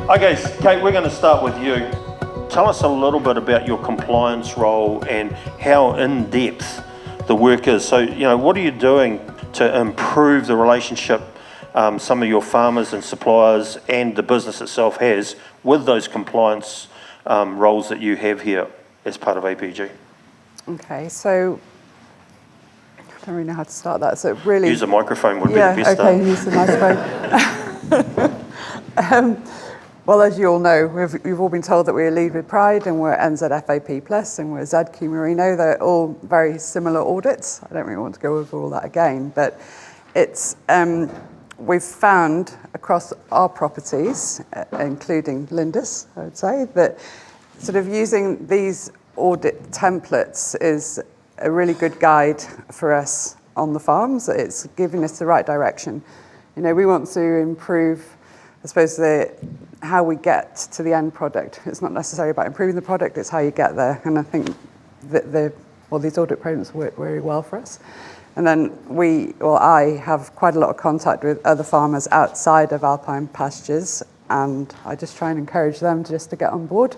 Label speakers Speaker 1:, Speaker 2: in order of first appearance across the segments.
Speaker 1: Okay, Kate, we're going to start with you. Tell us a little bit about your compliance role and how in-depth the work is. So, what are you doing to improve the relationship some of your farmers and suppliers and the business itself has with those compliance roles that you have here as part of APG?
Speaker 2: Okay, so I don't really know how to start that. So really,
Speaker 1: use a microphone would be the best start.
Speaker 2: Use the microphone. Well, as you all know, we've all been told that we're Lead with Pride and we're NZFAP Plus and we're ZQ Merino. They're all very similar audits. I don't really want to go over all that again, but it's we've found across our properties, including Lindis, I would say, that sort of using these audit templates is a really good guide for us on the farms. It's giving us the right direction. We want to improve, I suppose, how we get to the end product. It's not necessarily about improving the product, it's how you get there. And I think that these audit programs work very well for us. And then I have quite a lot of contact with other farmers outside of alpine pastures, and I just try and encourage them to get on board.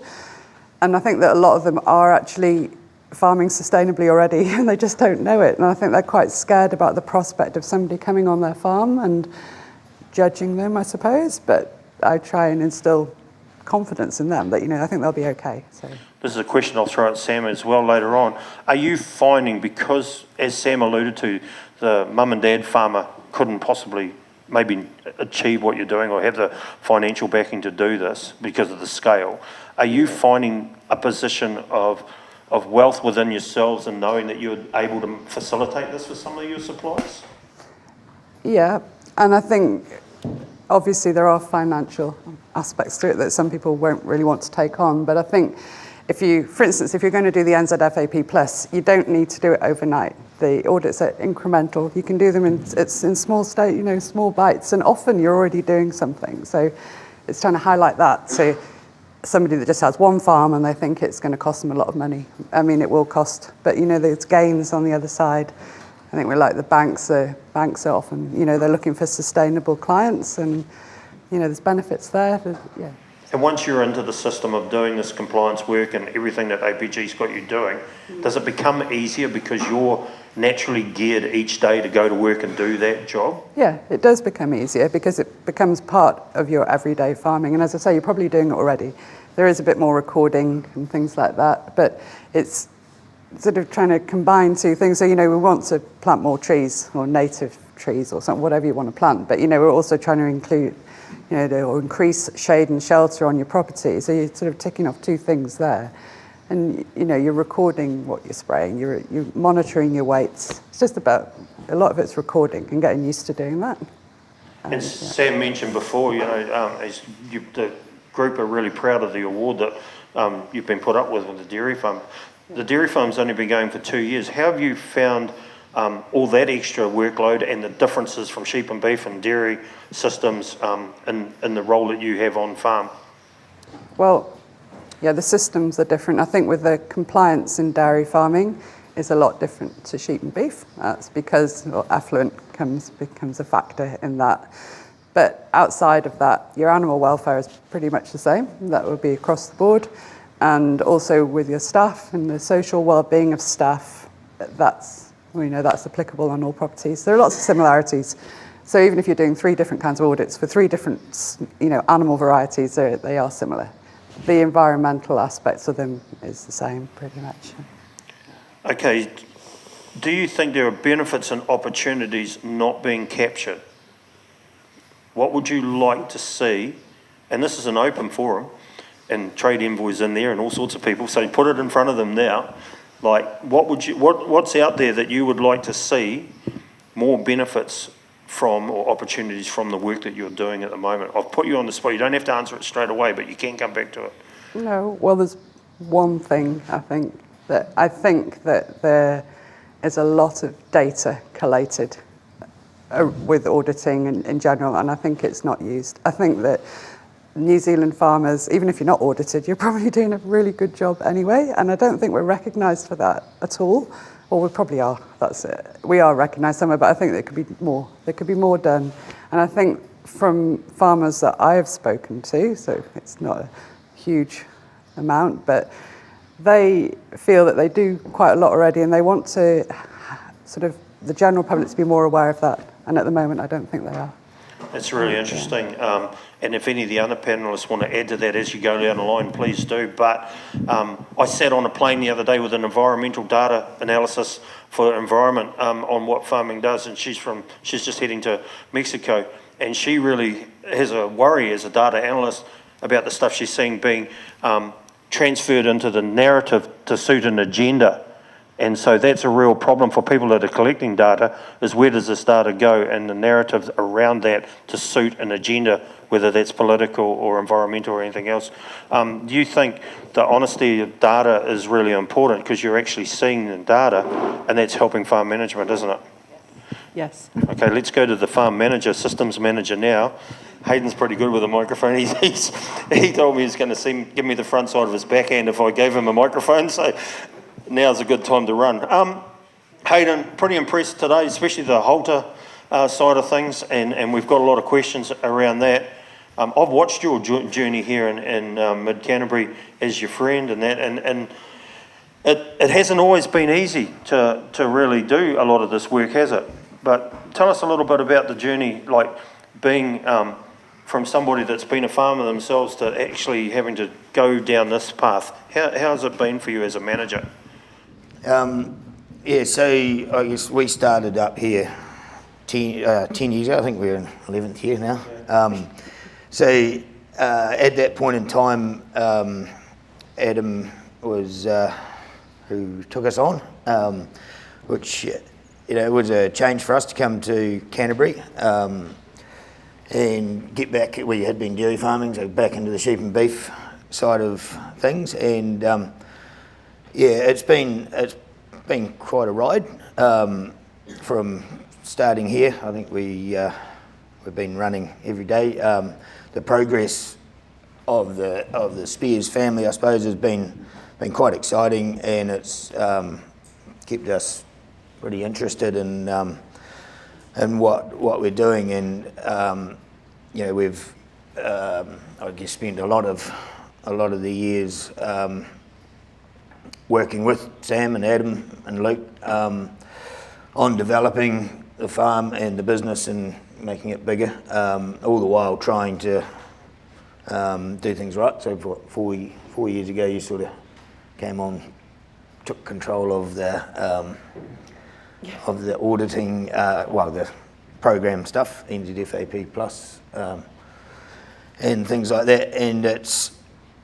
Speaker 2: And I think that a lot of them are actually farming sustainably already, and they just don't know it. And I think they're quite scared about the prospect of somebody coming on their farm and judging them, I suppose. But I try and instill confidence in them that, I think they'll be okay. So
Speaker 1: this is a question I'll throw at Sam as well later on. Are you finding, because, as Sam alluded to, the mum and dad farmer couldn't possibly maybe achieve what you're doing or have the financial backing to do this because of the scale, are you finding a position of wealth within yourselves and knowing that you're able to facilitate this for some of your suppliers?
Speaker 2: Yeah, and I think obviously there are financial aspects to it that some people won't really want to take on, but I think for instance, if you're going to do the NZFAP Plus, you don't need to do it overnight. The audits are incremental. You can do them in small small bites, and often you're already doing something. So it's trying to highlight that. So somebody that just has one farm and they think it's going to cost them a lot of money. I mean, it will cost, but there's gains on the other side. I think we're like the banks are often, they're looking for sustainable clients, and there's benefits there. Yeah.
Speaker 1: And once you're into the system of doing this compliance work and everything that APG's got you doing, does it become easier because you're naturally geared each day to go to work and do that job?
Speaker 2: Yeah, it does become easier because it becomes part of your everyday farming. And as I say, you're probably doing it already. There is a bit more recording and things like that, but it's sort of trying to combine two things. So, we want to plant more trees or native trees or something, whatever you want to plant. But, we're also trying to include, or increase shade and shelter on your property. So you're sort of ticking off two things there. And, you're recording what you're spraying. You're monitoring your weights. It's just about, a lot of it's recording and getting used to doing that.
Speaker 1: And Sam mentioned before, the group are really proud of the award that you've been put up with the dairy farm. The dairy farm's only been going for 2 years. How have you found all that extra workload and the differences from sheep and beef and dairy systems in the role that you have on farm?
Speaker 2: Well, yeah, the systems are different. I think with the compliance in dairy farming is a lot different to sheep and beef. That's because affluent becomes a factor in that. But outside of that, your animal welfare is pretty much the same. That would be across the board. And also with your staff and the social well-being of staff, that's applicable on all properties. There are lots of similarities. So even if you're doing 3 different kinds of audits for 3 different, animal varieties, they are similar. The environmental aspects of them is the same, pretty much.
Speaker 1: Okay. Do you think there are benefits and opportunities not being captured? What would you like to see? And this is an open forum, and Trade Envoy's in there and all sorts of people, so put it in front of them now. Like, what's out there that you would like to see more benefits from or opportunities from the work that you're doing at the moment? I've put you on the spot. You don't have to answer it straight away, but you can come back to it.
Speaker 2: No, well, there's one thing I think that there is a lot of data collated with auditing in general, and I think it's not used. I think that New Zealand farmers, even if you're not audited, you're probably doing a really good job anyway, and I don't think we're recognised for that at all. Or we probably are. That's it. We are recognised somewhere, but I think there could be more. There could be more done, and I think from farmers that I have spoken to, so it's not a huge amount, but they feel that they do quite a lot already, and they want to sort of the general public to be more aware of that. And at the moment, I don't think they are.
Speaker 1: That's really interesting. And if any of the other panellists want to add to that as you go down the line, please do. But I sat on a plane the other day with an environmental data analysis for the environment on what farming does, and she's just heading to Mexico, and she really has a worry as a data analyst about the stuff she's seeing being transferred into the narrative to suit an agenda. And so that's a real problem for people that are collecting data, is where does this data go, and the narrative around that to suit an agenda, whether that's political or environmental or anything else. Do you think the honesty of data is really important, because you're actually seeing the data, and that's helping farm management, isn't it?
Speaker 2: Yes.
Speaker 1: Okay, let's go to the farm manager, systems manager now. Hayden's pretty good with a microphone. He told me he's going to give me the front side of his backhand if I gave him a microphone, so now's a good time to run. Hayden, pretty impressed today, especially the halter side of things, and we've got a lot of questions around that. I've watched your journey here in Mid-Canterbury as your friend and that, and it hasn't always been easy to really do a lot of this work, has it? But tell us a little bit about the journey, like being from somebody that's been a farmer themselves to actually having to go down this path. How's it been for you as a manager?
Speaker 3: Yeah, so I guess we started up here 10 years ago. I think we're in 11th year now. So at that point in time, Adam was who took us on, which was a change for us to come to Canterbury and get back. We had been dairy farming, so back into the sheep and beef side of things, and it's been quite a ride from starting here. I think we've been running every day. The progress of the Spears family, I suppose, has been quite exciting, and it's kept us pretty interested in what we're doing, and we've I guess spent a lot of the years working with Sam and Adam and Luke on developing the farm and the business and making it bigger, all the while trying to do things right. So 4 years ago, you sort of came on, took control of the auditing, the program stuff, NZFAP Plus, and things like that. And it's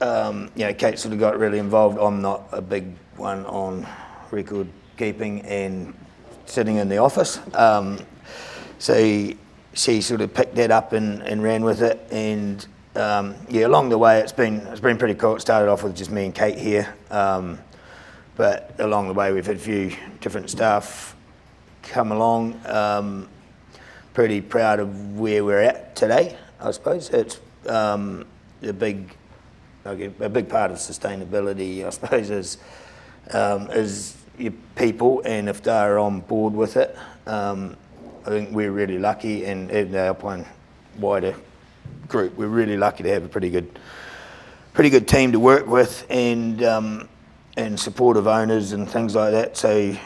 Speaker 3: Kate sort of got really involved. I'm not a big one on record keeping and sitting in the office, so she sort of picked that up and ran with it. And along the way, it's been pretty cool. It started off with just me and Kate here, but along the way we've had a few different staff come along. Pretty proud of where we're at today, I suppose. It's a big part of sustainability, I suppose, is your people, and if they're on board with it, I think we're really lucky, and our wider group, we're really lucky to have a pretty good team to work with, and supportive owners and things like that. So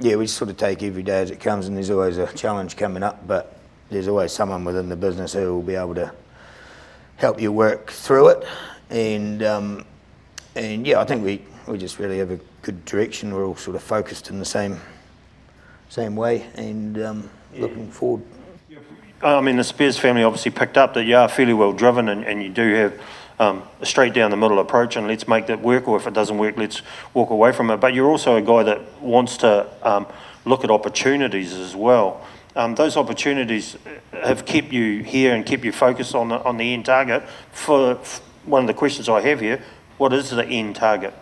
Speaker 3: we sort of take every day as it comes, and there's always a challenge coming up, but there's always someone within the business who will be able to help you work through it. And I think we just really have a good direction. We're all sort of focused in the same way, and looking forward.
Speaker 1: I mean, the Spears family obviously picked up that you are fairly well driven, and you do have a straight down the middle approach, and let's make that work, or if it doesn't work, let's walk away from it. But you're also a guy that wants to look at opportunities as well. Those opportunities have kept you here and kept you focused on the end target. For one of the questions I have here, what is the end target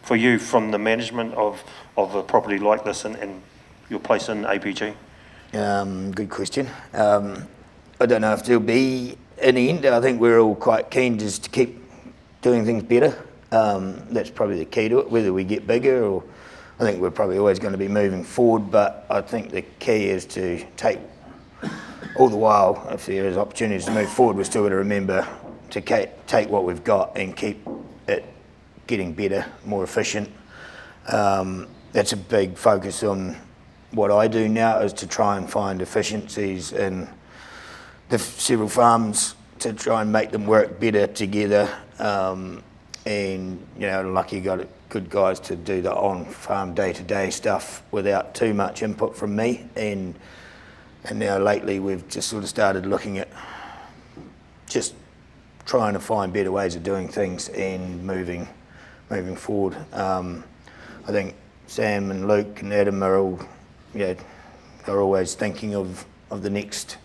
Speaker 1: for you from the management of a property like this and your place in APG?
Speaker 3: Good question. I don't know if there'll be an end. I think we're all quite keen just to keep doing things better. That's probably the key to it, whether we get bigger, or I think we're probably always going to be moving forward, but I think the key is to take all the while, if there is opportunities to move forward, we're still got to remember to take what we've got and keep it getting better, more efficient. That's a big focus on what I do now, is to try and find efficiencies in the several farms to try and make them work better together. And lucky got good guys to do the on-farm day-to-day stuff without too much input from me. And now lately we've just sort of started looking at just trying to find better ways of doing things and moving forward. I think Sam and Luke and Adam are all, are always thinking of the next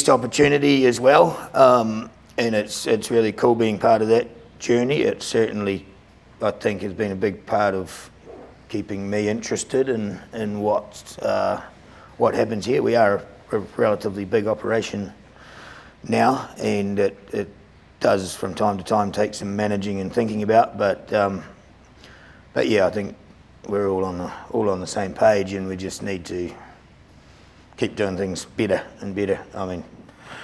Speaker 3: opportunity as well. And it's really cool being part of that journey. It certainly, I think, has been a big part of keeping me interested in what happens here. We are a relatively big operation now, and it does from time to time take some managing and thinking about, but yeah, I think we're all on the same page, and we just need to keep doing things better and better. I mean,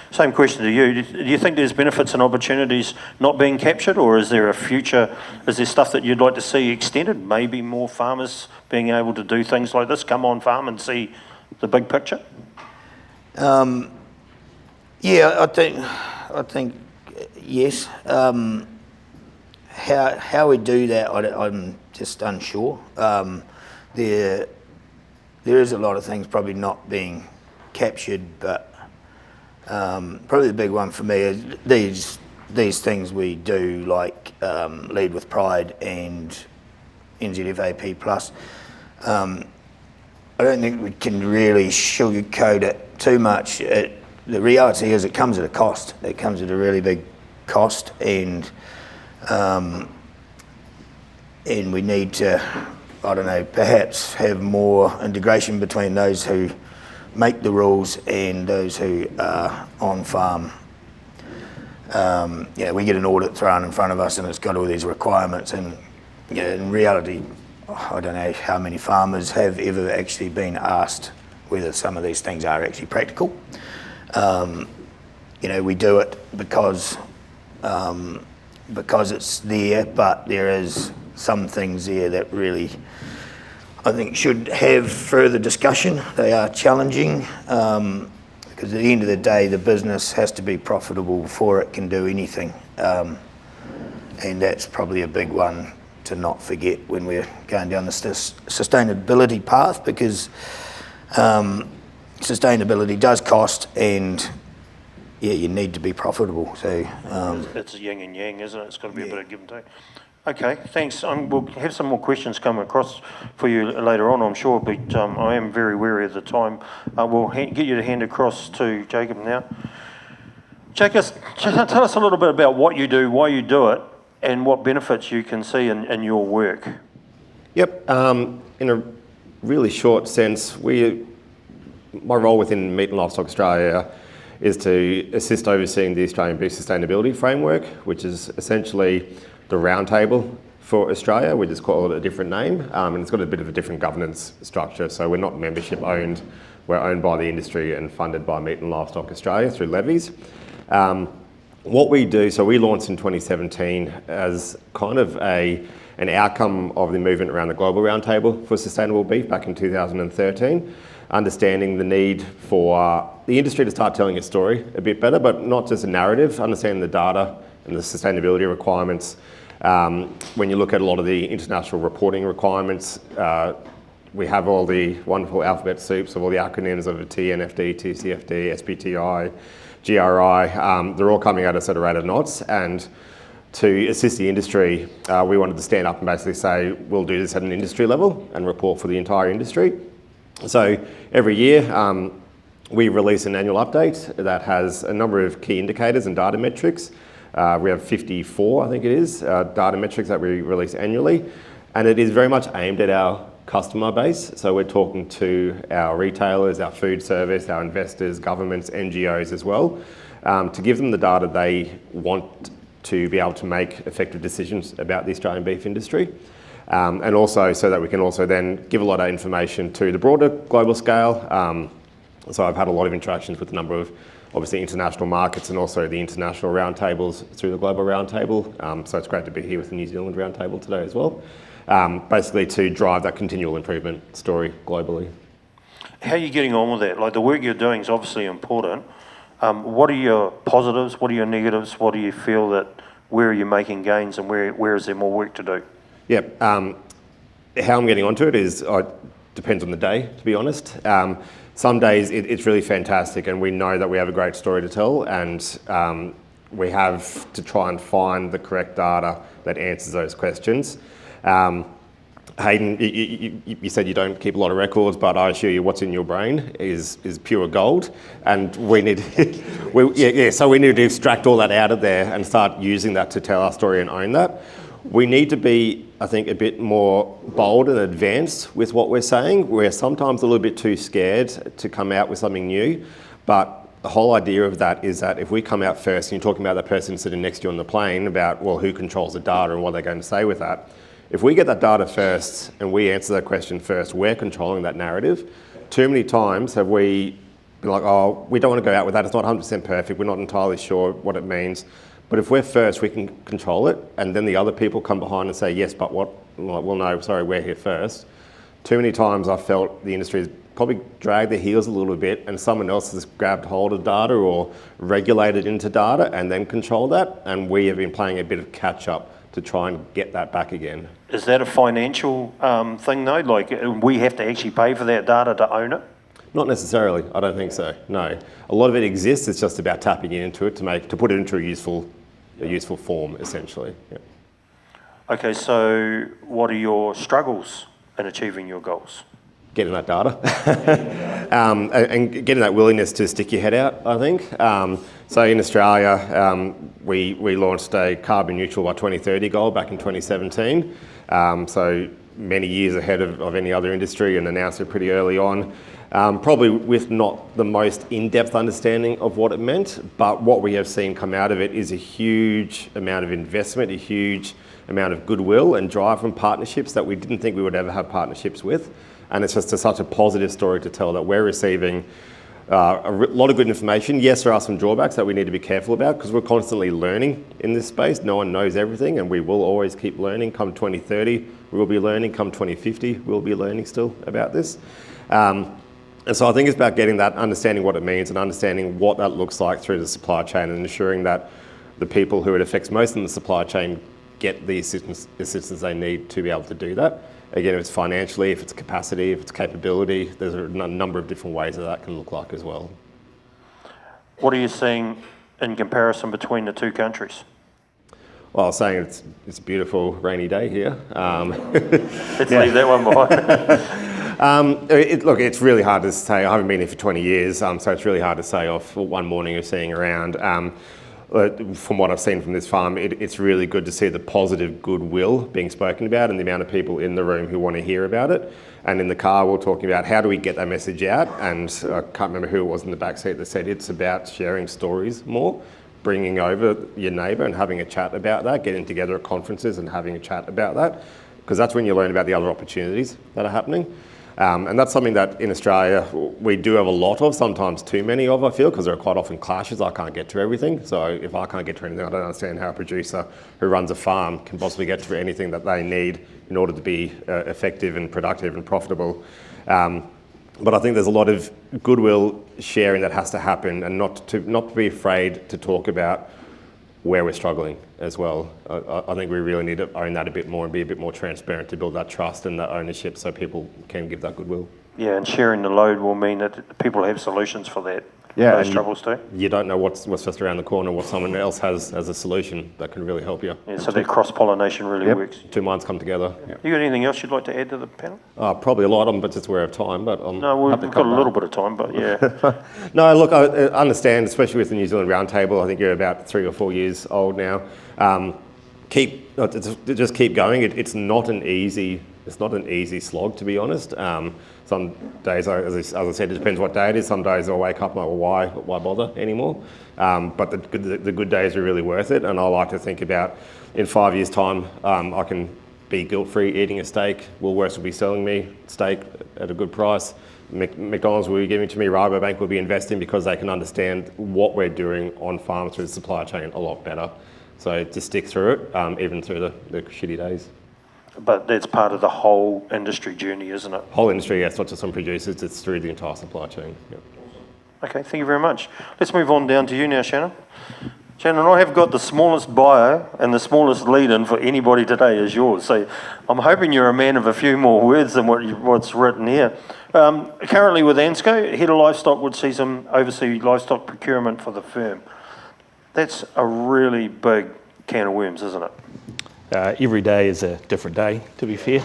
Speaker 1: same question to you. Do you think there's benefits and opportunities not being captured, or is there is there stuff that you'd like to see extended? Maybe more farmers being able to do things like this, come on farm and see the big picture?
Speaker 3: Yeah, I think yes. How we do that, I'm just unsure. There is a lot of things probably not being captured, but probably the big one for me is these things we do, like Lead with Pride and NZFAP Plus. I don't think we can really sugarcoat it too much. The reality is it comes at a cost. It comes at a really big cost, and we need to, I don't know, perhaps have more integration between those who make the rules and those who are on farm. We get an audit thrown in front of us and it's got all these requirements, and in reality, I don't know how many farmers have ever actually been asked whether some of these things are actually practical. We do it because it's there, but there is some things there that really, I think, should have further discussion. They are challenging, because at the end of the day, the business has to be profitable before it can do anything. And that's probably a big one to not forget when we're going down this sustainability path, because sustainability does cost, and you need to be profitable. So
Speaker 1: it's a yin and yang, isn't it? It's got to be a bit of give and take. Okay, thanks. We'll have some more questions come across for you later on, I'm sure, but I am very wary of the time. We'll get you to hand across to Jacob now. Jacob, tell us a little bit about what you do, why you do it, and what benefits you can see in your work.
Speaker 4: Yep. In a really short sense, my role within Meat and Livestock Australia is to assist overseeing the Australian Beef Sustainability Framework, which is essentially the roundtable for Australia. We just call it a different name, and it's got a bit of a different governance structure. So we're not membership owned, we're owned by the industry and funded by Meat and Livestock Australia through levies. What we do, so we launched in 2017 as kind of an outcome of the movement around the Global Roundtable for Sustainable Beef back in 2013, understanding the need for the industry to start telling its story a bit better, but not just a narrative, understanding the data and the sustainability requirements. When you look at a lot of the international reporting requirements, we have all the wonderful alphabet soups of all the acronyms of TNFD, TCFD, SBTI, GRI. They're all coming at us at a rate of knots, and to assist the industry, we wanted to stand up and basically say, we'll do this at an industry level and report for the entire industry. So every year, we release an annual update that has a number of key indicators and data metrics. We have 54, I think it is, data metrics that we release annually, and it is very much aimed at our customer base. So we're talking to our retailers, our food service, our investors, governments, NGOs as well, to give them the data they want to be able to make effective decisions about the Australian beef industry. And also so that we can also then give a lot of information to the broader global scale, So I've had a lot of interactions with a number of, obviously, international markets and also the international roundtables through the global roundtable. So it's great to be here with the New Zealand roundtable today as well. Basically to drive that continual improvement story globally.
Speaker 1: How are you getting on with that? Like, the work you're doing is obviously important. What are your positives? What are your negatives? What do you feel that, where are you making gains and where is there more work to do?
Speaker 4: Yeah, how I'm getting onto it is, depends on the day, to be honest. Some days it's really fantastic and we know that we have a great story to tell, and we have to try and find the correct data that answers those questions. Hayden, you said you don't keep a lot of records, but I assure you what's in your brain is pure gold, and we need so we need to extract all that out of there and start using that to tell our story and own that. We need to be, I think, a bit more bold and advanced with what we're saying. We're sometimes a little bit too scared to come out with something new, but the whole idea of that is that if we come out first, and you're talking about that person sitting next to you on the plane about, well, who controls the data and what they're going to say with that. If we get that data first and we answer that question first, we're controlling that narrative. Too many times have we been like, oh, we don't want to go out with that, it's not 100% perfect, we're not entirely sure what it means. But if we're first, we can control it, and then the other people come behind and say, yes, but what? Like, well, no, sorry, we're here first. Too many times I've felt the industry has probably dragged their heels a little bit and someone else has grabbed hold of data or regulated into data and then controlled that, and we have been playing a bit of catch up to try and get that back again.
Speaker 1: Is that a financial thing though? Like, we have to actually pay for that data to own it?
Speaker 4: Not necessarily, I don't think so, no. A lot of it exists, it's just about tapping into it to put it into a useful form, essentially. Yeah.
Speaker 1: Okay, so what are your struggles in achieving your goals?
Speaker 4: Getting that data and getting that willingness to stick your head out, I think. So in Australia, we launched a carbon neutral by 2030 goal back in 2017. So many years ahead of any other industry, and announced it pretty early on. Probably with not the most in-depth understanding of what it meant, but what we have seen come out of it is a huge amount of investment, a huge amount of goodwill and drive from partnerships that we didn't think we would ever have partnerships with. And it's just such a positive story to tell that we're receiving a lot of good information. Yes, there are some drawbacks that we need to be careful about because we're constantly learning in this space. No one knows everything, and we will always keep learning. Come 2030, we will be learning. Come 2050, we'll be learning still about this. And so I think it's about getting that, understanding what it means and understanding what that looks like through the supply chain and ensuring that the people who it affects most in the supply chain get the assistance they need to be able to do that. Again, if it's financially, if it's capacity, if it's capability, there's a number of different ways that can look like as well.
Speaker 1: What are you seeing in comparison between the two countries?
Speaker 4: Well, I was saying it's a beautiful rainy day here.
Speaker 1: Let's leave that one behind.
Speaker 4: Look, it's really hard to say. I haven't been here for 20 years, so it's really hard to say off one morning of seeing around. From what I've seen from this farm, it's really good to see the positive goodwill being spoken about and the amount of people in the room who want to hear about it. And in the car, we're talking about how do we get that message out. And I can't remember who it was in the back seat that said it's about sharing stories more, bringing over your neighbour and having a chat about that, getting together at conferences and having a chat about that, because that's when you learn about the other opportunities that are happening. And that's something that in Australia we do have a lot of, sometimes too many of, I feel, because there are quite often clashes. I can't get to everything. So if I can't get to anything, I don't understand how a producer who runs a farm can possibly get to anything that they need in order to be effective and productive and profitable. But I think there's a lot of goodwill sharing that has to happen, and not to be afraid to talk about where we're struggling as well. I think we really need to own that a bit more and be a bit more transparent to build that trust and that ownership so people can give that goodwill.
Speaker 1: Yeah, and sharing the load will mean that people have solutions for that. Those troubles too.
Speaker 4: You don't know what's just around the corner, what someone else has as a solution that can really help you.
Speaker 1: Yeah, so that cross-pollination really works.
Speaker 4: Two minds come together.
Speaker 1: Yep. You got anything else you'd like to add to the panel?
Speaker 4: Probably a lot of them, but just we're out of time. But
Speaker 1: no, we've got a little bit of time, but yeah.
Speaker 4: No, look, I understand, especially with the New Zealand Roundtable. I think you're about 3 or 4 years old now. Just keep going. It's not an easy slog, to be honest. Some days, as I said, it depends what day it is. Some days I'll wake up and I'm like, well, why bother anymore? But the good days are really worth it. And I like to think about, in 5 years' time, I can be guilt-free eating a steak. Woolworths will be selling me steak at a good price. McDonald's will be giving to me, Rabobank will be investing because they can understand what we're doing on farm through the supply chain a lot better. So just stick through it, even through the shitty days.
Speaker 1: But that's part of the whole industry journey, isn't it?
Speaker 4: Whole industry, yes, not just on producers, it's through the entire supply chain. Yep.
Speaker 1: Okay, thank you very much. Let's move on down to you now, Shannon. Shannon, I have got the smallest bio and the smallest lead-in for anybody today is yours. So I'm hoping you're a man of a few more words than what's written here. Currently with ANSCO, Head of Livestock would oversee livestock procurement for the firm. That's a really big can of worms, isn't it?
Speaker 5: Every day is a different day, to be fair.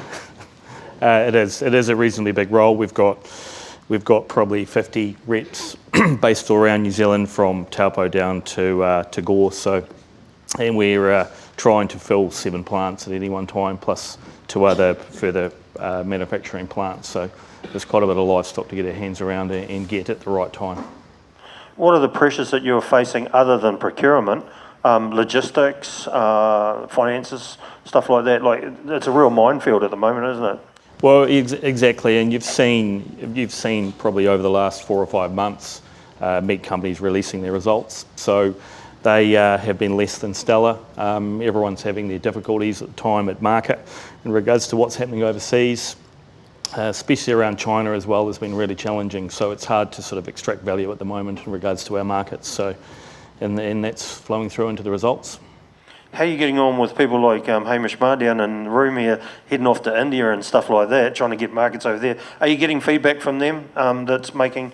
Speaker 5: It is a reasonably big role. We've got probably 50 reps based all around New Zealand, from Taupo down to Gore. So, and we're trying to fill 7 plants at any one time, plus 2 other further manufacturing plants. So there's quite a bit of livestock to get our hands around and get at the right time.
Speaker 1: What are the pressures that you're facing other than procurement? Logistics, finances, stuff like that. Like, it's a real minefield at the moment, isn't it?
Speaker 5: Well, exactly, and you've seen probably over the last 4 or 5 months meat companies releasing their results. So they have been less than stellar. Everyone's having their difficulties at the time at market in regards to what's happening overseas, especially around China as well, has been really challenging. So it's hard to sort of extract value at the moment in regards to our markets. So, and that's flowing through into the results.
Speaker 1: How are you getting on with people like Hamish Marr down in Room here, heading off to India and stuff like that, trying to get markets over there? Are you getting feedback from them that's making,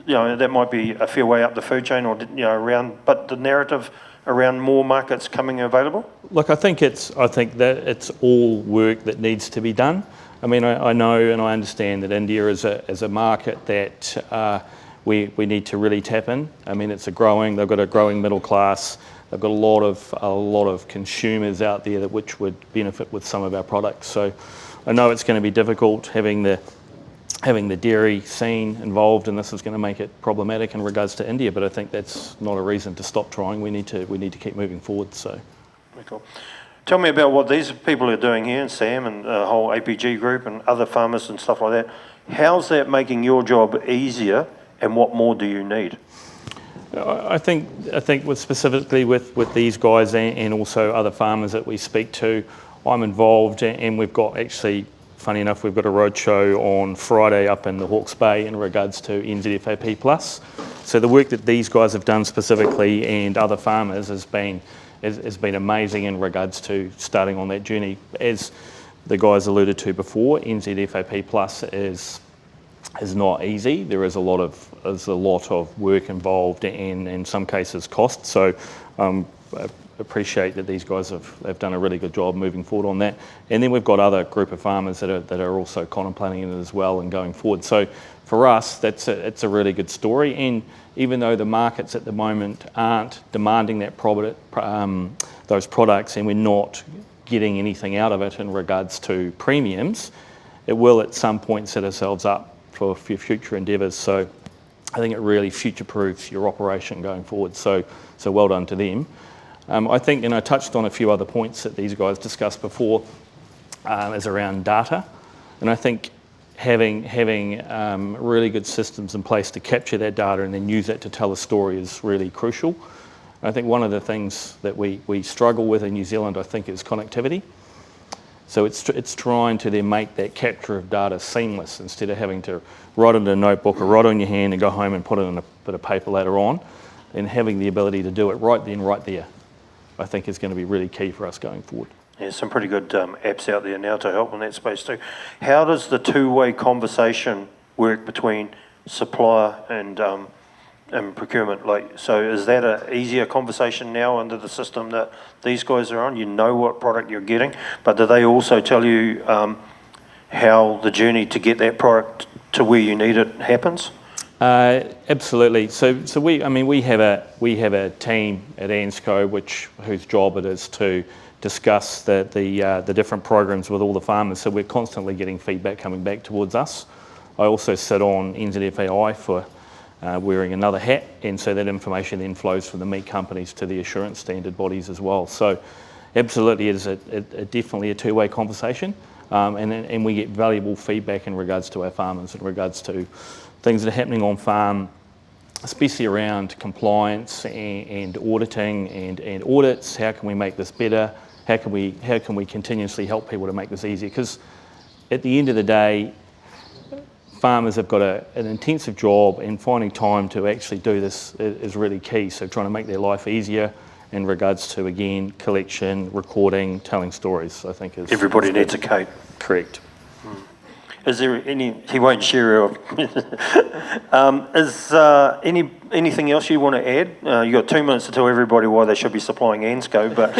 Speaker 1: that might be a fair way up the food chain, or around, but the narrative around more markets coming available?
Speaker 5: Look, I think that it's all work that needs to be done. I mean, I know and I understand that India is a market that we need to really tap in. I mean, they've got a growing middle class. They've got a lot of consumers out there which would benefit with some of our products. So I know it's going to be difficult having the dairy scene involved, and this is going to make it problematic in regards to India. But I think that's not a reason to stop trying. We need to keep moving forward. So,
Speaker 1: very cool. Tell me about what these people are doing here, and Sam and the whole APG group and other farmers and stuff like that. How's that making your job easier, and what more do you need?
Speaker 5: I think specifically with these guys and also other farmers that we speak to, I'm involved, and we've got, actually, funny enough, we've got a roadshow on Friday up in the Hawke's Bay in regards to NZFAP Plus. So the work that these guys have done specifically and other farmers has been amazing in regards to starting on that journey. As the guys alluded to before, NZFAP Plus is not easy. There is a lot of work involved, and in some cases cost. So I appreciate that these guys have done a really good job moving forward on that. And then we've got other group of farmers that are also contemplating it as well and going forward. So for us, it's a really good story. And even though the markets at the moment aren't demanding that those products, and we're not getting anything out of it in regards to premiums, it will at some point set ourselves up for future endeavours. So I think it really future-proofs your operation going forward. So well done to them. I think, and I touched on a few other points that these guys discussed before, is around data. And I think having really good systems in place to capture that data and then use that to tell a story is really crucial. I think one of the things that we struggle with in New Zealand, I think, is connectivity. So it's trying to then make that capture of data seamless, instead of having to write it in a notebook or write it on your hand and go home and put it in a bit of paper later on, and having the ability to do it right then, right there, I think is going to be really key for us going forward.
Speaker 1: There's some pretty good apps out there now to help in that space too. How does the two-way conversation work between supplier and procurement? So is that an easier conversation now under the system that these guys are on? You know what product you're getting, but do they also tell you how the journey to get that product to where you need it happens?
Speaker 5: Absolutely. So we have a team at ANSCO whose job it is to discuss the different programs with all the farmers. So we're constantly getting feedback coming back towards us. I also sit on NZFAI for wearing another hat, and so that information then flows from the meat companies to the assurance standard bodies as well. So absolutely, it is definitely a two-way conversation. and we get valuable feedback in regards to our farmers, in regards to things that are happening on farm, especially around compliance and auditing and audits. How can we make this better? How can we continuously help people to make this easier? Because at the end of the day, farmers have got an intensive job, and finding time to actually do this is really key. So trying to make their life easier in regards to, again, collection, recording, telling stories, I think is...
Speaker 1: Everybody needs a Kate.
Speaker 5: Correct.
Speaker 1: Is there any... He won't share... Is anything else you want to add? You've got 2 minutes to tell everybody why they should be supplying ANSCO, but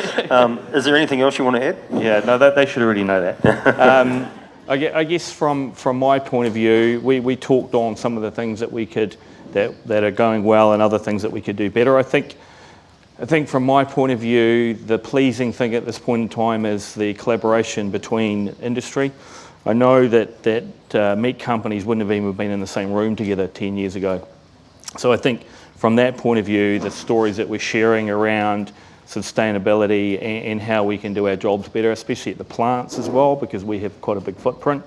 Speaker 1: is there anything else you want to add?
Speaker 5: Yeah, no, they should already know that. I guess from my point of view, we talked on some of the things that we could... that are going well and other things that we could do better. I think from my point of view, the pleasing thing at this point in time is the collaboration between industry. I know that meat companies wouldn't have even been in the same room together 10 years ago. So I think from that point of view, the stories that we're sharing around sustainability and how we can do our jobs better, especially at the plants as well, because we have quite a big footprint.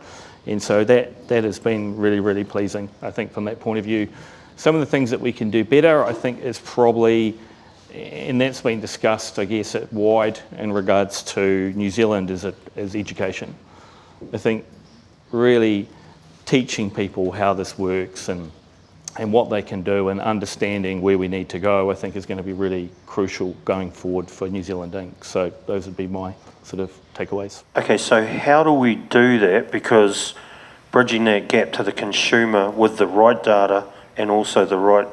Speaker 5: And so that has been really, really pleasing, I think, from that point of view. Some of the things that we can do better, I think, is probably, and that's been discussed, I guess, at wide in regards to New Zealand as education. I think really teaching people how this works and what they can do and understanding where we need to go, I think is going to be really crucial going forward for New Zealand Inc. So those would be my sort of takeaways.
Speaker 1: Okay, so how do we do that? Because bridging that gap to the consumer with the right data and also the right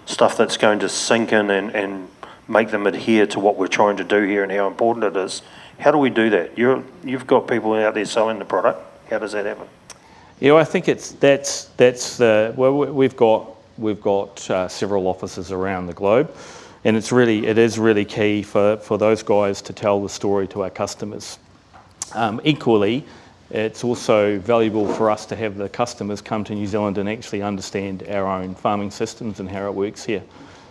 Speaker 1: stuff that's going to sink in and make them adhere to what we're trying to do here and how important it is. How do we do that? You've got people out there selling the product. How does that happen?
Speaker 5: Yeah, I think that's the well, we've got several offices around the globe, and it is really key for those guys to tell the story to our customers. Equally, it's also valuable for us to have the customers come to New Zealand and actually understand our own farming systems and how it works here.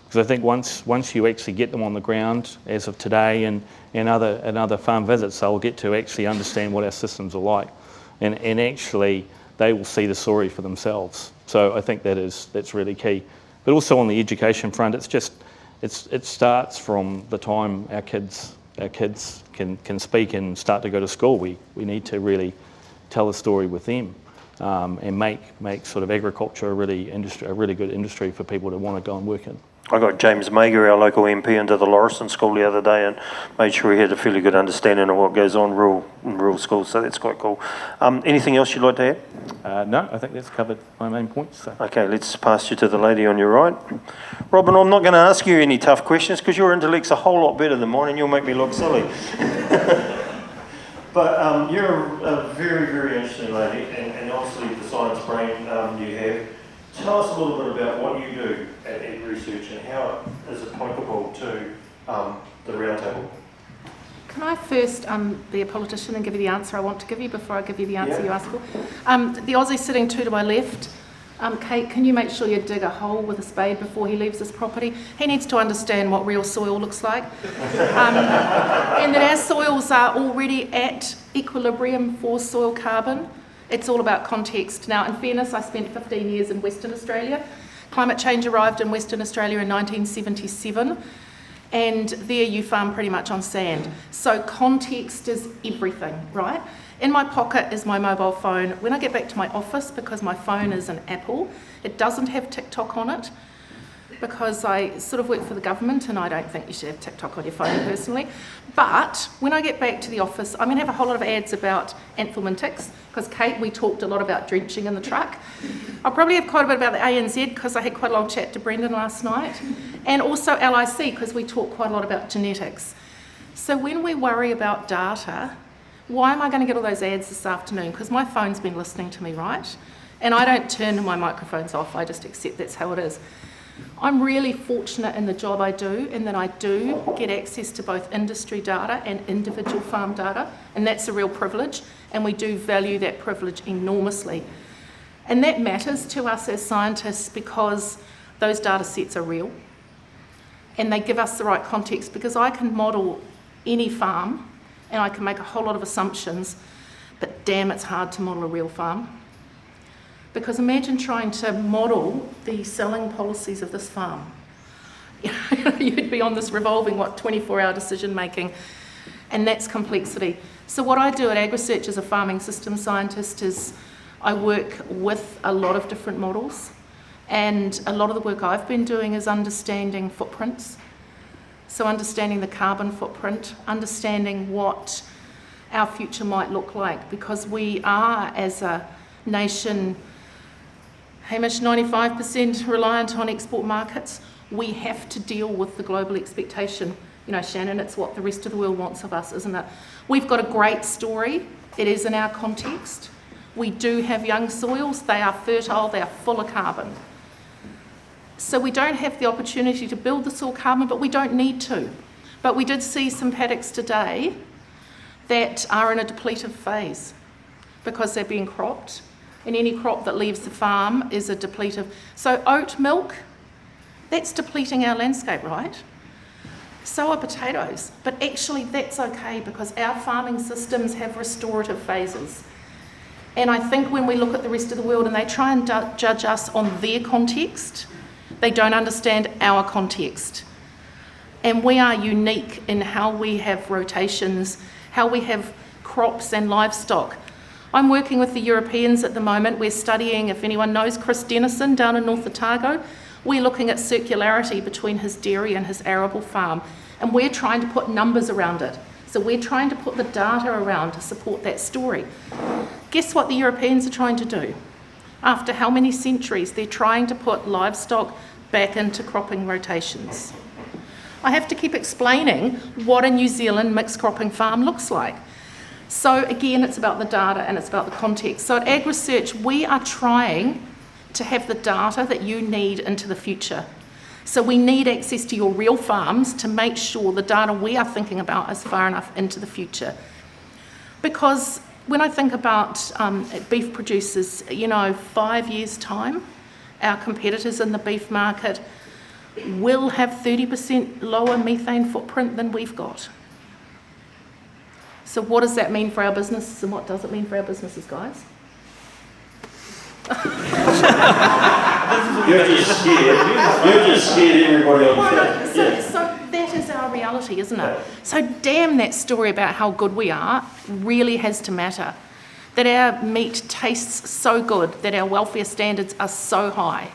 Speaker 5: Because I think once you actually get them on the ground, as of today, and other farm visits, they'll get to actually understand what our systems are like, and actually they will see the story for themselves. So I think that's really key. But also on the education front, it starts from the time our kids can speak and start to go to school. We need to really tell a story with them, and make sort of agriculture a really good industry for people to want to go and work in.
Speaker 1: I got James Mager, our local MP, into the Lauriston school the other day and made sure he had a fairly good understanding of what goes on in rural schools, so that's quite cool. Anything else you'd like to add?
Speaker 5: No, I think that's covered my main points. So.
Speaker 1: Okay, let's pass you to the lady on your right. Robin, I'm not going to ask you any tough questions because your intellect's a whole lot better than mine and you'll make me look silly. But you're a very, very interesting lady, and obviously the science brain you have. Tell us a little bit about what you do at AgResearch and how it is applicable to the roundtable.
Speaker 6: Can I first be a politician and give you the answer I want to give you before I give you the answer you asked for? The Aussie sitting to my left, Kate, can you make sure you dig a hole with a spade before he leaves this property? He needs to understand what real soil looks like. And that our soils are already at equilibrium for soil carbon. It's all about context. Now, in fairness, I spent 15 years in Western Australia. Climate change arrived in Western Australia in 1977, and there you farm pretty much on sand. So context is everything, right? In my pocket is my mobile phone. When I get back to my office, because my phone is an Apple, it doesn't have TikTok on it, because I sort of work for the government and I don't think you should have TikTok on your phone personally. But when I get back to the office, I'm going to have a whole lot of ads about anthelmintics, because Kate, we talked a lot about drenching in the truck. I'll probably have quite a bit about the ANZ, because I had quite a long chat to Brendan last night, and also LIC, because we talk quite a lot about genetics. So when we worry about data, why am I going to get all those ads this afternoon? Because my phone's been listening to me, right? And I don't turn my microphones off, I just accept that's how it is. I'm really fortunate in the job I do, in that I do get access to both industry data and individual farm data, and that's a real privilege, and we do value that privilege enormously. And that matters to us as scientists because those data sets are real, and they give us the right context, because I can model any farm and I can make a whole lot of assumptions, but damn, it's hard to model a real farm. Because imagine trying to model the selling policies of this farm. You'd be on this revolving, 24-hour decision making, and that's complexity. So what I do at AgResearch as a farming systems scientist is I work with a lot of different models, and a lot of the work I've been doing is understanding footprints. So understanding the carbon footprint, understanding what our future might look like, because we are, as a nation, Hamish, 95% reliant on export markets. We have to deal with the global expectation. You know, Shannon, it's what the rest of the world wants of us, isn't it? We've got a great story. It is in our context. We do have young soils. They are fertile. They are full of carbon. So we don't have the opportunity to build the soil carbon, but we don't need to. But we did see some paddocks today that are in a depletive phase because they're being cropped. And any crop that leaves the farm is a depletive. So oat milk, that's depleting our landscape, right? So are potatoes. But actually that's okay because our farming systems have restorative phases. And I think when we look at the rest of the world and they try and judge us on their context, they don't understand our context. And we are unique in how we have rotations, how we have crops and livestock. I'm working with the Europeans at the moment. We're studying, if anyone knows Chris Dennison down in North Otago, we're looking at circularity between his dairy and his arable farm. And we're trying to put numbers around it. So we're trying to put the data around to support that story. Guess what the Europeans are trying to do? After how many centuries, they're trying to put livestock back into cropping rotations. I have to keep explaining what a New Zealand mixed cropping farm looks like. So again, it's about the data and it's about the context. So at AgResearch, we are trying to have the data that you need into the future. So we need access to your real farms to make sure the data we are thinking about is far enough into the future. Because when I think about beef producers, 5 years' time, our competitors in the beef market will have 30% lower methane footprint than we've got. So what does that mean for our businesses and what does it mean for our businesses, guys?
Speaker 1: You're just scared everybody else.
Speaker 6: So that is our reality, isn't it? So damn, that story about how good we are really has to matter. That our meat tastes so good, that our welfare standards are so high.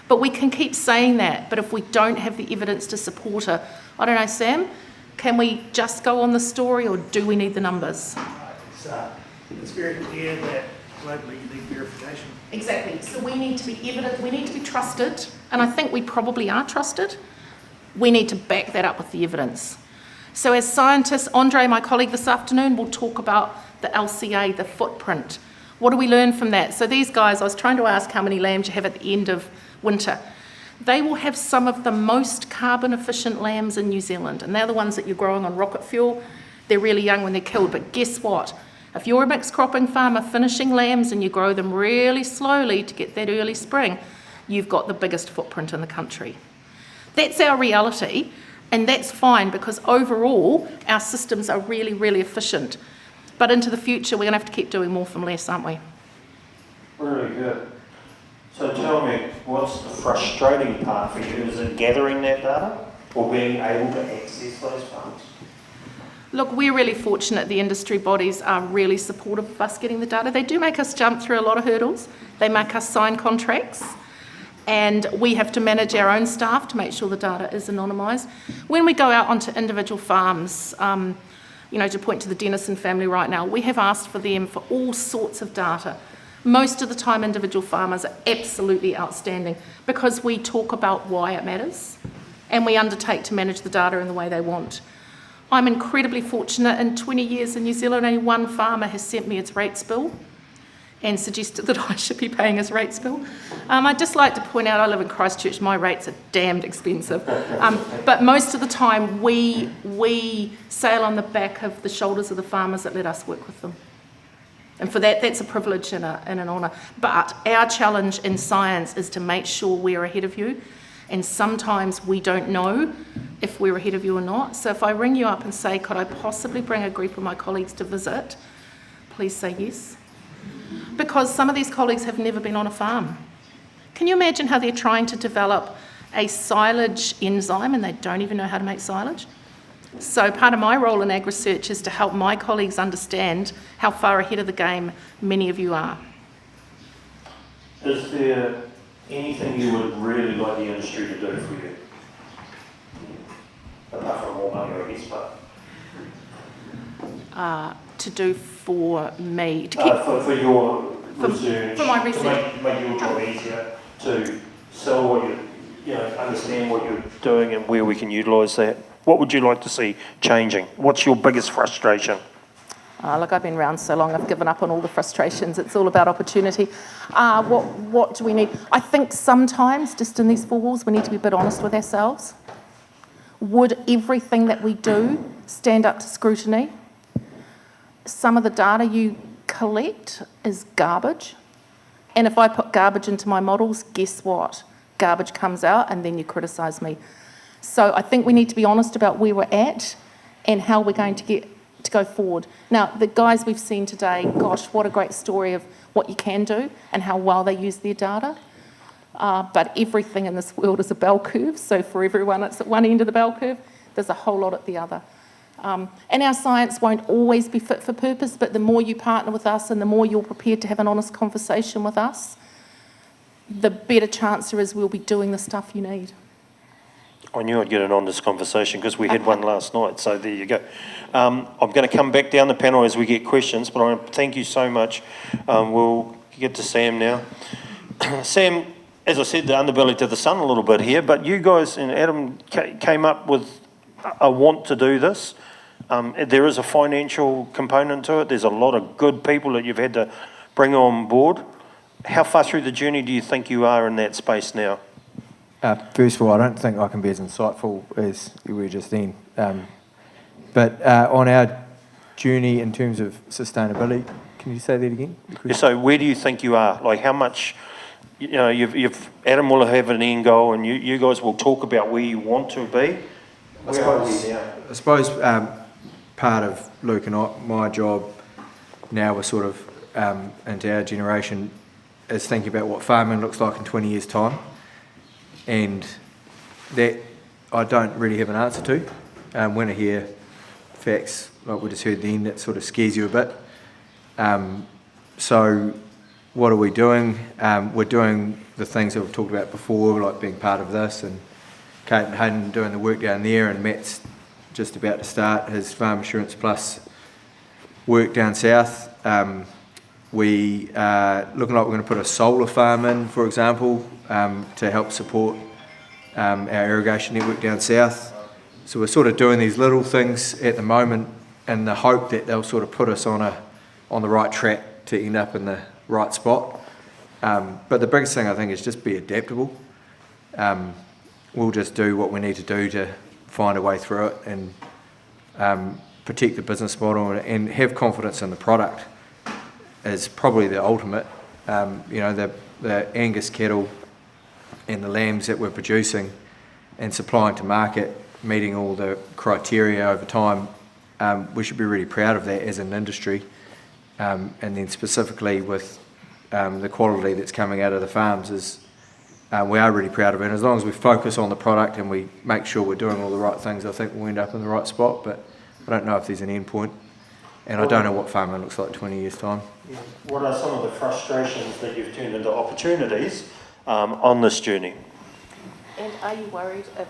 Speaker 6: But we can keep saying that, but if we don't have the evidence to support it, I don't know, Sam, can we just go on the story or do we need the numbers?
Speaker 7: It's very clear that globally you need verification.
Speaker 6: Exactly. So we need to be evident, we need to be trusted, and I think we probably are trusted. We need to back that up with the evidence. So as scientists, Andre, my colleague this afternoon, will talk about the LCA, the footprint. What do we learn from that? So these guys, I was trying to ask how many lambs you have at the end of winter. They will have some of the most carbon efficient lambs in New Zealand, and they're the ones that you're growing on rocket fuel. They're really young when they're killed, but guess what? If you're a mixed cropping farmer finishing lambs and you grow them really slowly to get that early spring, you've got the biggest footprint in the country. That's our reality, and that's fine because overall our systems are really, really efficient. But into the future, we're going to have to keep doing more from less, aren't we?
Speaker 1: Really good. So tell me, what's the frustrating part for you? Is it gathering that data or being able to access those funds?
Speaker 6: Look, we're really fortunate. The industry bodies are really supportive of us getting the data. They do make us jump through a lot of hurdles. They make us sign contracts, and we have to manage our own staff to make sure the data is anonymised. When we go out onto individual farms, to point to the Dennison family right now, we have asked for them for all sorts of data. Most of the time, individual farmers are absolutely outstanding because we talk about why it matters and we undertake to manage the data in the way they want. I'm incredibly fortunate. In 20 years in New Zealand, only one farmer has sent me its rates bill and suggested that I should be paying his rates bill. I'd just like to point out, I live in Christchurch, my rates are damned expensive. But most of the time, we sail on the back of the shoulders of the farmers that let us work with them. And for that, that's a privilege and an honour. But our challenge in science is to make sure we're ahead of you. And sometimes we don't know if we're ahead of you or not. So if I ring you up and say, could I possibly bring a group of my colleagues to visit, please say yes. Because some of these colleagues have never been on a farm. Can you imagine how they're trying to develop a silage enzyme and they don't even know how to make silage? So part of my role in AgResearch is to help my colleagues understand how far ahead of the game many of you are.
Speaker 1: Is there anything you would really like the industry to do for you? Apart from more money, I guess, but...
Speaker 6: To do for me, to keep
Speaker 1: for your research,
Speaker 6: for my research.
Speaker 1: to make your job easier, to sell what understand what you're doing and where we can utilise that. What would you like to see changing? What's your biggest frustration?
Speaker 6: Look, I've been around so long, I've given up on all the frustrations. It's all about opportunity. What do we need? I think sometimes, just in these four walls, we need to be a bit honest with ourselves. Would everything that we do stand up to scrutiny? Some of the data you collect is garbage. And if I put garbage into my models, guess what? Garbage comes out and then you criticise me. So I think we need to be honest about where we're at and how we're going to go forward. Now, the guys we've seen today, gosh, what a great story of what you can do and how well they use their data. But everything in this world is a bell curve, so for everyone it's at one end of the bell curve, there's a whole lot at the other. And our science won't always be fit for purpose, but the more you partner with us and the more you're prepared to have an honest conversation with us, the better chance there is we'll be doing the stuff you need.
Speaker 1: I knew I'd get an honest conversation because we had one last night, so there you go. I'm going to come back down the panel as we get questions, but I want to thank you so much. We'll get to Sam now. Sam, as I said, the underbelly to the sun a little bit here, but you guys and Adam came up with a want to do this. There is a financial component to it. There's a lot of good people that you've had to bring on board. How far through the journey do you think you are in that space now?
Speaker 8: First of all, I don't think I can be as insightful as you were just then. But on our journey in terms of sustainability, can you say that again?
Speaker 1: Yeah, so where do you think you are? Like how much, you've Adam will have an end goal and you guys will talk about where you want to be.
Speaker 8: I suppose part of Luke and my job now, we're sort of into our generation, is thinking about what farming looks like in 20 years' time. And that I don't really have an answer to. When I hear facts like we just heard then, that sort of scares you a bit. So what are we doing? We're doing the things that we've talked about before, like being part of this, and Kate and Hayden doing the work down there, and Matt's just about to start his Farm Assurance Plus work down south. We are looking like we're going to put a solar farm in, for example, to help support our irrigation network down south. So we're sort of doing these little things at the moment in the hope that they'll sort of put us on the right track to end up in the right spot. But the biggest thing I think is just be adaptable. We'll just do what we need to do to find a way through it and protect the business model and have confidence in the product is probably the ultimate. The Angus cattle and the lambs that we're producing and supplying to market, meeting all the criteria over time, we should be really proud of that as an industry. And then specifically with the quality that's coming out of the farms is we are really proud of it. And as long as we focus on the product and we make sure we're doing all the right things, I think we'll end up in the right spot. But I don't know if there's an end point. And I don't know what farming looks like in 20 years' time.
Speaker 1: What are some of the frustrations that you've turned into opportunities on this journey?
Speaker 6: And are you worried if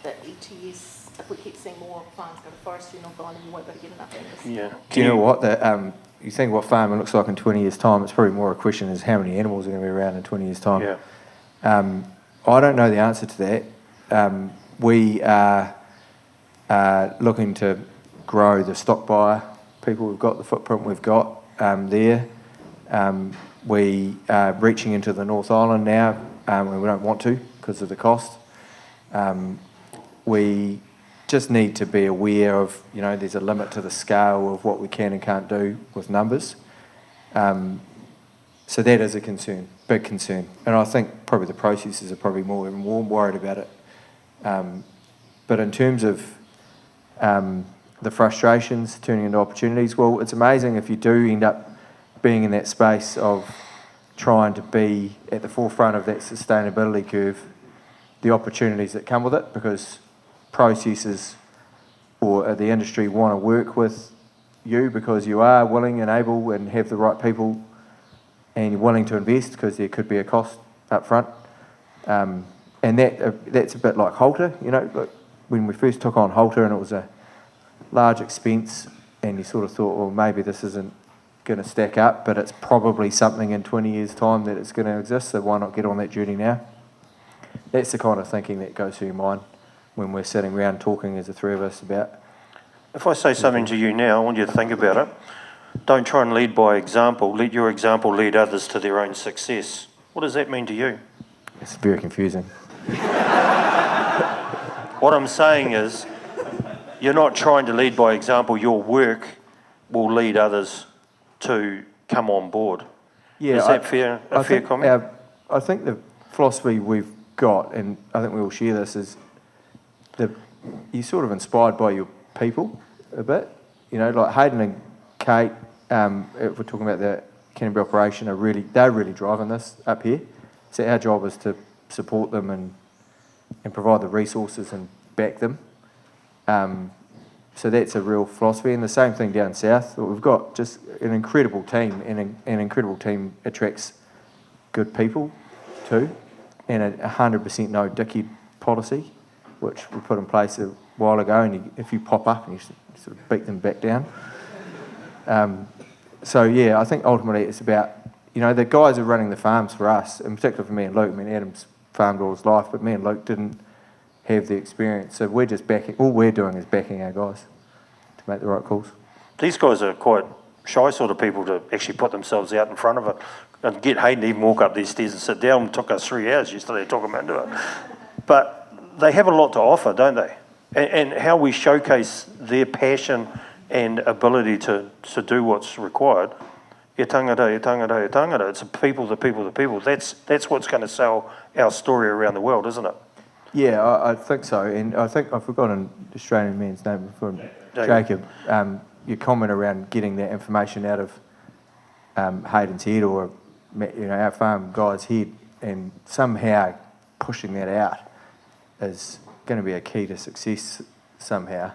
Speaker 6: the ETS, if we keep seeing more farms go to forestry in North Island, you won't be able to get enough Angus?
Speaker 1: Yeah.
Speaker 8: Do you know what? You think what farming looks like in 20 years' time, it's probably more a question is how many animals are going to be around in 20 years' time.
Speaker 1: Yeah.
Speaker 8: I don't know the answer to that. We are looking to grow the stock buyer people we've got, the footprint we've got there. We are reaching into the North Island now, and we don't want to because of the cost. We just need to be aware of, there's a limit to the scale of what we can and can't do with numbers. So that is a concern, big concern. And I think probably the processors are probably more worried about it. But in terms of the frustrations turning into opportunities. Well, it's amazing if you do end up being in that space of trying to be at the forefront of that sustainability curve, the opportunities that come with it, because processes or the industry want to work with you because you are willing and able and have the right people and you're willing to invest because there could be a cost up front. And that's a bit like Halter, you know, like when we first took on Halter and it was a large expense and you sort of thought, well, maybe this isn't going to stack up, but it's probably something in 20 years' time that it's going to exist, so why not get on that journey now? That's the kind of thinking that goes through your mind when we're sitting around talking as the three of us about.
Speaker 1: If I say something to you now, I want you to think about it. Don't try and lead by example. Let your example lead others to their own success. What does that mean to you?
Speaker 8: It's very confusing.
Speaker 1: What I'm saying is, you're not trying to lead by example. Your work will lead others to come on board.
Speaker 8: Yeah,
Speaker 1: is that fair? A fair comment?
Speaker 8: I think the philosophy we've got, and I think we all share this, is you're sort of inspired by your people a bit. You know, like Hayden and Kate, if we're talking about the Canterbury operation, they're really driving this up here. So our job is to support them and provide the resources and back them. So that's a real philosophy, and the same thing down south. We've got just an incredible team, and an incredible team attracts good people too, and a 100% no dickhead policy, which we put in place a while ago, and if you pop up, and you sort of beat them back down. So yeah, I think ultimately it's about, you know, the guys are running the farms for us, in particular for me and Luke. I mean, Adam's farmed all his life, but me and Luke didn't have the experience, so we're just backing, all we're doing is backing our guys to make the right calls.
Speaker 1: These guys are quite shy sort of people to actually put themselves out in front of it. And get Hayden to even walk up these stairs and sit down. It took us 3 hours yesterday to talk him into it. But they have a lot to offer, don't they? And how we showcase their passion and ability to do what's required. E tangata, e tangata, e tangata. It's the people. That's what's going to sell our story around the world, isn't it?
Speaker 8: Yeah, I think so, and I think I've forgotten the Australian man's name before, Jacob. Your comment around getting that information out of Hayden's head, or our farm guy's head, and somehow pushing that out is going to be a key to success somehow.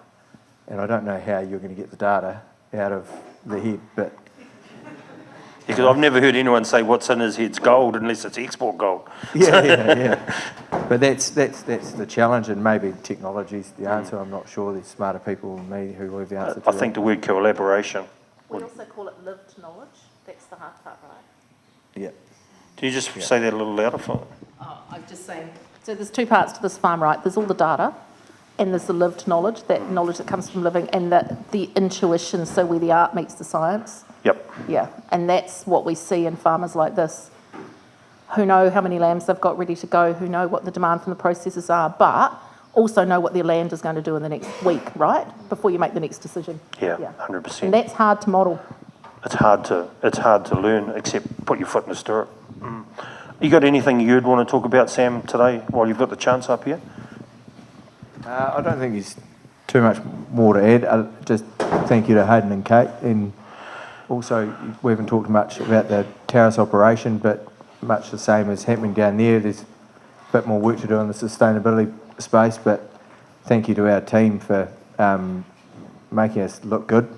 Speaker 8: And I don't know how you're going to get the data out of the head, but
Speaker 1: because I've never heard anyone say what's in his head's gold unless it's export gold.
Speaker 8: Yeah. But that's the challenge, and maybe technology's the answer. I'm not sure. There's smarter people than me who have the answer to
Speaker 1: I think the word collaboration.
Speaker 9: We also call it lived knowledge. That's the hard part, right?
Speaker 8: Yeah.
Speaker 1: Can you just say that a little louder for?
Speaker 9: I'm just saying. So there's two parts to this farm, right? There's all the data, and there's the lived knowledge, that knowledge that comes from living, and the intuition, so where the art meets the science.
Speaker 1: Yep.
Speaker 9: Yeah, and that's what we see in farmers like this, who know how many lambs they've got ready to go, who know what the demand from the processors are, but also know what their land is going to do in the next week, right? Before you make the next decision.
Speaker 1: Yeah, 100%.
Speaker 9: And that's hard to model.
Speaker 1: It's hard to learn, except put your foot in the stirrup. You got anything you'd want to talk about, Sam, today while you've got the chance up here?
Speaker 8: I don't think there's too much more to add. Just thank you to Hayden and Kate, and also we haven't talked much about the terrace operation, but much the same as happening down there. There's a bit more work to do in the sustainability space, but thank you to our team for making us look good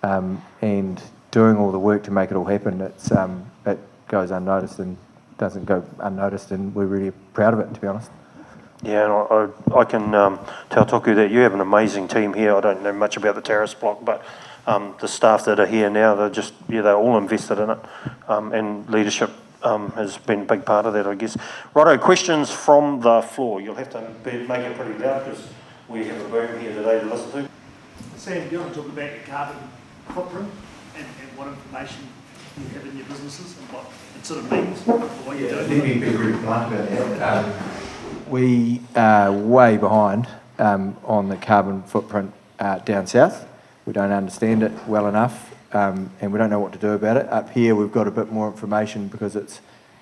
Speaker 8: and doing all the work to make it all happen. It goes unnoticed and doesn't go unnoticed, and we're really proud of it, to be honest.
Speaker 1: Yeah, and I can tell Toku that you have an amazing team here. I don't know much about the terrace block, but the staff that are here now, they're all invested in it, and leadership has been a big part of that, I guess. Righto, questions from the floor. You'll have to make it pretty loud because we have a boom here today to listen to.
Speaker 7: Sam, do you want to talk about your carbon footprint and what information you have in your businesses and what it sort of means for what you're doing?
Speaker 8: Let me be really blunt about that. We are way behind on the carbon footprint down south. We don't understand it well enough, and we don't know what to do about it. Up here, we've got a bit more information because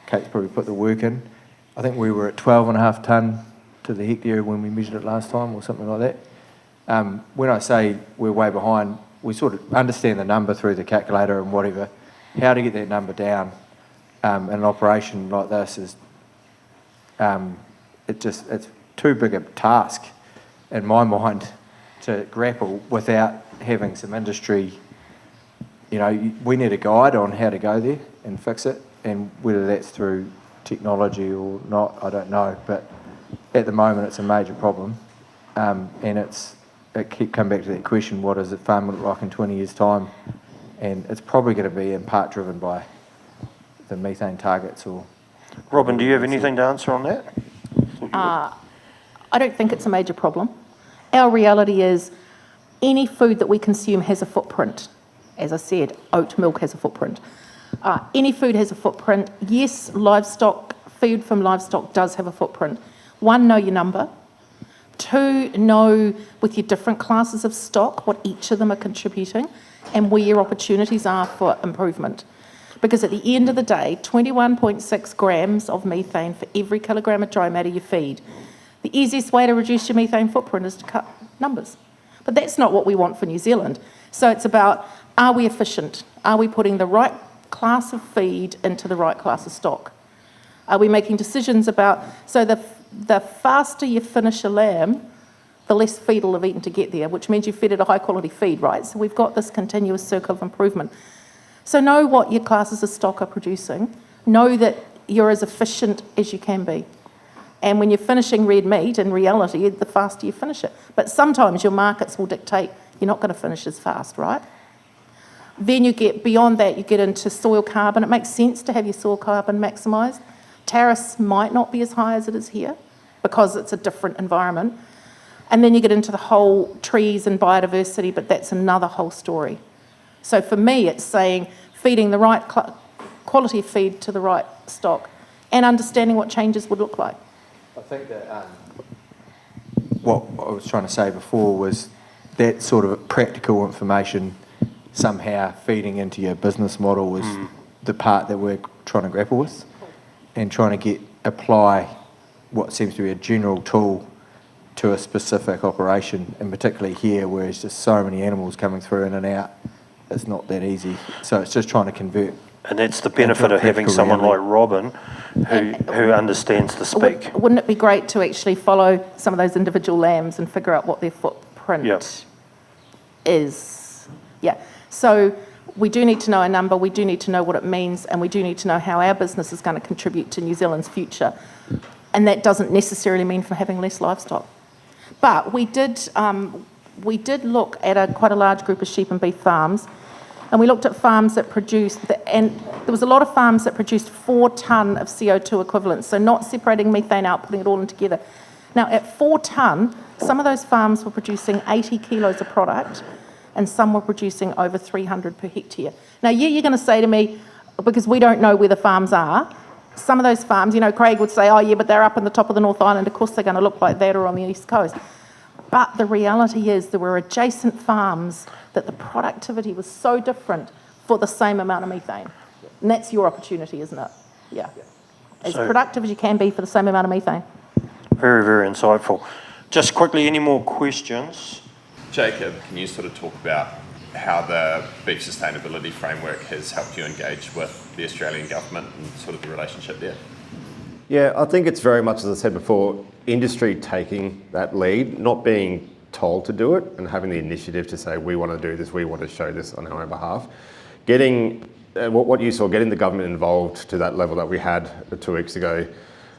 Speaker 8: Kate's probably put the work in. I think we were at 12.5 tonne to the hectare when we measured it last time, or something like that. when I say we're way behind, we sort of understand the number through the calculator and whatever. How to get that number down in an operation like this is, it's too big a task in my mind to grapple without having some industry. We need a guide on how to go there and fix it, and whether that's through technology or not, I don't know. But at the moment, it's a major problem, and it keep coming back to that question: what does the farm look like in 20 years' time? And it's probably going to be in part driven by the methane targets. Or
Speaker 1: Robin, do you have anything to answer on that?
Speaker 9: I don't think it's a major problem. Our reality is any food that we consume has a footprint. As I said, oat milk has a footprint. Any food has a footprint. Yes, food from livestock does have a footprint. 1, know your number. 2, know with your different classes of stock what each of them are contributing and where your opportunities are for improvement. Because at the end of the day, 21.6 grams of methane for every kilogram of dry matter you feed. The easiest way to reduce your methane footprint is to cut numbers. But that's not what we want for New Zealand. So it's about, are we efficient? Are we putting the right class of feed into the right class of stock? Are we making decisions about, so the faster you finish a lamb, the less feed will have eaten to get there, which means you fed it a high quality feed, right? So we've got this continuous circle of improvement. So know what your classes of stock are producing. Know that you're as efficient as you can be. And when you're finishing red meat, in reality, the faster you finish it. But sometimes your markets will dictate you're not going to finish as fast, right? Then you get beyond that, you get into soil carbon. It makes sense to have your soil carbon maximised. Tariffs might not be as high as it is here because it's a different environment. And then you get into the whole trees and biodiversity, but that's another whole story. So for me, it's saying feeding the right quality of feed to the right stock and understanding what changes would look like.
Speaker 8: I think that what I was trying to say before was that sort of practical information somehow feeding into your business model was the part that we're trying to grapple with, and trying to apply what seems to be a general tool to a specific operation, and particularly here where there's just so many animals coming through in and out, it's not that easy. So it's just trying to convert.
Speaker 1: And that's the benefit of having someone like Robin who understands the speak.
Speaker 9: Wouldn't it be great to actually follow some of those individual lambs and figure out what their footprint is? Yeah. So we do need to know a number, we do need to know what it means, and we do need to know how our business is going to contribute to New Zealand's future. And that doesn't necessarily mean from having less livestock. But we did look at quite a large group of sheep and beef farms, and we looked at farms that produced, and there was a lot of farms that produced 4 tonne of CO2 equivalents, so not separating methane out, putting it all in together. Now at 4 tonne, some of those farms were producing 80 kilos of product, and some were producing over 300 per hectare. Now you're going to say to me, because we don't know where the farms are, some of those farms, Craig would say, oh yeah, but they're up in the top of the North Island, of course they're going to look like that, or on the East Coast. But the reality is there were adjacent farms that the productivity was so different for the same amount of methane. And that's your opportunity, isn't it? Yeah. As productive as you can be for the same amount of methane.
Speaker 1: Very, very insightful. Just quickly, any more questions?
Speaker 10: Jacob, can you sort of talk about how the beef sustainability framework has helped you engage with the Australian government and sort of the relationship there?
Speaker 4: Yeah, I think it's very much, as I said before, industry taking that lead, not being told to do it and having the initiative to say, we want to do this, we want to show this on our own behalf. Getting, what you saw, getting the government involved to that level that we had 2 weeks ago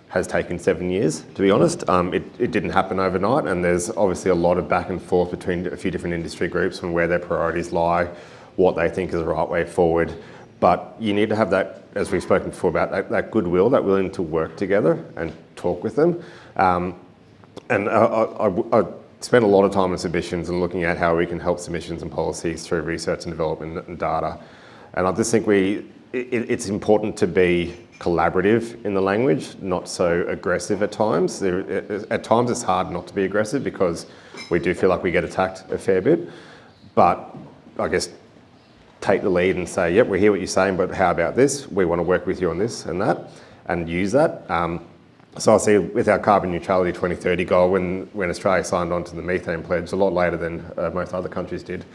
Speaker 4: has taken 7 years, to be honest. It didn't happen overnight, and there's obviously a lot of back and forth between a few different industry groups and where their priorities lie, what they think is the right way forward. But you need to have that, as we've spoken before about, that goodwill, that willing to work together and talk with them. And I spent a lot of time on submissions and looking at how we can help submissions and policies through research and development and data. And I just think it's important to be collaborative in the language, not so aggressive at times. At times it's hard not to be aggressive because we do feel like we get attacked a fair bit. But I guess take the lead and say, yep, we hear what you're saying, but how about this? We want to work with you on this and that, and use that. So I see with our carbon neutrality 2030 goal, when Australia signed on to the methane pledge, a lot later than most other countries did,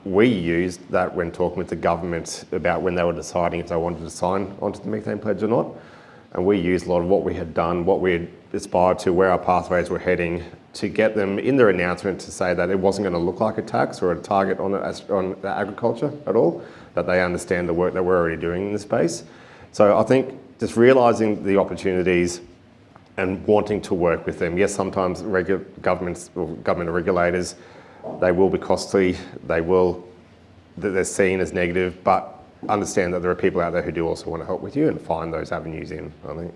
Speaker 4: we used that when talking with the government about when they were deciding if they wanted to sign onto the methane pledge or not. And we used a lot of what we had done, what we had aspired to, where our pathways were heading, to get them in their announcement to say that it wasn't going to look like a tax or a target on agriculture at all, that they understand the work that we're already doing in this space. So I think just realising the opportunities and wanting to work with them. Yes, sometimes governments or government regulators, they will be costly, they're seen as negative, but understand that there are people out there who do also want to help with you and find those avenues in, I think.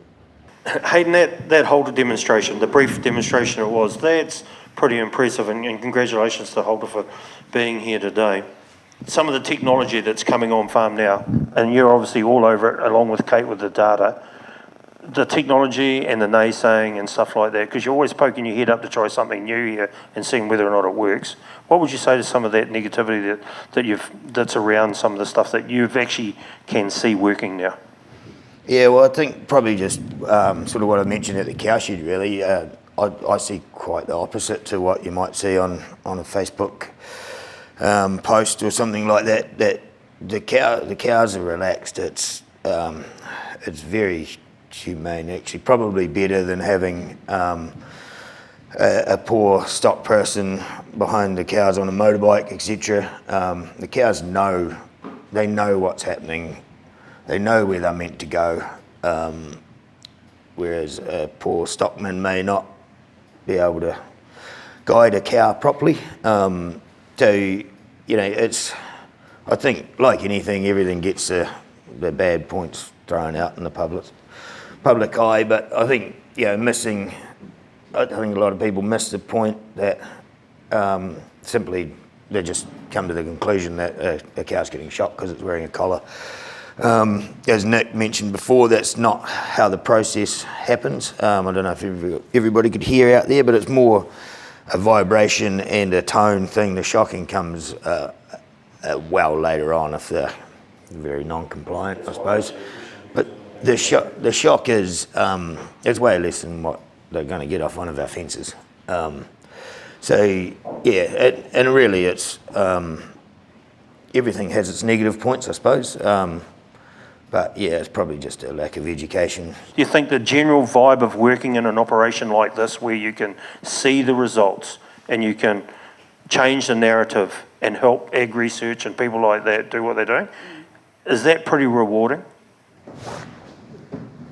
Speaker 1: Hayden, that Holder demonstration, the brief demonstration it was, that's pretty impressive, and congratulations to Holder for being here today. Some of the technology that's coming on farm now, and you're obviously all over it along with Kate with the data, the technology and the naysaying and stuff like that, because you're always poking your head up to try something new here and seeing whether or not it works. What would you say to some of that negativity that's around some of the stuff that you've actually can see working now?
Speaker 3: Yeah, well, I think probably just sort of what I mentioned at the cowshed, really. I see quite the opposite to what you might see on a Facebook post or something like that. That the cows are relaxed. It's very humane, actually, probably better than having a poor stock person behind the cows on a motorbike, etc. The cows know what's happening. They know where they're meant to go, whereas a poor stockman may not be able to guide a cow properly. So, I think, like anything, everything gets the bad points thrown out in the public eye, but I think, I think a lot of people miss the point that simply they just come to the conclusion that a cow's getting shot because it's wearing a collar. As Nick mentioned before, that's not how the process happens. I don't know if everybody could hear out there, but it's more a vibration and a tone thing. The shocking comes well later on if they're very non-compliant, I suppose. But the shock is way less than what they're going to get off one of our fences. So yeah, and really it's everything has its negative points, I suppose. But yeah, it's probably just a lack of education.
Speaker 1: Do you think the general vibe of working in an operation like this, where you can see the results and you can change the narrative and help AgResearch and people like that do what they're doing, is that pretty rewarding?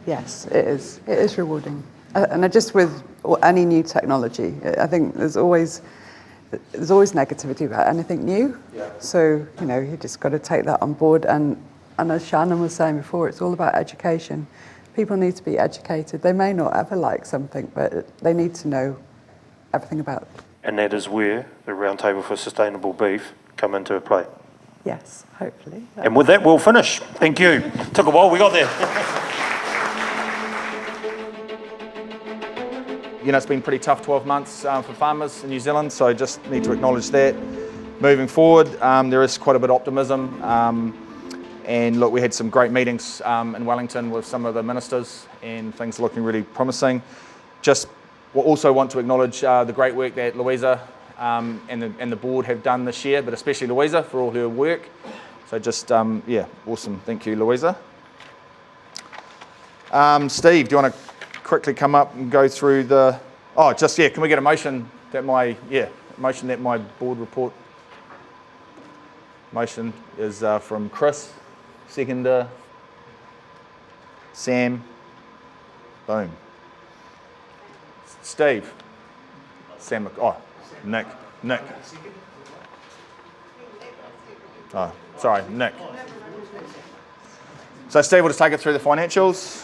Speaker 2: Yes, it is. It is rewarding. And just with any new technology, I think there's always negativity about anything new. Yeah. So, you just got to take that on board. And as Shannon was saying before, it's all about education. People need to be educated. They may not ever like something, but they need to know everything about it.
Speaker 1: And that is where the Roundtable for Sustainable Beef come into play.
Speaker 2: Yes, hopefully.
Speaker 1: And with that, we'll finish. Thank you. Took a while, we got there.
Speaker 11: It's been pretty tough 12 months for farmers in New Zealand, so just need to acknowledge that. Moving forward, there is quite a bit of optimism. And look, we had some great meetings in Wellington with some of the ministers, and things are looking really promising. We'll also want to acknowledge the great work that Louisa and the board have done this year, but especially Louisa for all her work. So awesome. Thank you, Louisa. Steve, do you want to quickly come up and go through can we get a motion that my board report motion is from Chris, seconder, Sam, boom. Steve, Sam, Nick. Oh, sorry, Nick. So Steve will just take it through the financials.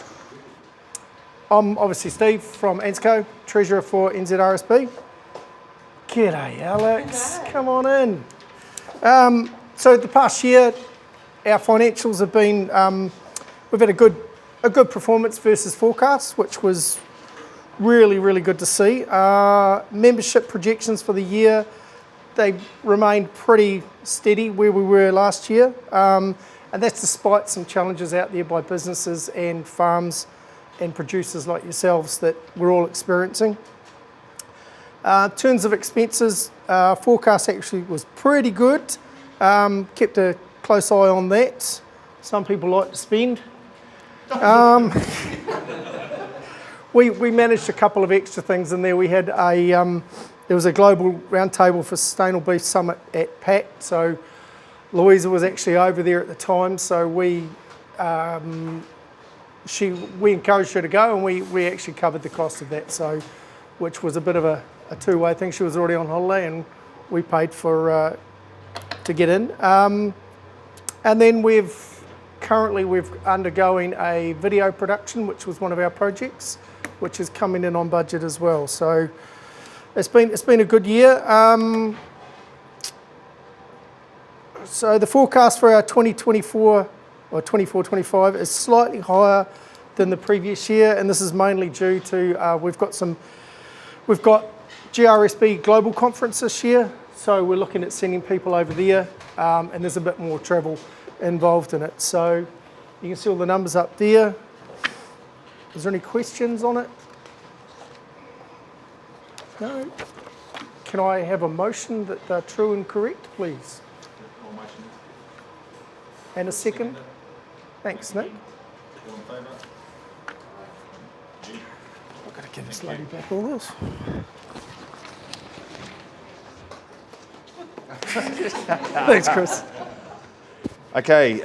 Speaker 12: I'm obviously Steve from ANZCO, Treasurer for NZRSB. G'day, Alex. Come on in. So the past year, our financials have been, we've had a good performance versus forecasts, which was really, really good to see. Membership projections for the year, they remained pretty steady where we were last year. And that's despite some challenges out there by businesses and farms and producers like yourselves that we're all experiencing. In terms of expenses, forecast actually was pretty good. Kept a close eye on that. Some people like to spend. We managed a couple of extra things in there. We had there was a global roundtable for Sustainable Beef Summit at PAC, so Louisa was actually over there at the time, so we encouraged her to go, and we actually covered the cost of that, so which was a bit of a two-way thing. She was already on holiday, and we paid for to get in. And then we're undergoing a video production, which was one of our projects, which is coming in on budget as well. So it's been a good year. So the forecast for our 2024 or 24-25 is slightly higher than the previous year, and this is mainly due to we've got GRSB Global Conference this year, so we're looking at sending people over there, and there's a bit more travel involved in it. So you can see all the numbers up there. Is there any questions on it? No? Can I have a motion that they're true and correct, please? And a second? Thanks, Nick. I've got to give this lady back all this. Thanks, Chris.
Speaker 11: Okay,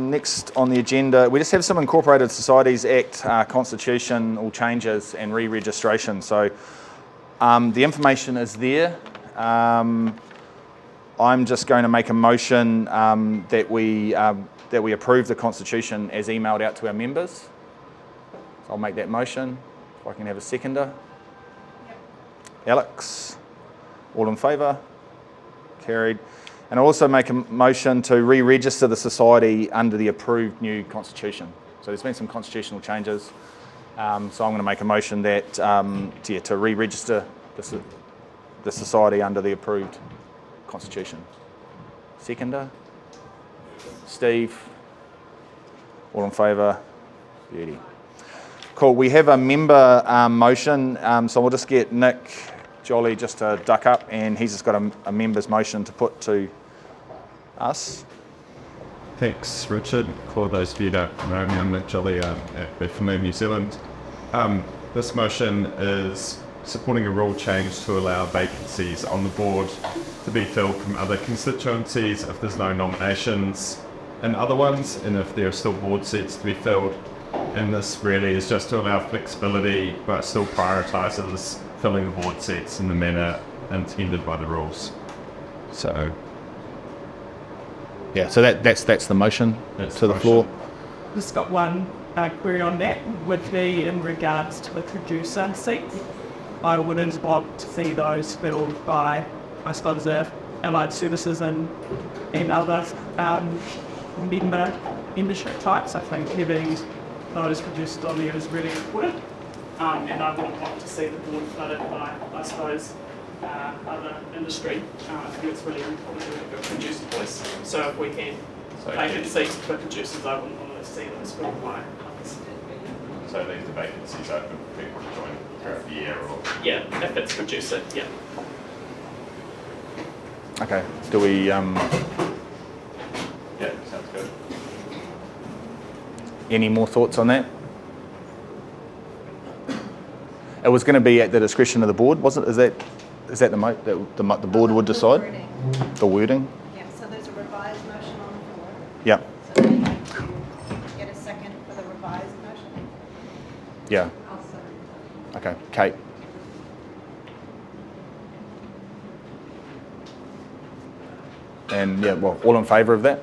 Speaker 11: next on the agenda, we just have some Incorporated Societies Act constitutional changes and re-registration. So the information is there. I'm just going to make a motion that we approve the constitution as emailed out to our members. So I'll make that motion. If I can have a seconder. Alex, all in favour? Carried. And I'll also make a motion to re-register the society under the approved new constitution. So there's been some constitutional changes. So I'm going to make a motion that to re-register the society under the approved constitution. Seconder? Steve? All in favour? Beauty. Cool. We have a member motion, so we'll just get Nick Jolly just to duck up, and he's just got a member's motion to put to us.
Speaker 13: Thanks, Richard. For those of you who don't know me, I'm Nick Jolly at Bethlehem, New Zealand. This motion is supporting a rule change to allow vacancies on the board to be filled from other constituencies if there's no nominations in other ones, and if there are still board seats to be filled. And this really is just to allow flexibility, but still prioritises filling the board seats in the manner intended by the rules. So,
Speaker 11: yeah, so that's the motion to the floor.
Speaker 14: Just got one query on that, would be in regards to the producer seats. I wouldn't want to see those filled by, I suppose, the allied services and other membership types. I think having those producers on there is really important. And I wouldn't want to see the board flooded by, I suppose, other industry. I think it's really important to have a producer voice. So if we can vacant seats for producers, I wouldn't want to see those filled by others.
Speaker 10: So leave the vacancies open for people to join throughout the year, or?
Speaker 14: Yeah, if it's producer, yeah.
Speaker 11: Okay, do we...
Speaker 10: Yeah, sounds good.
Speaker 11: Any more thoughts on that? It was going to be at the discretion of the board, wasn't it? Is that the board would decide? The wording?
Speaker 15: Yeah, so there's a revised motion on the floor.
Speaker 11: Yeah.
Speaker 15: So I'd like to get a second for the revised motion.
Speaker 11: Yeah.
Speaker 15: I'll second.
Speaker 11: Okay, Kate. And yeah, well, all in favour of that?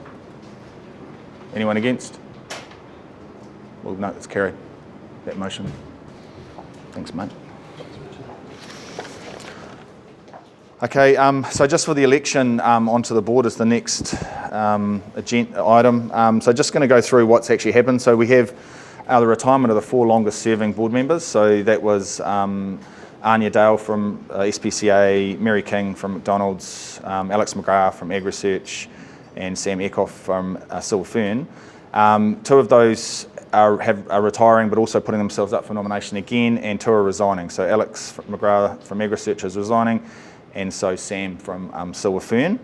Speaker 11: Anyone against? Well, no, it's carried, that motion. Thanks, mate. Okay, so just for the election onto the board is the next agenda item. So just going to go through what's actually happened. So we have the retirement of the 4 longest serving board members. So that was Anya Dale from SPCA, Mary King from McDonald's, Alex McGrath from AgResearch, and Sam Eckhoff from Silver Fern. 2 of those are retiring but also putting themselves up for nomination again, and 2 are resigning. So Alex McGrath from AgResearch is resigning, and so Sam from Silver Fern.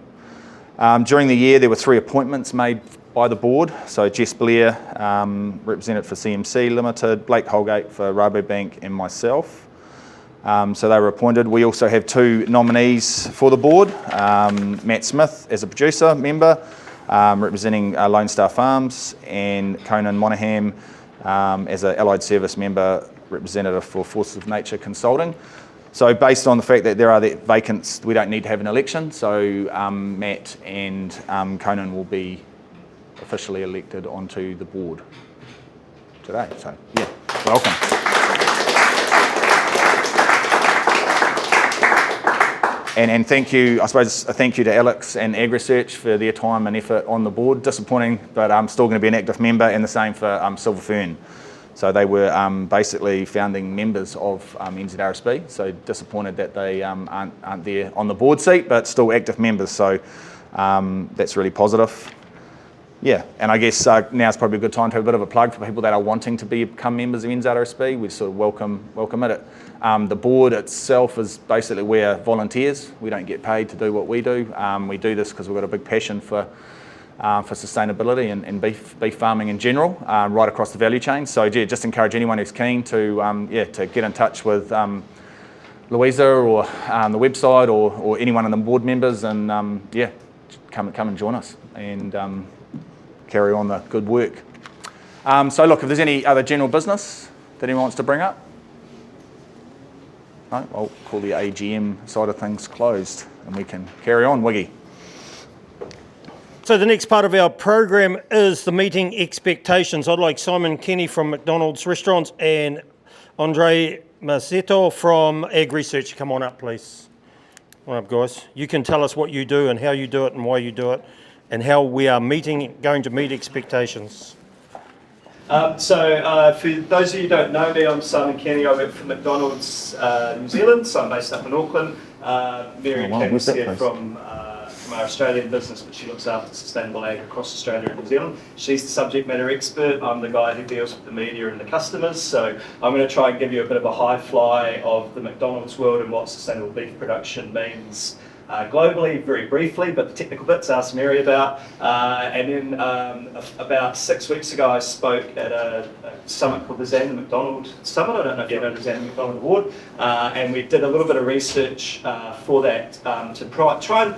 Speaker 11: During the year, there were 3 appointments made by the board. So Jess Blair, represented for CMC Limited, Blake Holgate for Rabobank, and myself. So they were appointed. We also have 2 nominees for the board. Matt Smith as a producer member, representing Lone Star Farms, and Conan Monaghan as an allied service member, representative for Forces of Nature Consulting. So based on the fact that there are vacants, we don't need to have an election. So Matt and Conan will be officially elected onto the board today. So yeah, welcome. And thank you, I suppose, a thank you to Alex and AgResearch for their time and effort on the board. Disappointing, but I'm still going to be an active member, and the same for Silver Fern. So they were basically founding members of NZRSB, so disappointed that they aren't there on the board seat, but still active members, so that's really positive. Yeah, and I guess now's probably a good time to have a bit of a plug for people that are wanting to become members of NZRSB. We sort of welcome it. The board itself is basically, we're volunteers. We don't get paid to do what we do. We do this because we've got a big passion for sustainability and beef farming in general, right across the value chain. So yeah, just encourage anyone who's keen to get in touch with Louisa or the website or anyone in the board members, and come and join us and carry on the good work. So look, if there's any other general business that anyone wants to bring up, no, I'll call the AGM side of things closed and we can carry on. Wiggy.
Speaker 1: So the next part of our program is the meeting expectations. I'd like Simon Kenny from McDonald's Restaurants and Andre Mazzetto from AgResearch to come on up, please. Come on up, guys. You can tell us what you do and how you do it and why you do it, and how we are going to meet expectations.
Speaker 16: So for those of you who don't know me, I'm Simon Kenny. I work for McDonald's New Zealand, so I'm based up in Auckland. Miriam King's here from our Australian business, but she looks after sustainable ag across Australia and New Zealand. She's the subject matter expert. I'm the guy who deals with the media and the customers. So I'm going to try and give you a bit of a high fly of the McDonald's world and what sustainable beef production means globally, very briefly, but the technical bits ask Mary about. And then about 6 weeks ago, I spoke at a summit called the Zan McDonald Summit. I don't know if you know the Zan McDonald Award. And we did a little bit of research for that to try and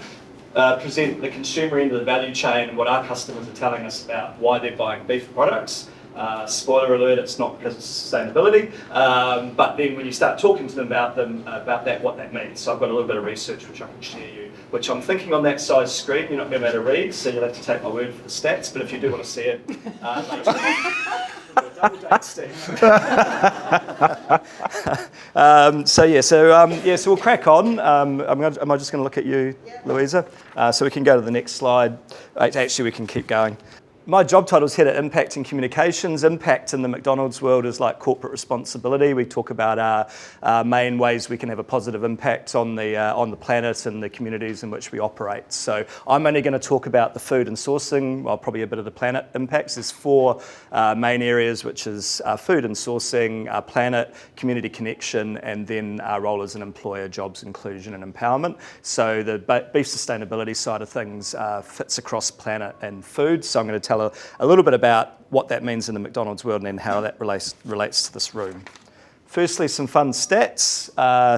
Speaker 16: present the consumer end of the value chain and what our customers are telling us about why they're buying beef products. Spoiler alert, it's not because of sustainability, but then when you start talking to them about that, what that means. So I've got a little bit of research which I can share you, which I'm thinking on that size screen, you're not going to be able to read, so you'll have to take my word for the stats, but if you do want to see it later, double date, Steve.
Speaker 17: So we'll crack on. Am I just going to look at you, Louisa? So we can go to the next slide. Actually, we can keep going. My job title is Head of Impact and Communications. Impact in the McDonald's world is like corporate responsibility. We talk about our main ways we can have a positive impact on the planet and the communities in which we operate. So I'm only going to talk about the food and sourcing, well, probably a bit of the planet impacts. There's 4 main areas, which is food and sourcing, planet, community connection, and then our role as an employer, jobs, inclusion, and empowerment. So the beef sustainability side of things fits across planet and food. So I'm going to tell a little bit about what that means in the McDonald's world and then how that relates to this room. Firstly, some fun stats.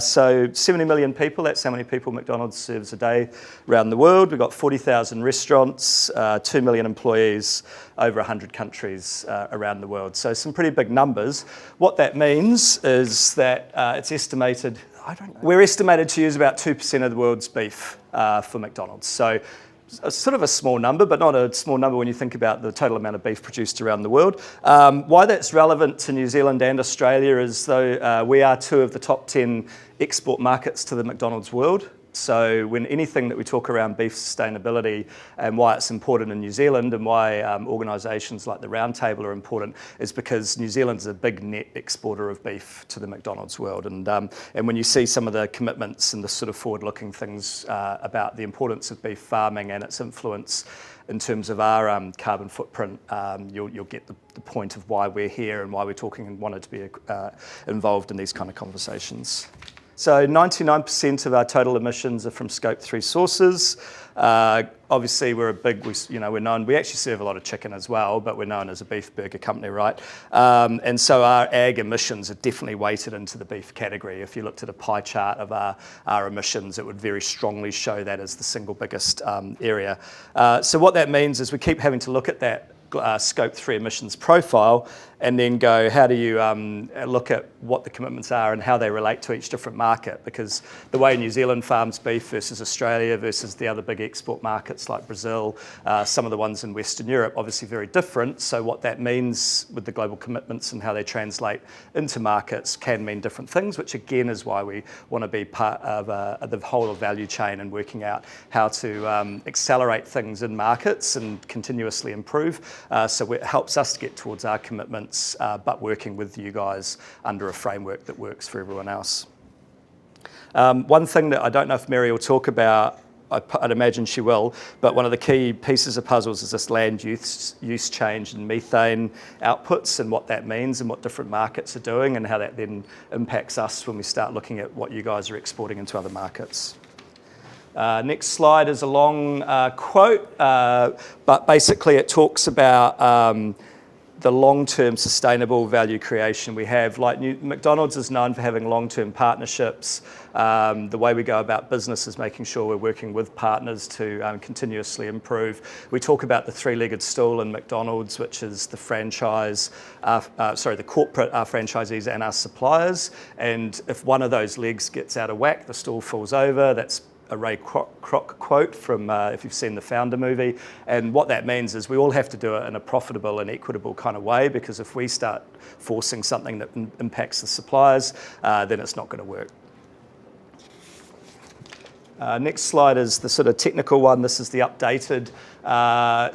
Speaker 17: So 70 million people, that's how many people McDonald's serves a day around the world. We've got 40,000 restaurants, 2 million employees, over 100 countries around the world. So some pretty big numbers. What that means is that it's estimated, we're estimated to use about 2% of the world's beef for McDonald's. So sort of a small number, but not a small number when you think about the total amount of beef produced around the world. Why that's relevant to New Zealand and Australia is though we are 2 of the top 10 export markets to the McDonald's world. So when anything that we talk around beef sustainability and why it's important in New Zealand and why organisations like the Roundtable are important is because New Zealand's a big net exporter of beef to the McDonald's world. And when you see some of the commitments and the sort of forward-looking things about the importance of beef farming and its influence in terms of our carbon footprint, you'll get the point of why we're here and why we're talking and wanted to be involved in these kind of conversations. So 99% of our total emissions are from Scope 3 sources. Obviously, we're known, we actually serve a lot of chicken as well, but we're known as a beef burger company, right? And so our ag emissions are definitely weighted into the beef category. If you looked at a pie chart of our emissions, it would very strongly show that as the single biggest area. So what that means is we keep having to look at that Scope 3 emissions profile and then go, how do you look at what the commitments are and how they relate to each different market? Because the way New Zealand farms beef versus Australia versus the other big export markets like Brazil, some of the ones in Western Europe, obviously very different. So what that means with the global commitments and how they translate into markets can mean different things, which again is why we want to be part of the whole of value chain and working out how to accelerate things in markets and continuously improve. So it helps us to get towards our commitments, but working with you guys under a framework that works for everyone else. One thing that I don't know if Mary will talk about, I'd imagine she will, but one of the key pieces of puzzles is this land use change in methane outputs and what that means and what different markets are doing and how that then impacts us when we start looking at what you guys are exporting into other markets. Next slide is a long quote, but basically it talks about the long-term sustainable value creation we have. Like McDonald's is known for having long-term partnerships. The way we go about business is making sure we're working with partners to continuously improve. We talk about the three-legged stool in McDonald's, which is the franchise, the corporate, our franchisees and our suppliers. And if one of those legs gets out of whack, the stool falls over. That's a Ray Kroc quote from, if you've seen the Founder movie. And what that means is we all have to do it in a profitable and equitable kind of way, because if we start forcing something that impacts the suppliers, then it's not going to work. Next slide is the sort of technical one. This is the updated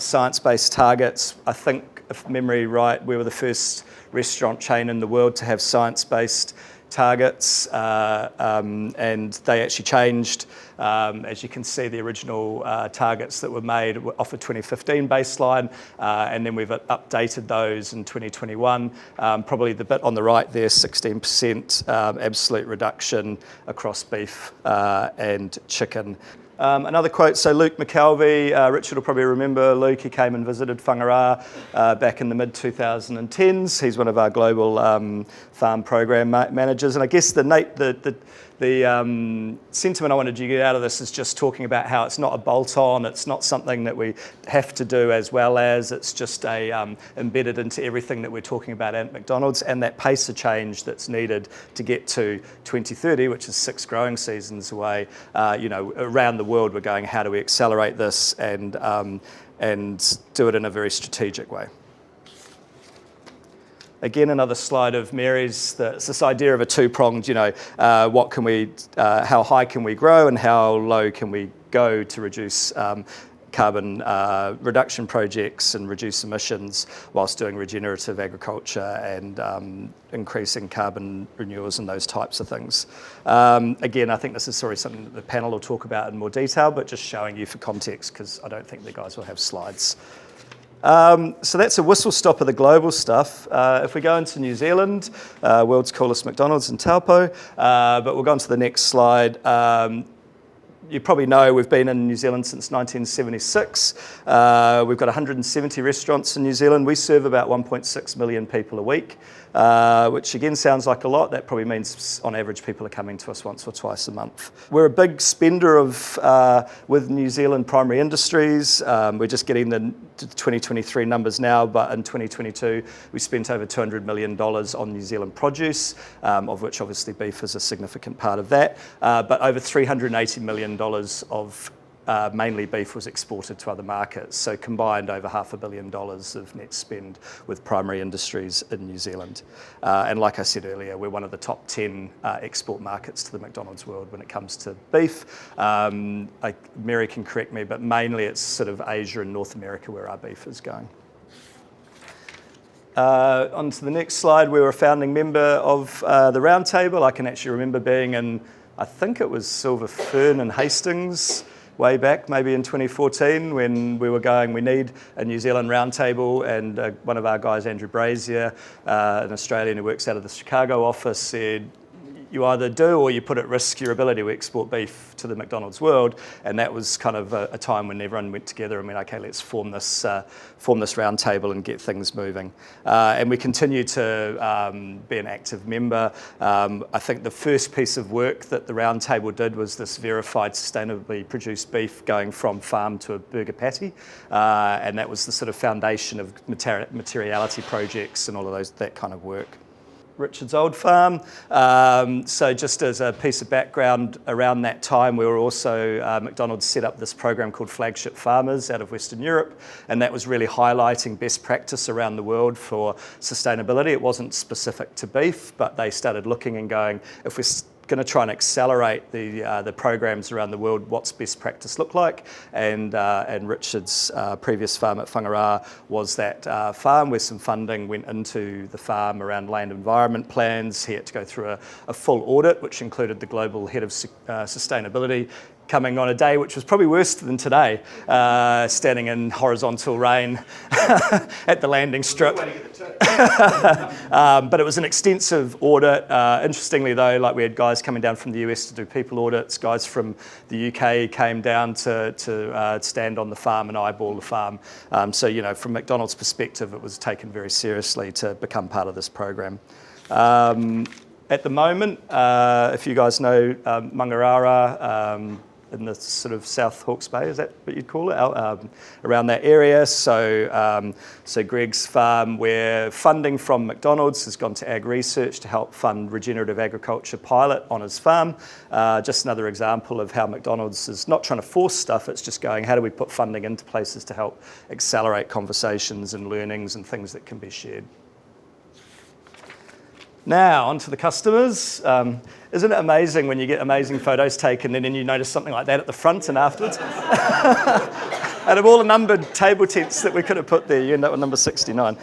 Speaker 17: science-based targets. I think, if memory right, we were the first restaurant chain in the world to have science-based targets, and they actually changed. As you can see, the original targets that were made were off a 2015 baseline, and then we've updated those in 2021. Probably the bit on the right there, 16% absolute reduction across beef and chicken. Another quote, so Luke McKelvey, Richard will probably remember Luke, he came and visited Whangaraa back in the mid-2010s. He's one of our global farm program managers, and I guess the sentiment I wanted you to get out of this is just talking about how it's not a bolt-on, it's not something that we have to do as well as, it's just embedded into everything that we're talking about at McDonald's, and that pace of change that's needed to get to 2030, which is 6 growing seasons away. Around the world we're going, how do we accelerate this and do it in a very strategic way. Again, another slide of Mary's. It's this idea of a two-pronged, what can we, how high can we grow and how low can we go to reduce carbon reduction projects and reduce emissions whilst doing regenerative agriculture and increasing carbon renewals and those types of things. Again, I think this is something that the panel will talk about in more detail, but just showing you for context because I don't think the guys will have slides. So that's a whistle stop of the global stuff. If we go into New Zealand, world's coolest McDonald's in Taupo, but we'll go on to the next slide. You probably know we've been in New Zealand since 1976. We've got 170 restaurants in New Zealand. We serve about 1.6 million people a week, which again sounds like a lot. That probably means on average people are coming to us once or twice a month. We're a big spender with New Zealand primary industries. We're just getting the 2023 numbers now, but in 2022 we spent over $200 million on New Zealand produce, of which obviously beef is a significant part of that, but over $380 million of mainly beef was exported to other markets. So combined over $500 million of net spend with primary industries in New Zealand. And like I said earlier, we're one of the top 10 export markets to the McDonald's world when it comes to beef. Mary can correct me, but mainly it's sort of Asia and North America where our beef is going. On to the next slide, we were a founding member of the Roundtable. I can actually remember being in, I think it was Silver Fern and Hastings, way back, maybe in 2014, when we were going, we need a New Zealand Roundtable, and one of our guys, Andrew Brazier, an Australian who works out of the Chicago office, said, you either do or you put at risk your ability to export beef to the McDonald's world, and that was kind of a time when everyone went together and went, okay, let's form this roundtable and get things moving. And we continue to be an active member. I think the first piece of work that the roundtable did was this verified sustainably produced beef going from farm to a burger patty, and that was the sort of foundation of materiality projects and all of that kind of work. Richard's old farm. So just as a piece of background, around that time we were also, McDonald's set up this program called Flagship Farmers out of Western Europe, and that was really highlighting best practice around the world for sustainability. It wasn't specific to beef, but they started looking and going, if we're going to try and accelerate the programs around the world, what's best practice look like? And Richard's previous farm at Whangaraa was that farm where some funding went into the farm around land environment plans. He had to go through a full audit, which included the global head of sustainability, coming on a day which was probably worse than today, standing in horizontal rain at the landing strip. But it was an extensive audit. Interestingly though, like we had guys coming down from the US to do people audits, guys from the UK came down to stand on the farm and eyeball the farm. So, you know, from McDonald's perspective, it was taken very seriously to become part of this program. At the moment, if you guys know Mangaraara, in the sort of South Hawke's Bay, is that what you'd call it? Around that area. So, so Greg's farm, where funding from McDonald's has gone to AgResearch to help fund regenerative agriculture pilot on his farm. Just another example of how McDonald's is not trying to force stuff, it's just going, how do we put funding into places to help accelerate conversations and learnings and things that can be shared. Now, on to the customers. Isn't it amazing when you get amazing photos taken and then you notice something like that at the front and afterwards? Out of all the numbered table tents that we could have put there, you end up with number 69.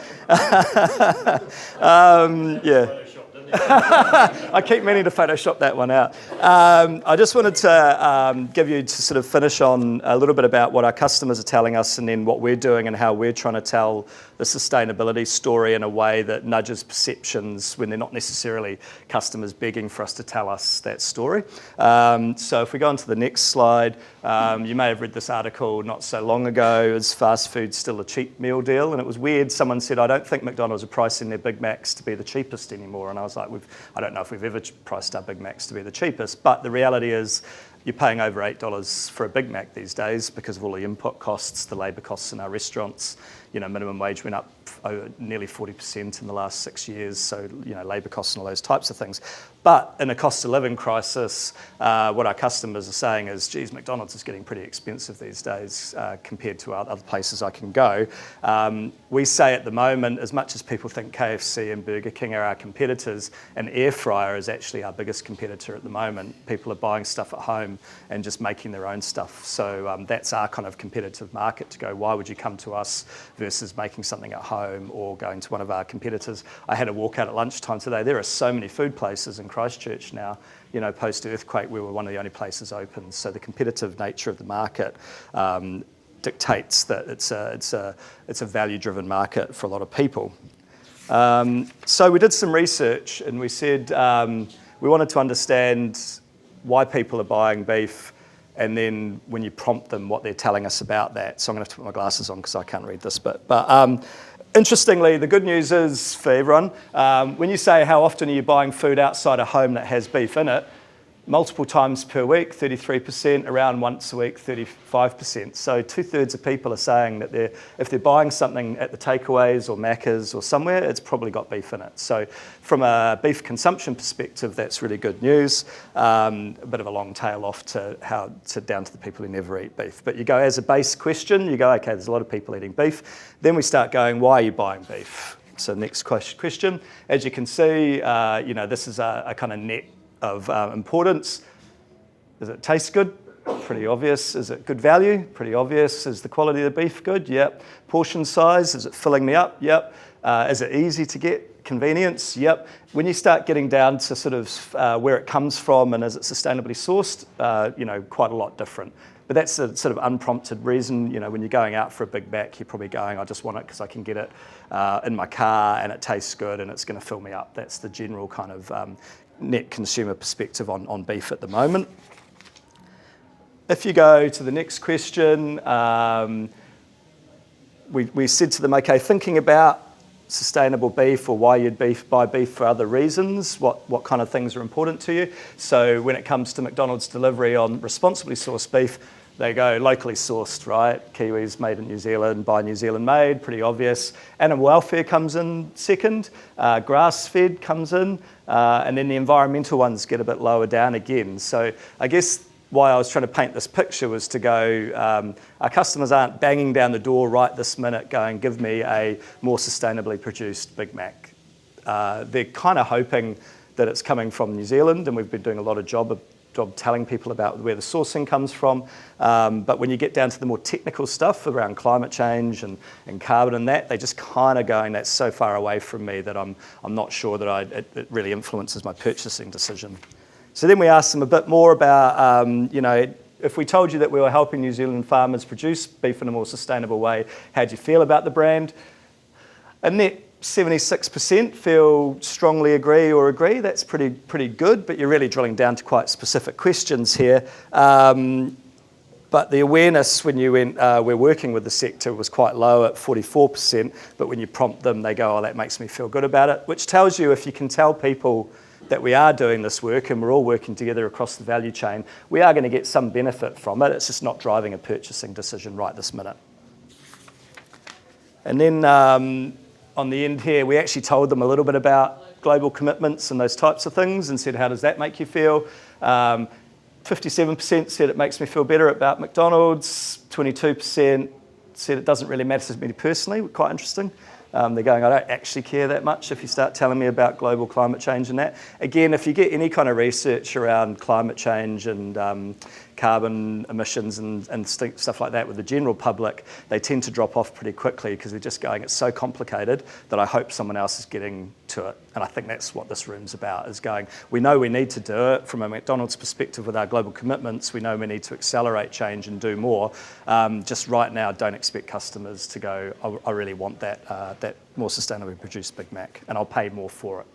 Speaker 17: Yeah. I keep meaning to Photoshop that one out. I just wanted to give you to sort of finish on a little bit about what our customers are telling us and then what we're doing and how we're trying to tell the sustainability story in a way that nudges perceptions when they're not necessarily customers begging for us to tell us that story. So if we go on to the next slide, you may have read this article not so long ago, is fast food still a cheap meal deal? And it was weird, someone said, I don't think McDonald's are pricing their Big Macs to be the cheapest anymore. And I was like, I don't know if we've ever priced our Big Macs to be the cheapest, but the reality is you're paying over $8 for a Big Mac these days because of all the input costs, the labour costs in our restaurants. You know, minimum wage went up nearly 40% in the last 6 years, so, you know, labour costs and all those types of things. But in a cost of living crisis, what our customers are saying is, geez, McDonald's is getting pretty expensive these days compared to other places I can go. We say at the moment, as much as people think KFC and Burger King are our competitors, an air fryer is actually our biggest competitor at the moment. People are buying stuff at home and just making their own stuff. So that's our kind of competitive market to go, why would you come to us versus making something at home or going to one of our competitors? I had a walk out at lunchtime today. There are so many food places in Christchurch now. You know, post-earthquake, we were one of the only places open. So the competitive nature of the market dictates that it's a value-driven market for a lot of people. So we did some research and we said we wanted to understand why people are buying beef, and then when you prompt them, what they're telling us about that. So I'm going to have to put my glasses on because I can't read this bit. But interestingly, the good news is for everyone, when you say how often are you buying food outside a home that has beef in it, multiple times per week, 33%, around once a week, 35%. So 2/3 of people are saying that if they're buying something at the takeaways or Macca's or somewhere, it's probably got beef in it. So from a beef consumption perspective, that's really good news. A bit of a long tail off to down to the people who never eat beef. But you go as a base question, you go, okay, there's a lot of people eating beef. Then we start going, why are you buying beef? So next question. As you can see, this is a kind of net of importance. Does it taste good? Pretty obvious. Is it good value? Pretty obvious. Is the quality of the beef good? Yep. Portion size, is it filling me up? Yep. Is it easy to get? Convenience? Yep. When you start getting down to sort of where it comes from and is it sustainably sourced, quite a lot different. But that's a sort of unprompted reason. When you're going out for a Big Mac, you're probably going, I just want it because I can get it in my car and it tastes good and it's going to fill me up. That's the general kind of net consumer perspective on beef at the moment. If you go to the next question, we said to them, okay, thinking about sustainable beef or why you'd buy beef for other reasons, what kind of things are important to you. So when it comes to McDonald's delivery on responsibly sourced beef, they go locally sourced, right? Kiwis made in New Zealand, by New Zealand made, pretty obvious. Animal welfare comes in second, grass-fed comes in, and then the environmental ones get a bit lower down again. So I guess why I was trying to paint this picture was to go, our customers aren't banging down the door right this minute going, give me a more sustainably produced Big Mac. They're kind of hoping that it's coming from New Zealand, and we've been doing a lot of job telling people about where the sourcing comes from. But when you get down to the more technical stuff around climate change and carbon and that, they just kind of going, that's so far away from me that I'm not sure that it really influences my purchasing decision. So then we asked them a bit more about, if we told you that we were helping New Zealand farmers produce beef in a more sustainable way, how do you feel about the brand? A net 76% feel strongly agree. That's pretty good, but you're really drilling down to quite specific questions here. But the awareness when you went, we're working with the sector, was quite low at 44%, but when you prompt them, they go, oh, that makes me feel good about it, which tells you if you can tell people that we are doing this work and we're all working together across the value chain, we are going to get some benefit from it. It's just not driving a purchasing decision right this minute. And then on the end here, we actually told them a little bit about global commitments and those types of things and said, how does that make you feel? 57% said it makes me feel better about McDonald's. 22% said it doesn't really matter to me personally. Quite interesting. They're going, I don't actually care that much if you start telling me about global climate change and that. Again, if you get any kind of research around climate change and carbon emissions and stuff like that with the general public, they tend to drop off pretty quickly because they're just going, it's so complicated that I hope someone else is getting to it. And I think that's what this room's about, is going, we know we need to do it from a McDonald's perspective with our global commitments. We know we need to accelerate change and do more. Just right now, don't expect customers to go, I really want that more sustainably produced Big Mac, and I'll pay more for it.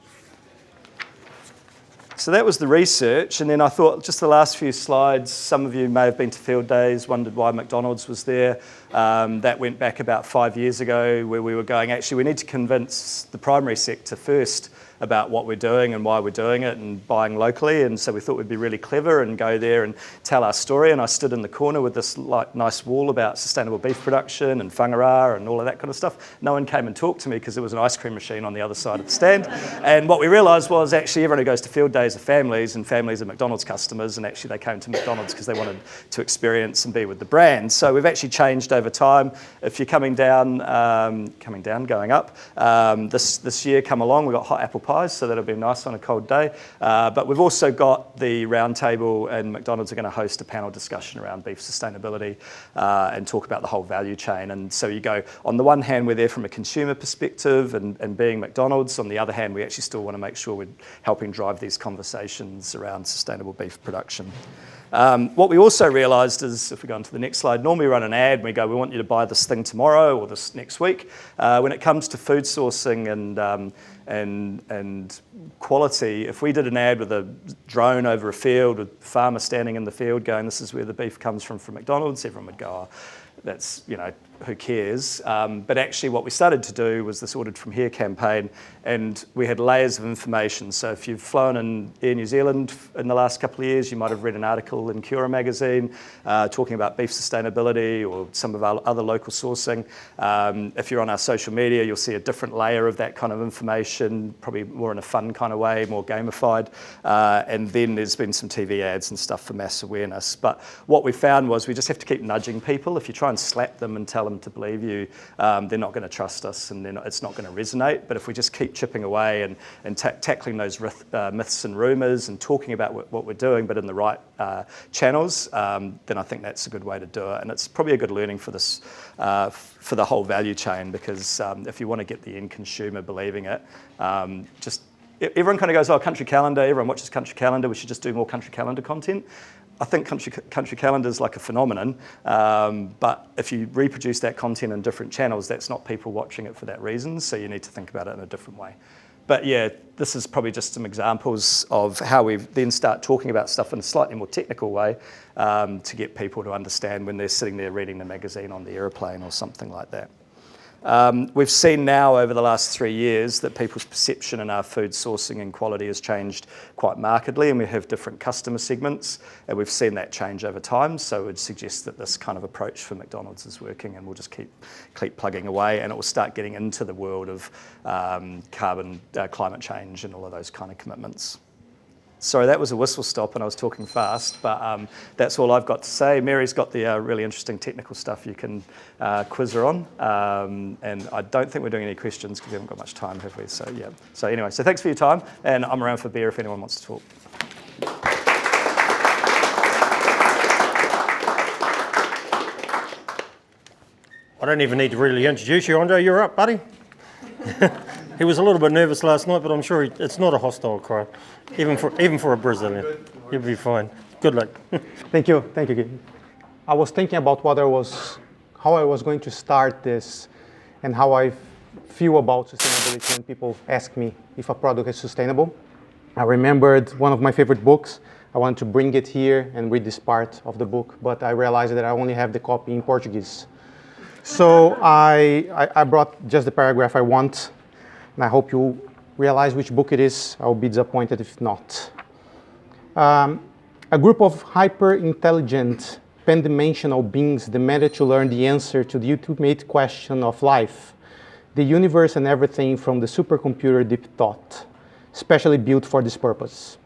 Speaker 17: So that was the research, and then I thought just the last few slides, some of you may have been to field days, wondered why McDonald's was there. That went back about 5 years ago, where we were going, actually we need to convince the primary sector first about what we're doing and why we're doing it and buying locally, and so we thought we'd be really clever and go there and tell our story. And I stood in the corner with this nice wall about sustainable beef production and whangarā and all of that kind of stuff. No one came and talked to me because there was an ice cream machine on the other side of the stand. And what we realised was actually everyone who goes to field days are families, and families are McDonald's customers, and actually they came to McDonald's because they wanted to experience and be with the brand. So we've actually changed over time. If you're going up, this year come along, we've got hot apple pie, so that'll be nice on a cold day. But we've also got the roundtable, and McDonald's are going to host a panel discussion around beef sustainability and talk about the whole value chain. And so you go, on the one hand, we're there from a consumer perspective and being McDonald's. On the other hand, we actually still want to make sure we're helping drive these conversations around sustainable beef production. What we also realised is, if we go on to the next slide, normally we run an ad and we go, we want you to buy this thing tomorrow or this next week. When it comes to food sourcing and quality, if we did an ad with a drone over a field with a farmer standing in the field going, this is where the beef comes from McDonald's, everyone would go, oh, that's who cares? But actually what we started to do was this Ordered From Here campaign, and we had layers of information. So if you've flown in Air New Zealand in the last couple of years, you might have read an article in Kia magazine talking about beef sustainability or some of our other local sourcing. If you're on our social media, you'll see a different layer of that kind of information, probably more in a fun kind of way, more gamified. And then there's been some TV ads and stuff for mass awareness. But what we found was we just have to keep nudging people. If you try and slap them and tell them to believe you, they're not going to trust us, and it's not going to resonate. But if we just keep chipping away and tackling those myths and rumours and talking about what we're doing, but in the right channels, then I think that's a good way to do it. And it's probably a good learning for this, for the whole value chain, because if you want to get the end consumer believing it, everyone kind of goes, oh, Country Calendar, everyone watches Country Calendar, we should just do more Country Calendar content. I think Country Calendar is like a phenomenon, but if you reproduce that content in different channels, that's not people watching it for that reason, so you need to think about it in a different way. But yeah, this is probably just some examples of how we then start talking about stuff in a slightly more technical way to get people to understand when they're sitting there reading the magazine on the aeroplane or something like that. We've seen now over the last 3 years that people's perception in our food sourcing and quality has changed quite markedly, and we have different customer segments, and we've seen that change over time. So it would suggest that this kind of approach for McDonald's is working, and we'll just keep plugging away, and it will start getting into the world of climate change and all of those kind of commitments. Sorry, that was a whistle stop and I was talking fast, but that's all I've got to say. Mary's got the really interesting technical stuff you can quiz her on. And I don't think we're doing any questions because we haven't got much time, have we? So yeah. So anyway, so thanks for your time, and I'm around for beer if anyone wants to talk.
Speaker 1: I don't even need to really introduce you, Andre. You're up, buddy. He was a little bit nervous last night, but I'm sure it's not a hostile crowd, even for a Brazilian. You'll be fine. Good luck.
Speaker 18: Thank you, Gil. I was thinking about how I was going to start this, and how I feel about sustainability when people ask me if a product is sustainable. I remembered one of my favorite books. I wanted to bring it here and read this part of the book, but I realized that I only have the copy in Portuguese. So I brought just the paragraph I want, and I hope you realize which book it is. I'll be disappointed if not. A group of hyper-intelligent, pan-dimensional beings demanded to learn the answer to the ultimate question of life, the universe and everything from the supercomputer Deep Thought, specially built for this purpose.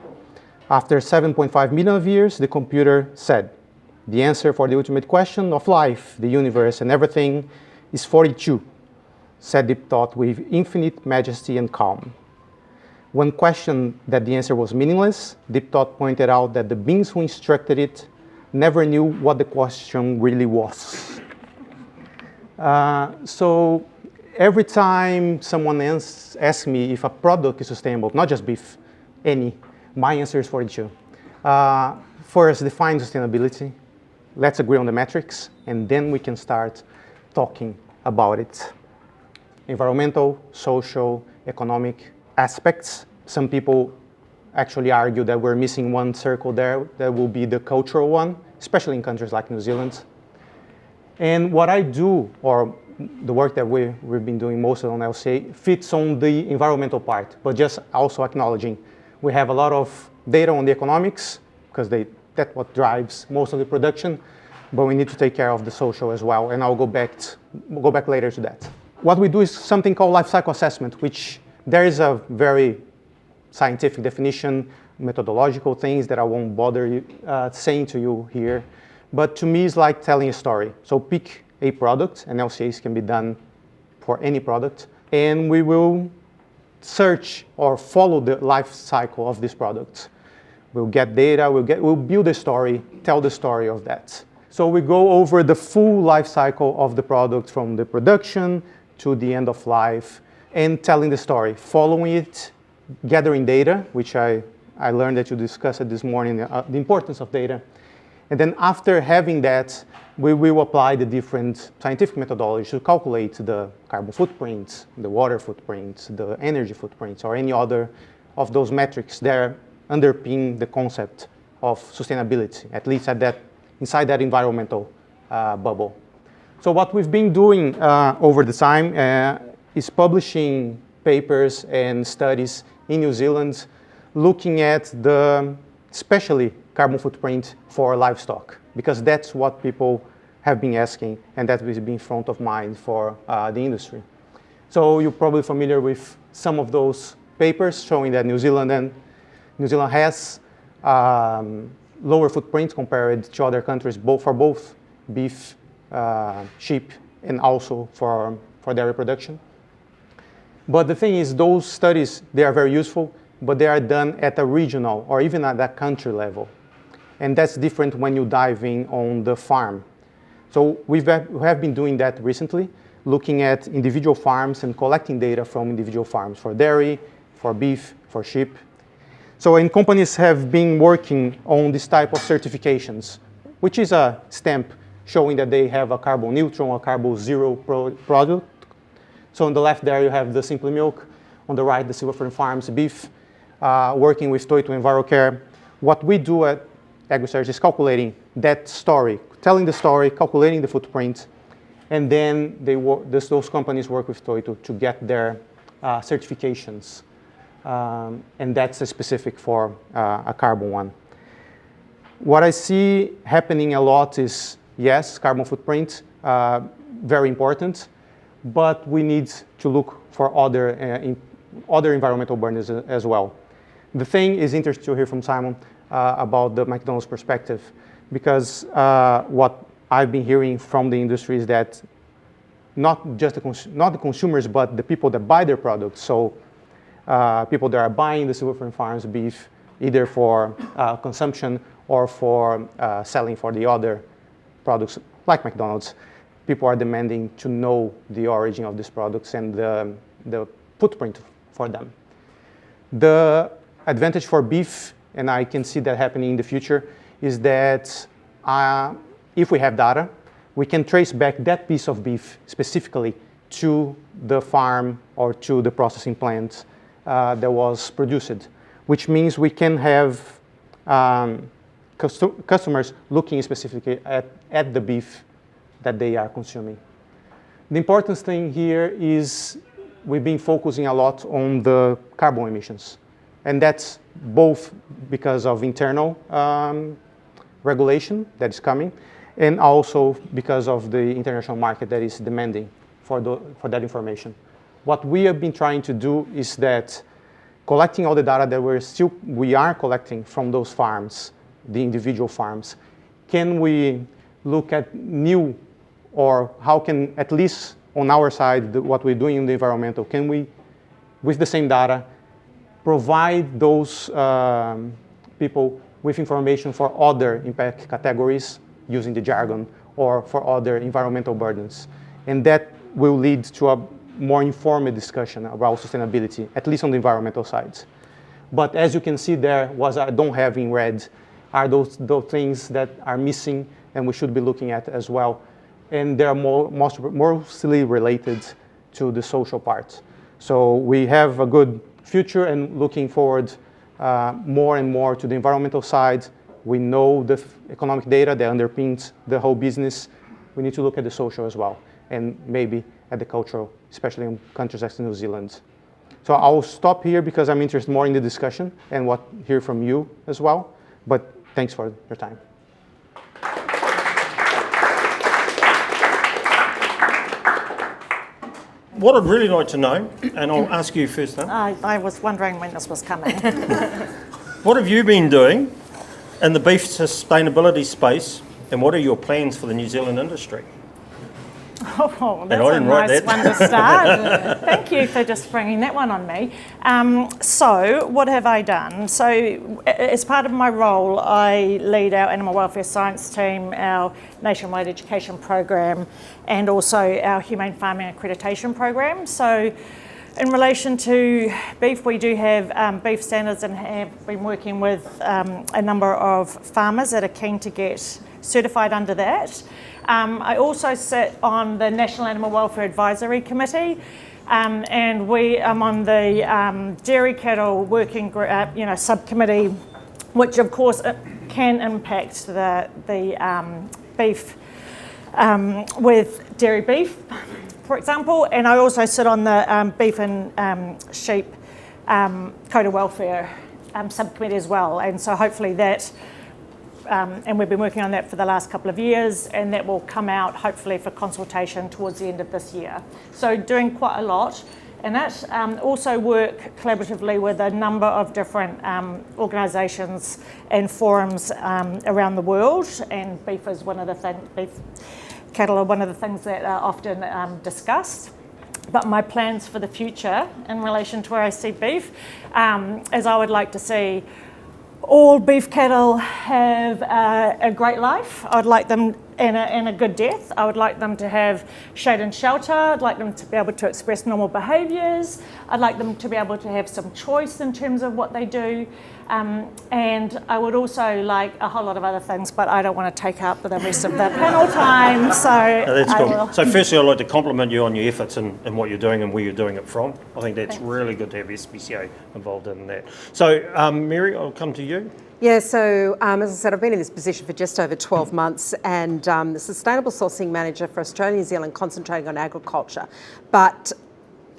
Speaker 18: After 7.5 million of years, the computer said, the answer for the ultimate question of life, the universe, and everything is 42, said Deep Thought with infinite majesty and calm. When questioned that the answer was meaningless, Deep Thought pointed out that the beings who instructed it never knew what the question really was. So every time someone asks me if a product is sustainable, not just beef, my answer is 42. First, define sustainability. Let's agree on the metrics, and then we can start talking about it. Environmental, social, economic aspects. Some people actually argue that we're missing one circle there. That will be the cultural one, especially in countries like New Zealand. And what I do, or the work that we've been doing mostly on LCA, fits on the environmental part, but just also acknowledging we have a lot of data on the economics, because that's what drives most of the production, but we need to take care of the social as well, and I'll go back later to that. What we do is something called life cycle assessment, which there is a very scientific definition, methodological things that I won't bother saying to you here, but to me it's like telling a story. So pick a product, and LCAs can be done for any product, and we will search or follow the life cycle of this product. We'll get data, we'll build a story, tell the story of that. So we go over the full life cycle of the product from the production to the end of life and telling the story, following it, gathering data, which I learned that you discussed it this morning, the importance of data. And then after having that, we will apply the different scientific methodologies to calculate the carbon footprints, the water footprints, the energy footprints, or any other of those metrics that underpin the concept of sustainability, at least inside that environmental bubble. So what we've been doing over the time is publishing papers and studies in New Zealand looking at the especially carbon footprint for livestock, because that's what people have been asking and that has been front of mind for the industry. So you're probably familiar with some of those papers showing that New Zealand has lower footprint compared to other countries, both for both beef, sheep, and also for dairy production. But the thing is, those studies, they are very useful, but they are done at a regional or even at a country level. And that's different when you dive in on the farm. So we have been doing that recently, looking at individual farms and collecting data from individual farms for dairy, for beef, for sheep. So and companies have been working on this type of certifications, which is a stamp showing that they have a carbon neutral or carbon zero product. So on the left there you have the Simply Milk, on the right the Silverfern Farms beef, working with Toito EnviroCare. What we do at AgResearch is calculating that story, telling the story, calculating the footprint, and then those companies work with Toito to get their certifications. And that's specific for a carbon one. What I see happening a lot is, yes, carbon footprint, very important, but we need to look for other environmental burdens as well. The thing is interesting to hear from Simon about the McDonald's perspective, because what I've been hearing from the industry is that not the consumers, but the people that buy their products. So people that are buying the Silverfern Farms beef, either for consumption or for selling for the other products like McDonald's, people are demanding to know the origin of these products and the footprint for them. The advantage for beef, and I can see that happening in the future, is that if we have data, we can trace back that piece of beef specifically to the farm or to the processing plant that was produced, which means we can have customers looking specifically at the beef that they are consuming. The important thing here is we've been focusing a lot on the carbon emissions, and that's both because of internal regulation that is coming, and also because of the international market that is demanding for that information. What we have been trying to do is that collecting all the data that we are collecting from those farms, the individual farms, can we look at new, or how can, at least on our side, what we're doing in the environmental, can we, with the same data, provide those people with information for other impact categories using the jargon, or for other environmental burdens. And that will lead to a more informed discussion about sustainability, at least on the environmental side. But as you can see there, what I don't have in red are those things that are missing and we should be looking at as well. And they're mostly related to the social part. So we have a good future and looking forward more and more to the environmental side. We know the economic data that underpins the whole business. We need to look at the social as well, and maybe at the cultural, especially in countries like New Zealand. So I'll stop here because I'm interested more in the discussion and hear from you as well. But thanks for your time.
Speaker 1: What I'd really like to know, and I'll ask you first then.
Speaker 19: I was wondering when this was coming.
Speaker 1: What have you been doing in the beef sustainability space, and what are your plans for the New Zealand industry?
Speaker 19: Oh, that's a nice one to start. Thank you for just bringing that one on me. So what have I done? So as part of my role, I lead our animal welfare science team, our nationwide education program, and also our humane farming accreditation program. So in relation to beef, we do have beef standards and have been working with a number of farmers that are keen to get certified under that. I also sit on the National Animal Welfare Advisory Committee, and I'm on the Dairy Cattle Working Group, subcommittee, which of course can impact the beef with dairy beef, for example, and I also sit on the beef and sheep code of welfare subcommittee as well, and so hopefully that, and we've been working on that for the last couple of years, and that will come out hopefully for consultation towards the end of this year. So doing quite a lot in it. Also work collaboratively with a number of different organisations and forums around the world, and beef is one of the things, beef cattle are one of the things that are often discussed. But my plans for the future in relation to where I see beef is I would like to see all beef cattle have a great life. I'd like them in a good death. I would like them to have shade and shelter. I'd like them to be able to express normal behaviours. I'd like them to be able to have some choice in terms of what they do. And I would also like a whole lot of other things, but I don't want to take up the rest of the panel time, so
Speaker 1: That's
Speaker 19: I
Speaker 1: cool.
Speaker 19: will.
Speaker 1: So firstly, I'd like to compliment you on your efforts and what you're doing and where you're doing it from. I think that's really good to have SPCA involved in that. So Mary, I'll come to you.
Speaker 20: Yeah, so as I said, I've been in this position for just over 12 months and the Sustainable Sourcing Manager for Australia and New Zealand, concentrating on agriculture. But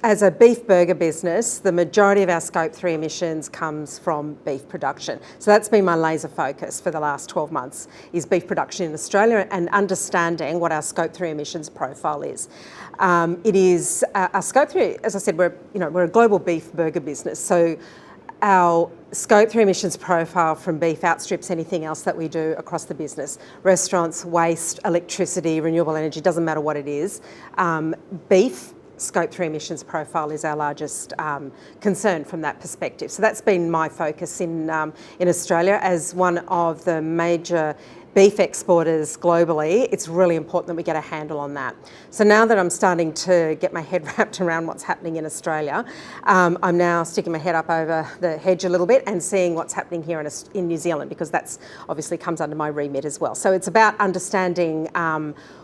Speaker 20: as a beef burger business, the majority of our Scope 3 emissions comes from beef production. So that's been my laser focus for the last 12 months, is beef production in Australia and understanding what our Scope 3 emissions profile is. It is, our Scope 3, as I said, we're a global beef burger business. So our Scope 3 emissions profile from beef outstrips anything else that we do across the business. Restaurants, waste, electricity, renewable energy, doesn't matter what it is. Beef Scope 3 emissions profile is our largest concern from that perspective. So that's been my focus in Australia as one of the major beef exporters globally. It's really important that we get a handle on that. So now that I'm starting to get my head wrapped around what's happening in Australia, I'm now sticking my head up over the hedge a little bit and seeing what's happening here in New Zealand, because that's obviously comes under my remit as well. So it's about understanding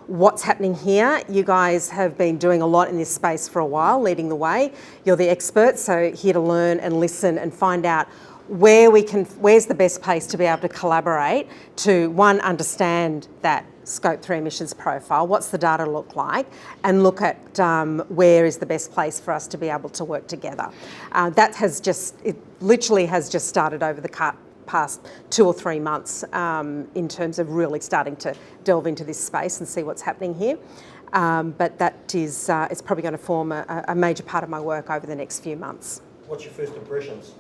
Speaker 20: what's happening here. You guys have been doing a lot in this space for a while, leading the way. You're the experts, so here to learn and listen and find out where's the best place to be able to collaborate to, one, understand that Scope 3 emissions profile, what's the data look like, and look at where is the best place for us to be able to work together. It literally has just started over the past 2 or 3 months in terms of really starting to delve into this space and see what's happening here. But that is, it's probably going to form a major part of my work over the next few months.
Speaker 1: What's your first impressions?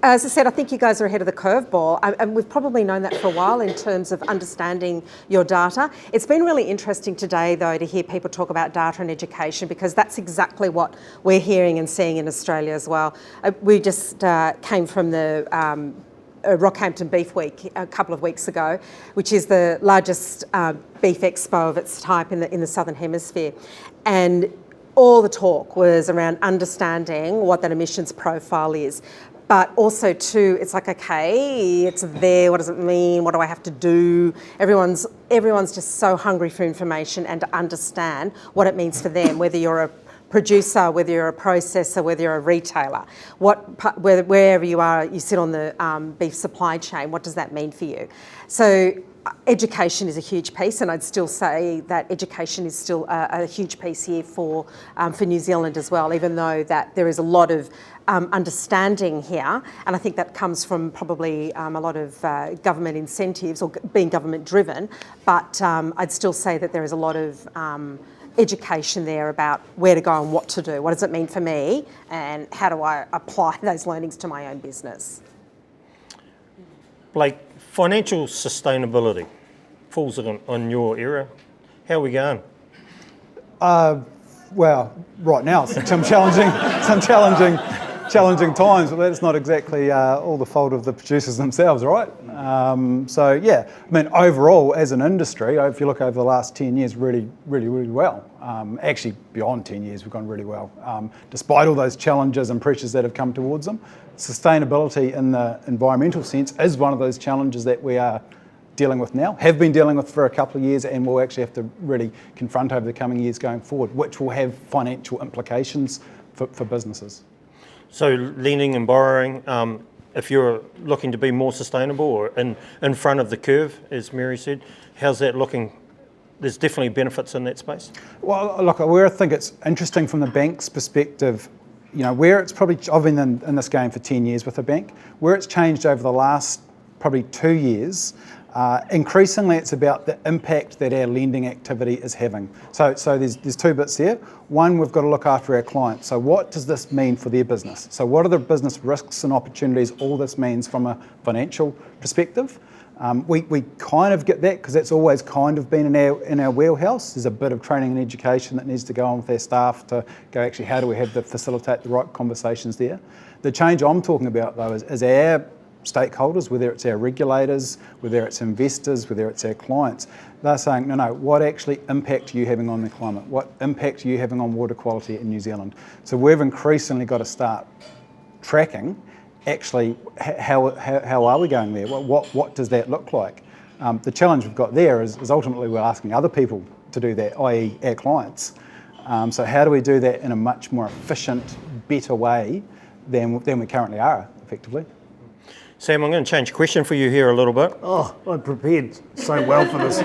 Speaker 20: As I said, I think you guys are ahead of the curveball, and we've probably known that for a while in terms of understanding your data. It's been really interesting today, though, to hear people talk about data and education, because that's exactly what we're hearing and seeing in Australia as well. We just came from the Rockhampton Beef Week a couple of weeks ago, which is the largest beef expo of its type in the Southern Hemisphere. And all the talk was around understanding what that emissions profile is. But also too, it's like, okay, it's there, what does it mean? What do I have to do? Everyone's just so hungry for information and to understand what it means for them, whether you're a producer, whether you're a processor, whether you're a retailer. Wherever you are, you sit on the beef supply chain, what does that mean for you? So education is a huge piece, and I'd still say that education is still a huge piece here for New Zealand as well, even though that there is a lot of understanding here, and I think that comes from probably a lot of government incentives or being government driven, but I'd still say that there is a lot of education there about where to go and what to do. What does it mean for me, and how do I apply those learnings to my own business?
Speaker 1: Blake, financial sustainability falls on your area. How are we going?
Speaker 21: Well, right now some challenging times, but that's not exactly all the fault of the producers themselves, right? So yeah, I mean, overall as an industry, if you look over the last 10 years, really well. Actually, beyond 10 years, we've gone really well. Despite all those challenges and pressures that have come towards them, sustainability in the environmental sense is one of those challenges that we are dealing with now, have been dealing with for a couple of years, and we'll actually have to really confront over the coming years going forward, which will have financial implications for businesses.
Speaker 1: So lending and borrowing, if you're looking to be more sustainable or in front of the curve, as Mary said, how's that looking there's definitely benefits in that space?
Speaker 21: Well, look, where I think it's interesting from the bank's perspective, where it's probably, I've been in this game for 10 years with a bank, where it's changed over the last probably 2 years, increasingly it's about the impact that our lending activity is having. So there's two bits there. One, we've got to look after our clients. So what does this mean for their business? So what are the business risks and opportunities all this means from a financial perspective? We kind of get that because that's always kind of been in our wheelhouse. There's a bit of training and education that needs to go on with our staff to go, actually, how do we facilitate the right conversations there? The change I'm talking about, though, is our stakeholders, whether it's our regulators, whether it's investors, whether it's our clients, they're saying, no, what actually impact are you having on the climate? What impact are you having on water quality in New Zealand? So we've increasingly got to start tracking, actually, how are we going there? What does that look like? The challenge we've got there is ultimately we're asking other people to do that, i.e. our clients. So how do we do that in a much more efficient, better way than we currently are, effectively?
Speaker 1: Sam, I'm going to change question for you here a little bit.
Speaker 7: Oh, I'm prepared so well for this.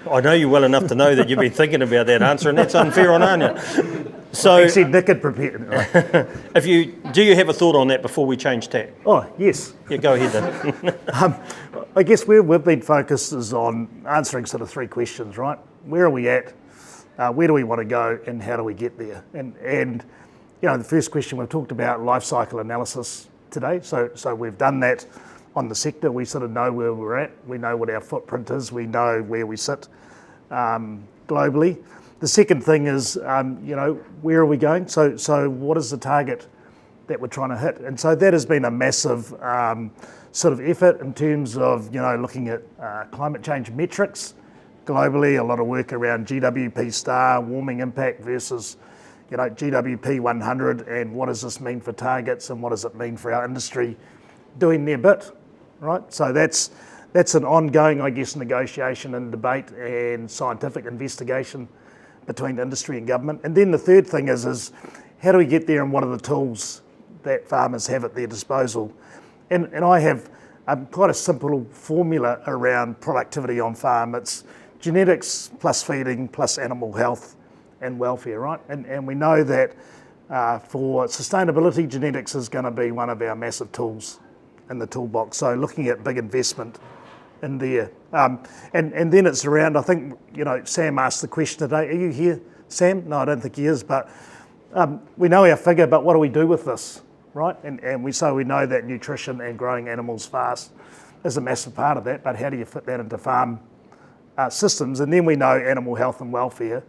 Speaker 1: I know you well enough to know that you've been thinking about that answer, and that's unfair on Anya. So,
Speaker 7: actually, Nick had prepared.
Speaker 1: Do you have a thought on that before we change tack?
Speaker 7: Oh, yes.
Speaker 1: Yeah, go ahead then.
Speaker 7: I guess where we've been focused is on answering sort of three questions, right? Where are we at? Where do we want to go? And how do we get there? And the first question, we've talked about life cycle analysis today. So we've done that on the sector. We sort of know where we're at. We know what our footprint is. We know where we sit globally. The second thing is, where are we going? So what is the target that we're trying to hit? And so that has been a massive sort of effort in terms of, looking at climate change metrics globally, a lot of work around GWP star, warming impact versus GWP 100, and what does this mean for targets and what does it mean for our industry doing their bit, right? So that's an ongoing, I guess, negotiation and debate and scientific investigation between industry and government. And then the third thing is how do we get there and what are the tools that farmers have at their disposal? And I have quite a simple formula around productivity on farm. It's genetics plus feeding plus animal health and welfare, right? And we know that for sustainability, genetics is going to be one of our massive tools in the toolbox. So looking at big investment in there. And then it's around, I think, Sam asked the question today, are you here, Sam? No, I don't think he is, but we know our figure, but what do we do with this, right? And we know that nutrition and growing animals fast is a massive part of that, but how do you fit that into farm systems? And then we know animal health and welfare,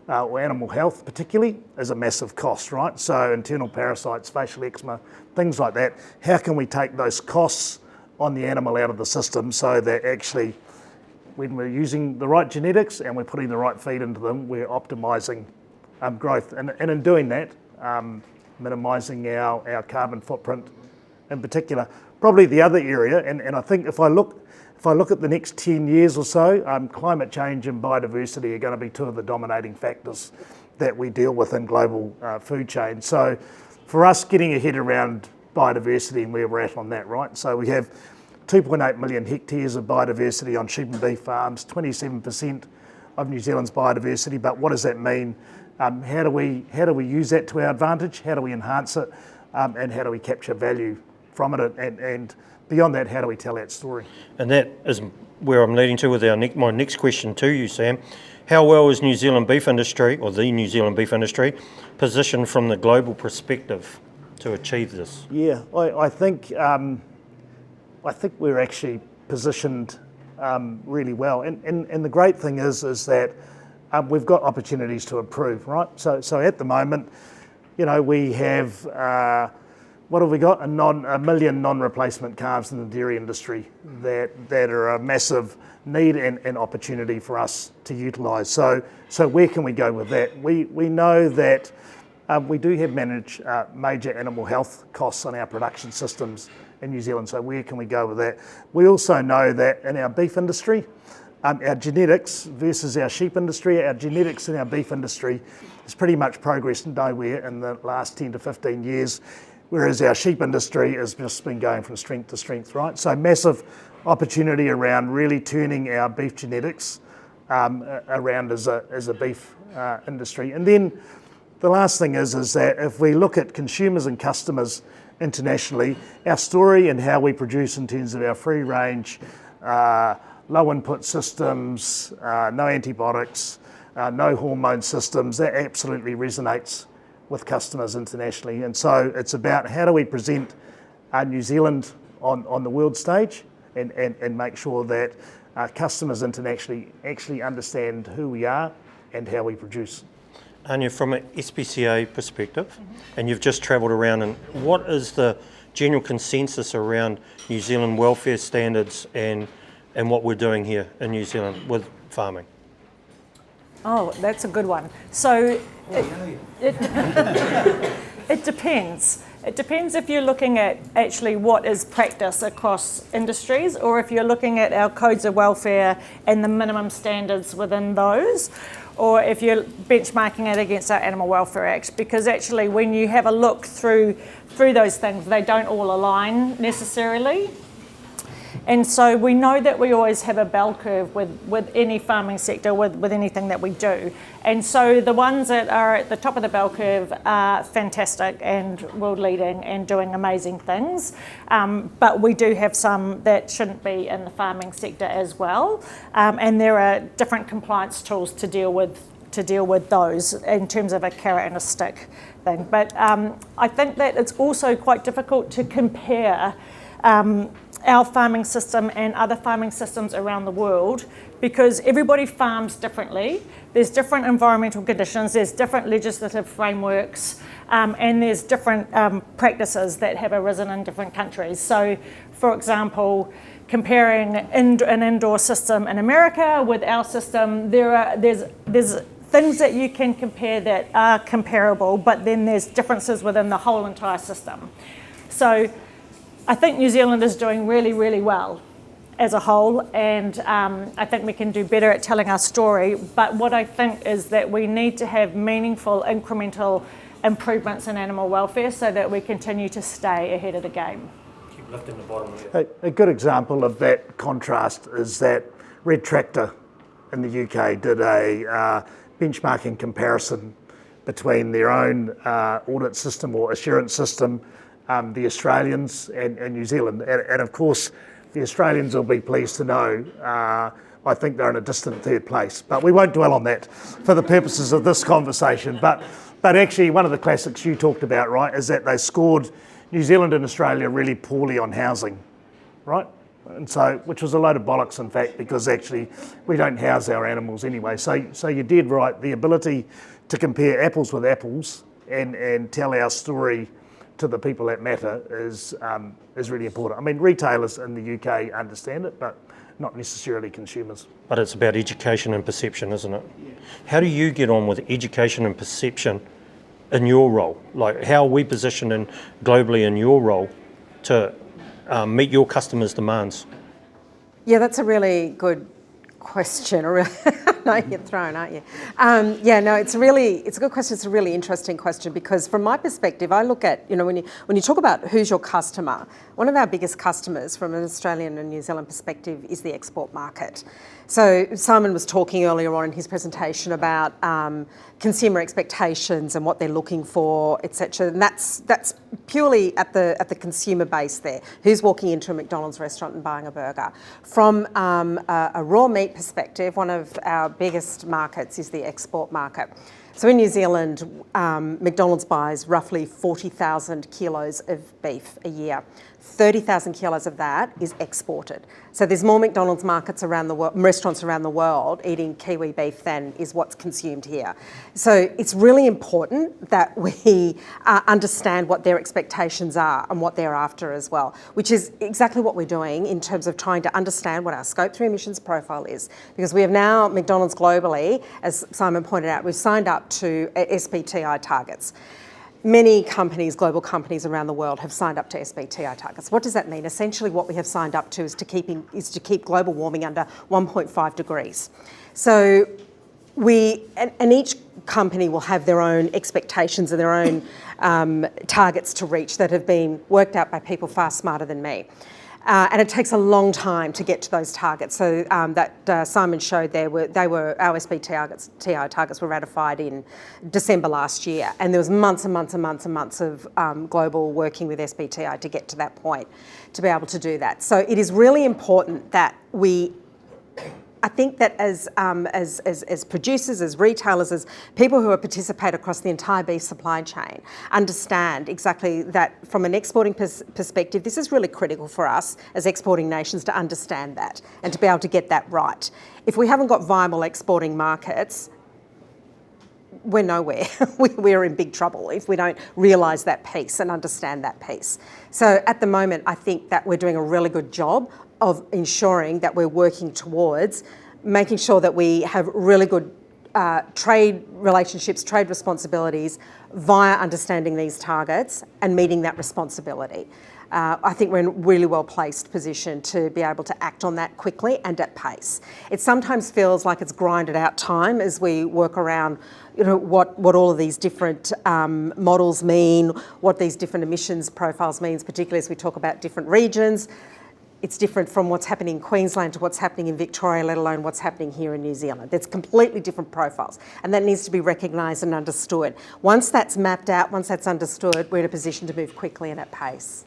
Speaker 7: or animal health particularly, is a massive cost, right? So internal parasites, facial eczema, things like that. How can we take those costs on the animal out of the system so that actually when we're using the right genetics and we're putting the right feed into them, we're optimising growth. And in doing that, minimising our carbon footprint in particular. Probably the other area, and I think if I look at the next 10 years or so, climate change and biodiversity are going to be two of the dominating factors that we deal with in global food chain. So for us, getting a head around biodiversity and where we're at on that, right? So we have 2.8 million hectares of biodiversity on sheep and beef farms, 27% of New Zealand's biodiversity, but what does that mean? How do we use that to our advantage? How do we enhance it? And how do we capture value from it? And beyond that, how do we tell that story?
Speaker 1: And that is where I'm leading to with my next question to you, Sam. How well is New Zealand beef industry, or the New Zealand beef industry, positioned from the global perspective to achieve this?
Speaker 7: Yeah, I think we're actually positioned really well. And the great thing is that we've got opportunities to improve, right? So at the moment, we have what have we got? A million non-replacement calves in the dairy industry that are a massive need and opportunity for us to utilise. So where can we go with that? We know that we do have managed major animal health costs on our production systems in New Zealand. So where can we go with that? We also know that in our beef industry, our genetics versus our sheep industry, our genetics in our beef industry has pretty much progressed nowhere in the last 10 to 15 years. Whereas our sheep industry has just been going from strength to strength, right? So massive opportunity around really turning our beef genetics around as a beef industry. And then the last thing is that if we look at consumers and customers internationally, our story and how we produce in terms of our free range, low input systems, no antibiotics, no hormone systems, that absolutely resonates with customers internationally. And so it's about how do we present New Zealand on the world stage and make sure that customers internationally actually understand who we are and how we produce.
Speaker 1: Anya, from an SPCA perspective, and you've just travelled around, and what is the general consensus around New Zealand welfare standards and what we're doing here in New Zealand with farming?
Speaker 19: Oh, that's a good one. So it depends. It depends if you're looking at actually what is practice across industries, or if you're looking at our codes of welfare and the minimum standards within those, or if you're benchmarking it against our Animal Welfare Act, because actually when you have a look through those things, they don't all align necessarily. And so we know that we always have a bell curve with any farming sector, with anything that we do. And so the ones that are at the top of the bell curve are fantastic and world leading and doing amazing things. But we do have some that shouldn't be in the farming sector as well. And there are different compliance tools to deal with those in terms of a carrot and a stick thing. But I think that it's also quite difficult to compare our farming system and other farming systems around the world, because everybody farms differently. There's different environmental conditions, there's different legislative frameworks, and there's different practices that have arisen in different countries. So, for example, comparing an indoor system in America with our system, there's things that you can compare that are comparable, but then there's differences within the whole entire system. So I think New Zealand is doing really, really well as a whole, and I think we can do better at telling our story. But what I think is that we need to have meaningful, incremental improvements in animal welfare so that we continue to stay ahead of the game.
Speaker 1: Keep lifting the bottom of it.
Speaker 7: A good example of that contrast is that Red Tractor in the UK did a benchmarking comparison between their own audit system or assurance system, the Australians and New Zealand. And of course, the Australians will be pleased to know, I think they're in a distant third place. But we won't dwell on that for the purposes of this conversation. But actually, one of the classics you talked about, right, is that they scored New Zealand and Australia really poorly on housing, right? And so, which was a load of bollocks, in fact, because actually we don't house our animals anyway. So you did right. The ability to compare apples with apples and tell our story to the people that matter is really important. I mean, retailers in the UK understand it, but not necessarily consumers.
Speaker 1: But it's about education and perception, isn't it? Yeah. How do you get on with education and perception in your role? Like, how are we positioned globally in your role to meet your customers' demands?
Speaker 20: Yeah, that's a really good question. No, you're thrown, aren't you? It's a good question. It's a really interesting question, because from my perspective, I look at, when you talk about who's your customer, one of our biggest customers from an Australian and New Zealand perspective is the export market. So Simon was talking earlier on in his presentation about consumer expectations and what they're looking for, etc. And that's purely at the consumer base there. Who's walking into a McDonald's restaurant and buying a burger? From a raw meat perspective, one of our biggest markets is the export market. So in New Zealand, McDonald's buys roughly 40,000 kilos of beef a year. 30,000 kilos of that is exported. So there's more McDonald's markets around the world, restaurants around the world eating Kiwi beef than is what's consumed here. So it's really important that we understand what their expectations are and what they're after as well, which is exactly what we're doing in terms of trying to understand what our Scope 3 emissions profile is. Because we have now, McDonald's globally, as Simon pointed out, we've signed up to SBTI targets. Many companies, global companies around the world, have signed up to SBTI targets. What does that mean? Essentially, what we have signed up to is to keep global warming under 1.5 degrees. So and each company will have their own expectations and their own targets to reach that have been worked out by people far smarter than me. And it takes a long time to get to those targets. So that Simon showed there, our SBTI targets were ratified in December last year, and there was months and months and months and months of global working with SBTI to get to that point, to be able to do that. So it is really important that I think that as producers, as retailers, as people who participate across the entire beef supply chain, understand exactly that from an exporting perspective, this is really critical for us as exporting nations to understand that and to be able to get that right. If we haven't got viable exporting markets, we're nowhere. We're in big trouble if we don't realise that piece and understand that piece. So at the moment, I think that we're doing a really good job of ensuring that we're working towards making sure that we have really good trade relationships, trade responsibilities via understanding these targets and meeting that responsibility. I think we're in a really well-placed position to be able to act on that quickly and at pace. It sometimes feels like it's grinded out time as we work around what all of these different models mean, what these different emissions profiles means, particularly as we talk about different regions. It's different from what's happening in Queensland to what's happening in Victoria, let alone what's happening here in New Zealand. There's completely different profiles, and that needs to be recognised and understood. Once that's mapped out, once that's understood, we're in a position to move quickly and at pace.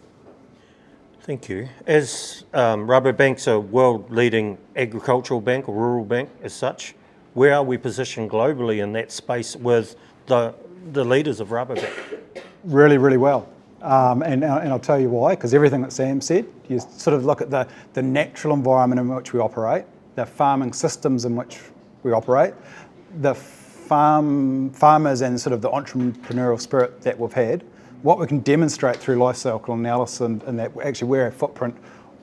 Speaker 1: Thank you. As Rabobank's a world-leading agricultural bank or rural bank as such, where are we positioned globally in that space with the leaders of Rabobank?
Speaker 21: Really, really well. And I'll tell you why, because everything that Sam said, you sort of look at the natural environment in which we operate, the farming systems in which we operate, the farmers and sort of the entrepreneurial spirit that we've had, what we can demonstrate through life cycle analysis and that actually where our footprint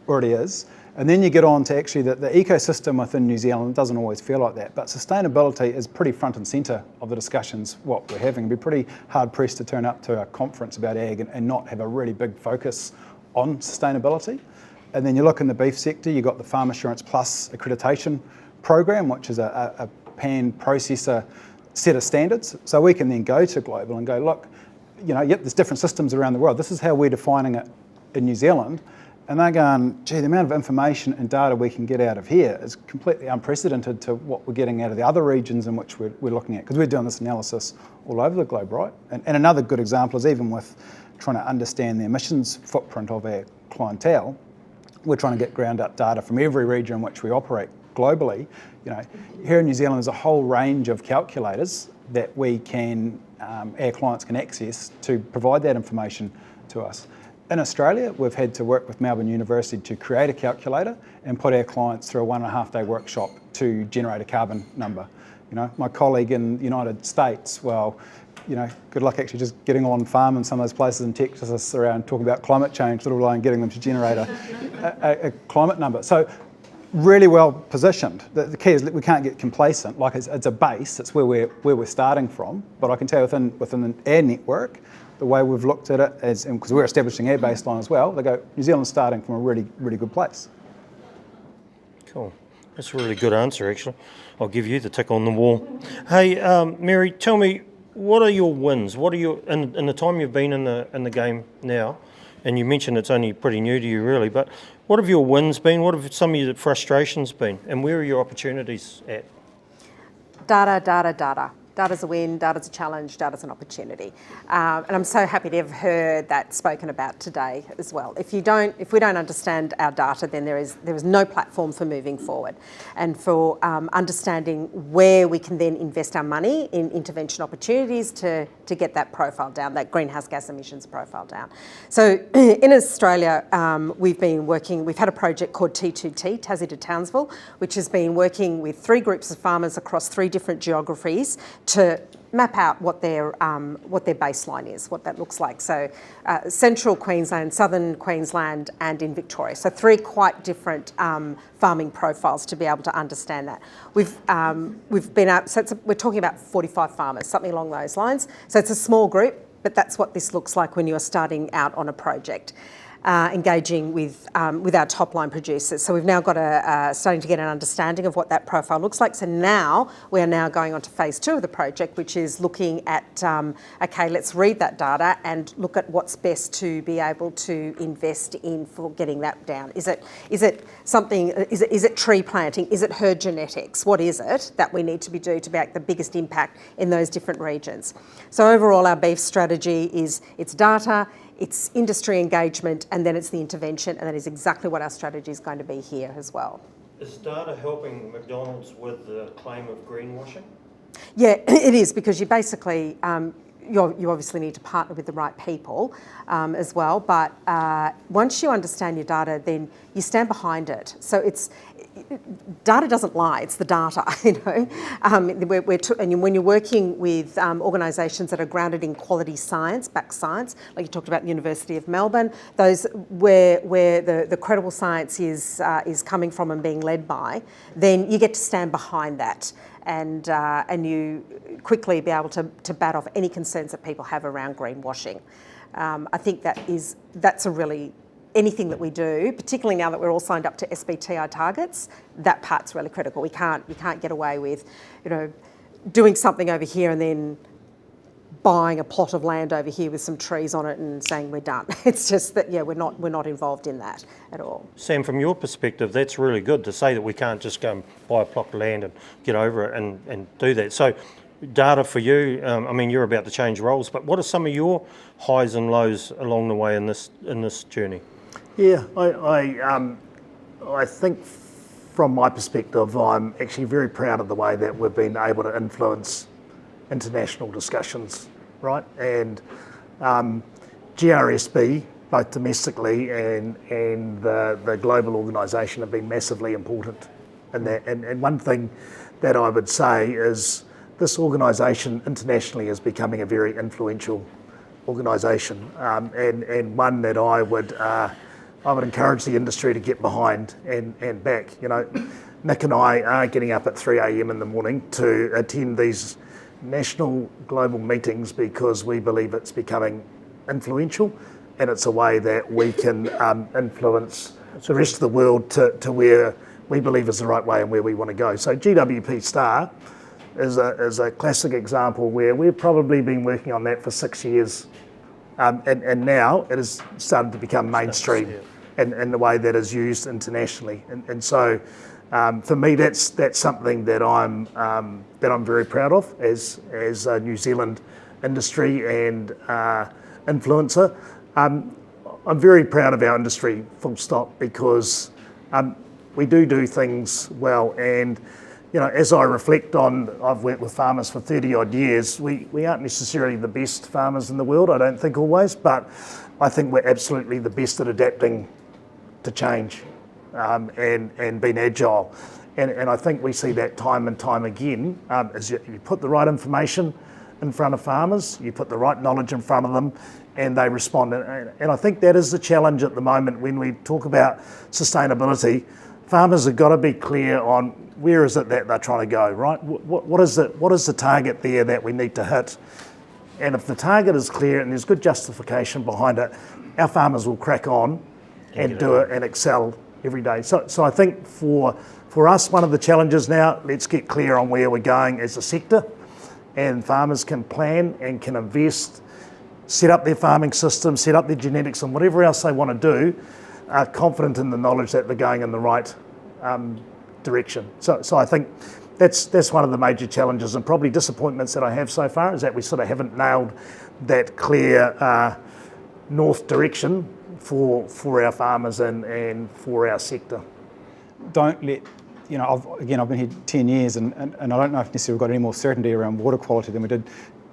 Speaker 21: already is. And then you get on to actually the ecosystem within New Zealand doesn't always feel like that, but sustainability is pretty front and centre of the discussions what we're having. It'd be pretty hard pressed to turn up to a conference about ag and not have a really big focus on sustainability. And then you look in the beef sector, you've got the Farm Assurance Plus accreditation program, which is a pan-processor set of standards. So we can then go to global and go, look, there's different systems around the world. This is how we're defining it in New Zealand. And they're going, gee, the amount of information and data we can get out of here is completely unprecedented to what we're getting out of the other regions in which we're looking at, because we're doing this analysis all over the globe, right? And another good example is even with trying to understand the emissions footprint of our clientele, we're trying to get ground up data from every region in which we operate globally. Here in New Zealand, there's a whole range of calculators that we can, our clients can access to provide that information to us. In Australia, we've had to work with Melbourne University to create a calculator and put our clients through a 1.5-day workshop to generate a carbon number. My colleague in the United States, good luck actually just getting on farm in some of those places in Texas around talking about climate change, let alone getting them to generate a climate number. So really well positioned. The key is that we can't get complacent. Like it's a base, it's where we're starting from. But I can tell you within our network, the way we've looked at it, because we're establishing our baseline as well, they go, New Zealand's starting from a really, really good place.
Speaker 1: Cool. That's a really good answer, actually. I'll give you the tick on the wall. Hey, Mary, tell me, what are your wins? What are your, in the time you've been in the game now, and you mentioned it's only pretty new to you really, but what have your wins been? What have some of your frustrations been? And where are your opportunities at?
Speaker 20: Data, data, data. Data's a win, data's a challenge, data's an opportunity. And I'm so happy to have heard that spoken about today as well. If we don't understand our data, then there is no platform for moving forward and for understanding where we can then invest our money in intervention opportunities to get that profile down, that greenhouse gas emissions profile down. So in Australia, we've had a project called T2T, Tassie to Townsville, which has been working with 3 groups of farmers across 3 different geographies to map out what their baseline is, what that looks like. So central Queensland, southern Queensland and in Victoria. So 3 quite different farming profiles to be able to understand that. We've been out, so we're talking about 45 farmers, something along those lines. So it's a small group, but that's what this looks like when you're starting out on a project. engaging with our top line producers. So we've now got starting to get an understanding of what that profile looks like. So now we are now going on to phase 2 of the project, which is looking at, okay, let's read that data and look at what's best to be able to invest in for getting that down. Is it something, is it tree planting? Is it herd genetics? What is it that we need to be doing to make the biggest impact in those different regions? So overall, our beef strategy is it's data, it's industry engagement, and then it's the intervention, and that is exactly what our strategy is going to be here as well.
Speaker 1: Is data helping McDonald's with the claim of greenwashing?
Speaker 20: Yeah, it is, because you basically, you obviously need to partner with the right people as well, but once you understand your data, then you stand behind it. So data doesn't lie, it's the data, you know. And when you're working with organisations that are grounded in quality science, back science, like you talked about the University of Melbourne, those where the credible science is coming from and being led by, then you get to stand behind that. And you quickly be able to bat off any concerns that people have around greenwashing. I think that's a really, anything that we do, particularly now that we're all signed up to SBTI targets, that part's really critical. You can't get away with, you know, doing something over here and then buying a plot of land over here with some trees on it and saying we're done. It's just that, yeah, we're not involved in that at all.
Speaker 1: Sam, from your perspective, that's really good to say that we can't just go and buy a plot of land and get over it and do that. So data for you, I mean, you're about to change roles, but what are some of your highs and lows along the way in this journey?
Speaker 7: Yeah, I think from my perspective, I'm actually very proud of the way that we've been able to influence international discussions, right? And GRSB, both domestically and the global organisation, have been massively important in that. And one thing that I would say is this organisation internationally is becoming a very influential organisation, and one that I would encourage the industry to get behind and back. You know, Nick and I are getting up at 3 a.m. in the morning to attend these national global meetings because we believe it's becoming influential, and it's a way that we can influence the rest of the world to where we believe is the right way and where we want to go. So GWP Star is a classic example where we've probably been working on that for 6 years, and now it has started to become mainstream in the way that is used internationally. And so for me, that's something that I'm very proud of as a New Zealand industry and influencer. I'm very proud of our industry, full stop, because we do things well. And you know, as I reflect on, I've worked with farmers for 30 odd years, we aren't necessarily the best farmers in the world, I don't think always, but I think we're absolutely the best at adapting to change and being agile. And I think we see that time and time again, as you put the right information in front of farmers, you put the right knowledge in front of them, and they respond. And I think that is the challenge at the moment when we talk about sustainability. Farmers have got to be clear on where is it that they're trying to go, right? What is the target there that we need to hit? And if the target is clear and there's good justification behind it, our farmers will crack on and do it and excel every day. So I think for us, one of the challenges now, let's get clear on where we're going as a sector, and farmers can plan and can invest, set up their farming system, set up their genetics and whatever else they want to do, are confident in the knowledge that they're going in the right direction. So I think that's one of the major challenges and probably disappointments that I have so far, is that we sort of haven't nailed that clear north direction for our farmers and for our sector.
Speaker 21: Don't let, you know, I've been here 10 years and I don't know if necessarily we've got any more certainty around water quality than we did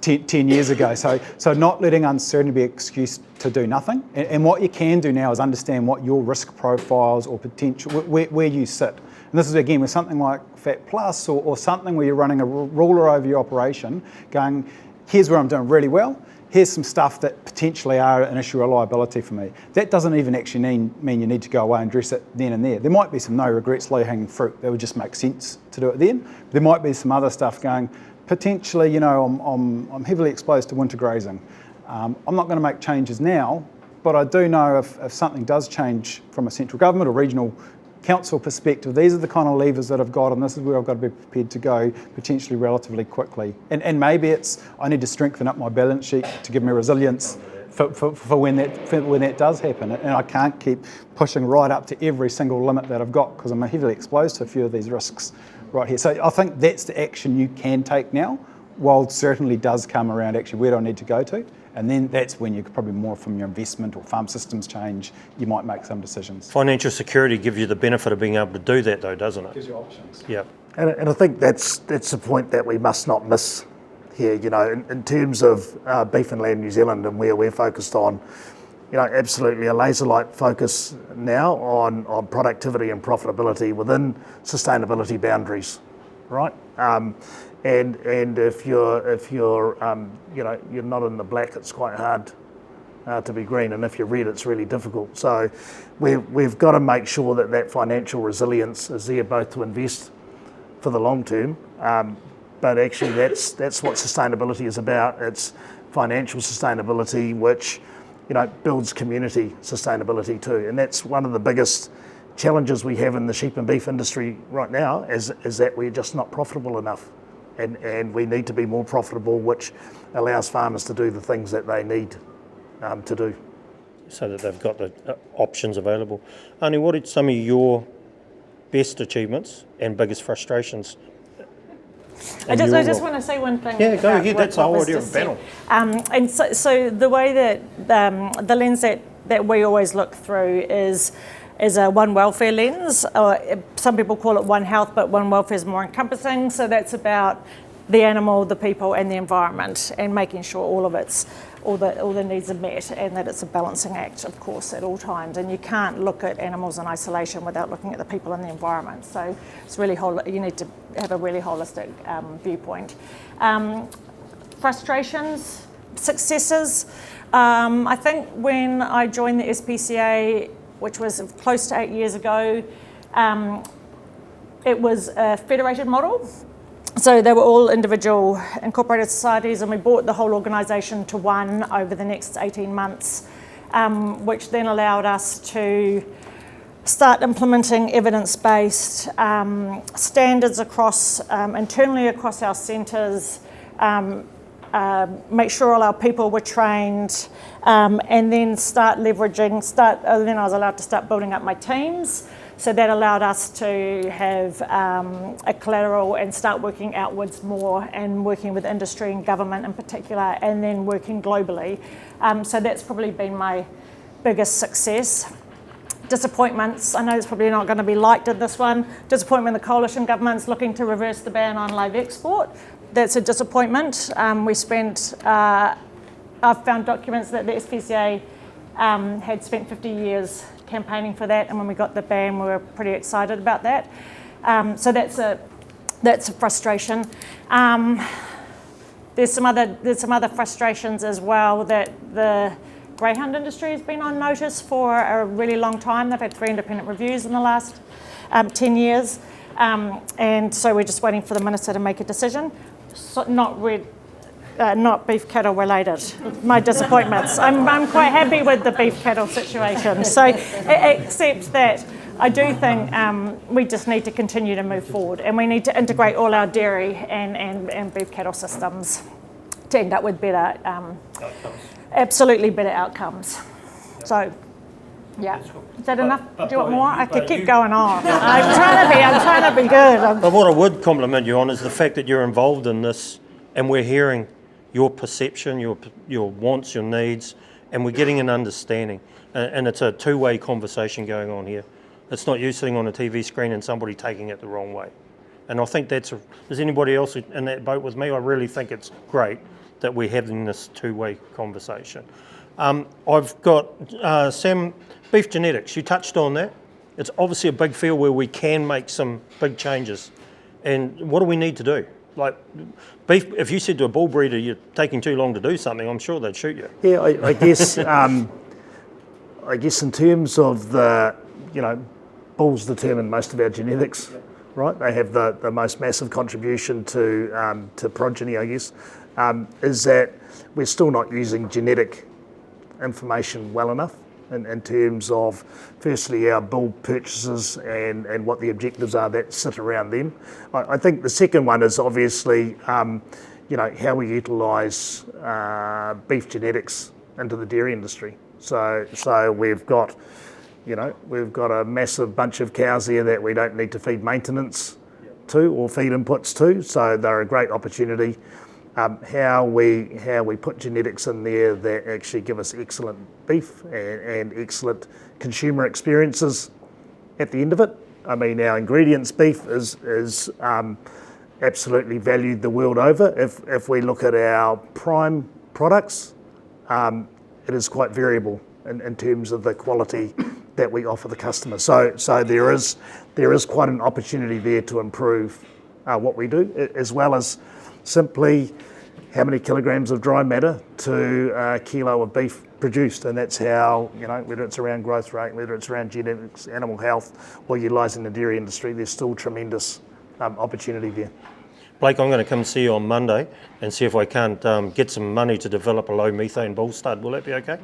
Speaker 21: 10 years ago. So not letting uncertainty be an excuse to do nothing. And what you can do now is understand what your risk profiles or potential, where you sit. And this is again with something like FAT Plus or something where you're running a ruler over your operation, going, here's where I'm doing really well. Here's some stuff that potentially are an issue of liability for me. That doesn't even actually mean you need to go away and address it then and there. There might be some no regrets, low-hanging fruit. That would just make sense to do it then. There might be some other stuff going, potentially, you know, I'm heavily exposed to winter grazing. I'm not going to make changes now, but I do know if something does change from a central government or regional council perspective, these are the kind of levers that I've got, and this is where I've got to be prepared to go potentially relatively quickly. And maybe it's I need to strengthen up my balance sheet to give me resilience for when that does happen. And I can't keep pushing right up to every single limit that I've got because I'm heavily exposed to a few of these risks right here. So I think that's the action you can take now, while it certainly does come around actually where do I need to go to. And then that's when you could probably more from your investment or farm systems change, you might make some decisions.
Speaker 1: Financial security gives you the benefit of being able to do that though, doesn't it?
Speaker 21: Gives you options.
Speaker 1: Yeah.
Speaker 7: And I think that's the point that we must not miss here, you know, in terms of Beef and Land New Zealand and where we're focused on, you know, absolutely a laser-like focus now on productivity and profitability within sustainability boundaries, right? And if you're you know, you're not in the black, it's quite hard to be green, and if you're red, it's really difficult. So we've got to make sure that financial resilience is there, both to invest for the long term, but actually that's what sustainability is about. It's financial sustainability, which, you know, builds community sustainability too, and that's one of the biggest challenges we have in the sheep and beef industry right now, is that we're just not profitable enough. And we need to be more profitable, which allows farmers to do the things that they need to do.
Speaker 1: So that they've got the options available. Ani, what are some of your best achievements and biggest frustrations?
Speaker 19: I just want to say one thing.
Speaker 1: Yeah, go ahead. That's the whole idea of a panel.
Speaker 19: And so the way that the lens that we always look through is a one welfare lens. Some people call it one health, but one welfare is more encompassing. So that's about the animal, the people, and the environment, and making sure all the needs are met, and that it's a balancing act, of course, at all times. And you can't look at animals in isolation without looking at the people and the environment. So it's really you need to have a really holistic viewpoint. Frustrations, successes. I think when I joined the SPCA, which was close to 8 years ago, it was a federated model. So they were all individual incorporated societies, and we brought the whole organisation to one over the next 18 months, which then allowed us to start implementing evidence-based standards across internally across our centres, make sure all our people were trained, and then start leveraging, then I was allowed to start building up my teams. So that allowed us to have a collateral and start working outwards more, and working with industry and government in particular, and then working globally. So that's probably been my biggest success. Disappointments, I know it's probably not going to be liked in this one. Disappointment, the coalition government's looking to reverse the ban on live export. That's a disappointment. I've found documents that the SPCA had spent 50 years campaigning for that, and when we got the ban, we were pretty excited about that. So that's a frustration. There's some other frustrations as well, that the greyhound industry has been on notice for a really long time. They've had 3 independent reviews in the last 10 years, and so we're just waiting for the minister to make a decision. So not beef cattle related, my disappointments. I'm quite happy with the beef cattle situation. So, except that I do think we just need to continue to move forward, and we need to integrate all our dairy and beef cattle systems to end up with better, absolutely better outcomes. So, yeah. Is that enough? Do you want more? I could keep going on. I'm trying to be good.
Speaker 1: But what I would compliment you on is the fact that you're involved in this, and we're hearing your perception, your wants, your needs, and we're getting an understanding. And it's a two-way conversation going on here. It's not you sitting on a TV screen and somebody taking it the wrong way. And I think is anybody else in that boat with me? I really think it's great that we're having this two-way conversation. I've got Sam, beef genetics, you touched on that. It's obviously a big field where we can make some big changes. And what do we need to do? Like beef, if you said to a bull breeder you're taking too long to do something, I'm sure they'd shoot you.
Speaker 7: Yeah, I guess I guess in terms of the, bulls determine most of our genetics, right? They have the most massive contribution to progeny, I guess, is that we're still not using genetic information well enough in terms of, firstly, our bull purchases and what the objectives are that sit around them. I think the second one is obviously, how we utilise beef genetics into the dairy industry. So we've got a massive bunch of cows here that we don't need to feed maintenance to or feed inputs to, so they're a great opportunity. How we put genetics in there that actually give us excellent beef and excellent consumer experiences at the end of it. I mean, our ingredients beef is absolutely valued the world over. If we look at our prime products, it is quite variable in terms of the quality that we offer the customer. So there is quite an opportunity there to improve what we do, as well as simply how many kilograms of dry matter to a kilo of beef produced, and that's how, whether it's around growth rate, whether it's around genetics, animal health, or utilising the dairy industry, there's still tremendous opportunity there.
Speaker 1: Blake, I'm going to come see you on Monday and see if I can't get some money to develop a low methane bull stud. Will that be okay?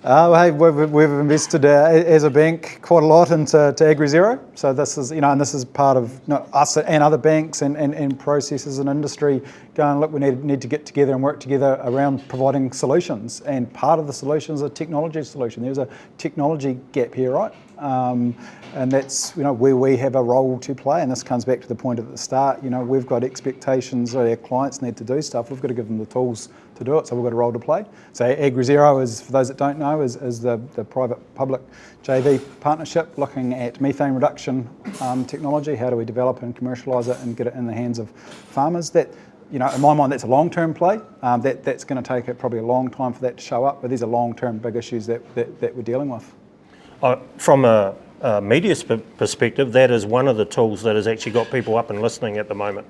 Speaker 21: Hey, we've invested as a bank quite a lot into AgResearch. So this is, and this is part of us and other banks and processes and industry going, look, we need to get together and work together around providing solutions. And part of the solution is a technology solution. There's a technology gap here, right? And that's where we have a role to play. And this comes back to the point at the start. We've got expectations that our clients need to do stuff. We've got to give them the tools to do it, so we've got a role to play. So AgResearch is, for those that don't know, is the private-public JV partnership looking at methane reduction technology. How do we develop and commercialise it and get it in the hands of farmers? That, in my mind, that's a long-term play. That's going to take probably a long time for that to show up, but these are long-term big issues that we're dealing with.
Speaker 1: From a media perspective, that is one of the tools that has actually got people up and listening at the moment.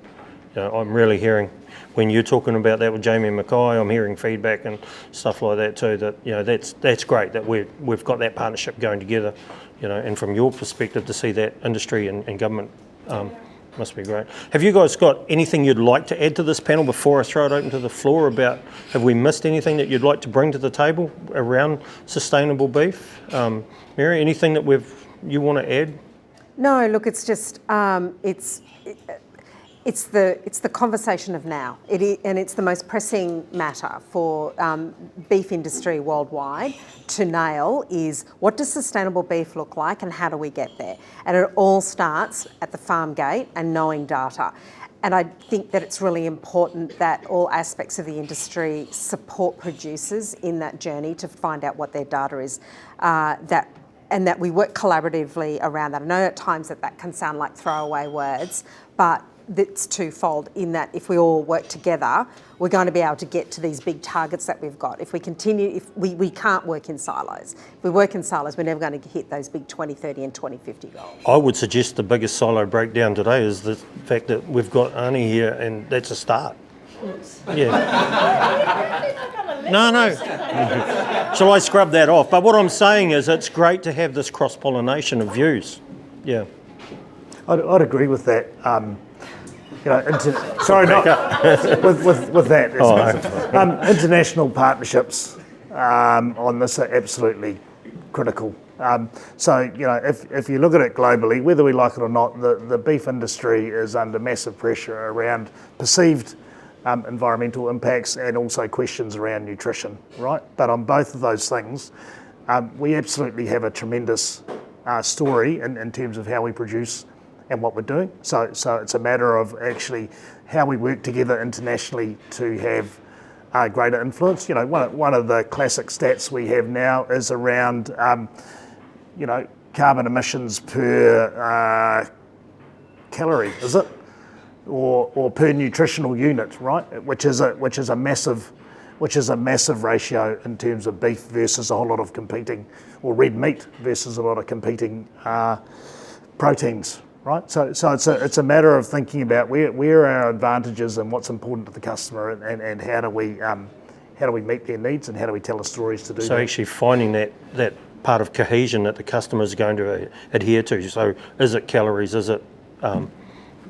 Speaker 1: I'm really hearing, when you're talking about that with Jamie Mackay, I'm hearing feedback and stuff like that too, that that's great that we've got that partnership going together, and from your perspective to see that industry and government must be great. Have you guys got anything you'd like to add to this panel before I throw it open to the floor about, have we missed anything that you'd like to bring to the table around sustainable beef? Mary, anything that you want to add?
Speaker 20: No, look, it's just, it's the conversation of now, and it's the most pressing matter for beef industry worldwide to nail is, what does sustainable beef look like and how do we get there? And it all starts at the farm gate and knowing data. And I think that it's really important that all aspects of the industry support producers in that journey to find out what their data is, and that we work collaboratively around that. I know at times that can sound like throwaway words, but it's twofold in that if we all work together, we're going to be able to get to these big targets that we've got. If we continue, if we can't work in silos. If we work in silos, we're never going to hit those big 2030 and 2050 goals. I
Speaker 1: would suggest the biggest silo breakdown today is the fact that we've got Arnie here, and that's a start. Yeah. No. Shall I scrub that off? But what I'm saying is it's great to have this cross-pollination of views. Yeah.
Speaker 7: I'd agree with that. Sorry, not with that. International partnerships on this are absolutely critical. So if you look at it globally, whether we like it or not, the beef industry is under massive pressure around perceived environmental impacts and also questions around nutrition, right? But on both of those things, we absolutely have a tremendous story in terms of how we produce and what we're doing. So it's a matter of actually how we work together internationally to have greater influence. One of the classic stats we have now is around, carbon emissions per calorie, is it? Or per nutritional unit, right? Which is a massive ratio in terms of beef versus a whole lot of competing, or red meat versus a lot of competing proteins. Right, so it's a matter of thinking about where are our advantages and what's important to the customer, and how do we meet their needs, and how do we tell the stories to do that.
Speaker 1: So actually finding that part of cohesion that the customer is going to adhere to. So is it calories? Is it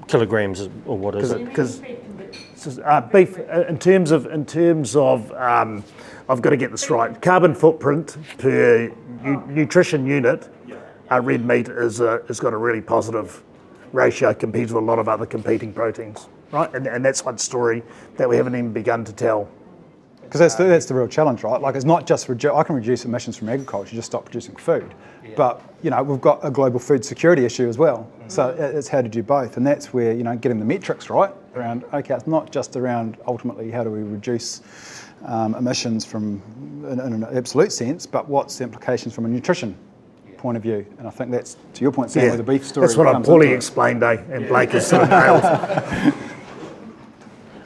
Speaker 1: kilograms? Or what is it?
Speaker 7: Because beef, in terms of I've got to get this right. Carbon footprint per nutrition unit, red meat has got a really positive ratio compared to a lot of other competing proteins, right? And that's one story that we haven't even begun to tell.
Speaker 21: Because that's the real challenge, right? Like, it's not just I can reduce emissions from agriculture, just stop producing food. Yeah. But, we've got a global food security issue as well. Mm-hmm. So it's how to do both. And that's where, getting the metrics right around, okay, it's not just around ultimately how do we reduce emissions from in an absolute sense, but what's the implications from a nutrition point of view. And I think that's, to your point, Sam, where the beef story
Speaker 7: that's what I've poorly explained, and Blake has sort of nailed.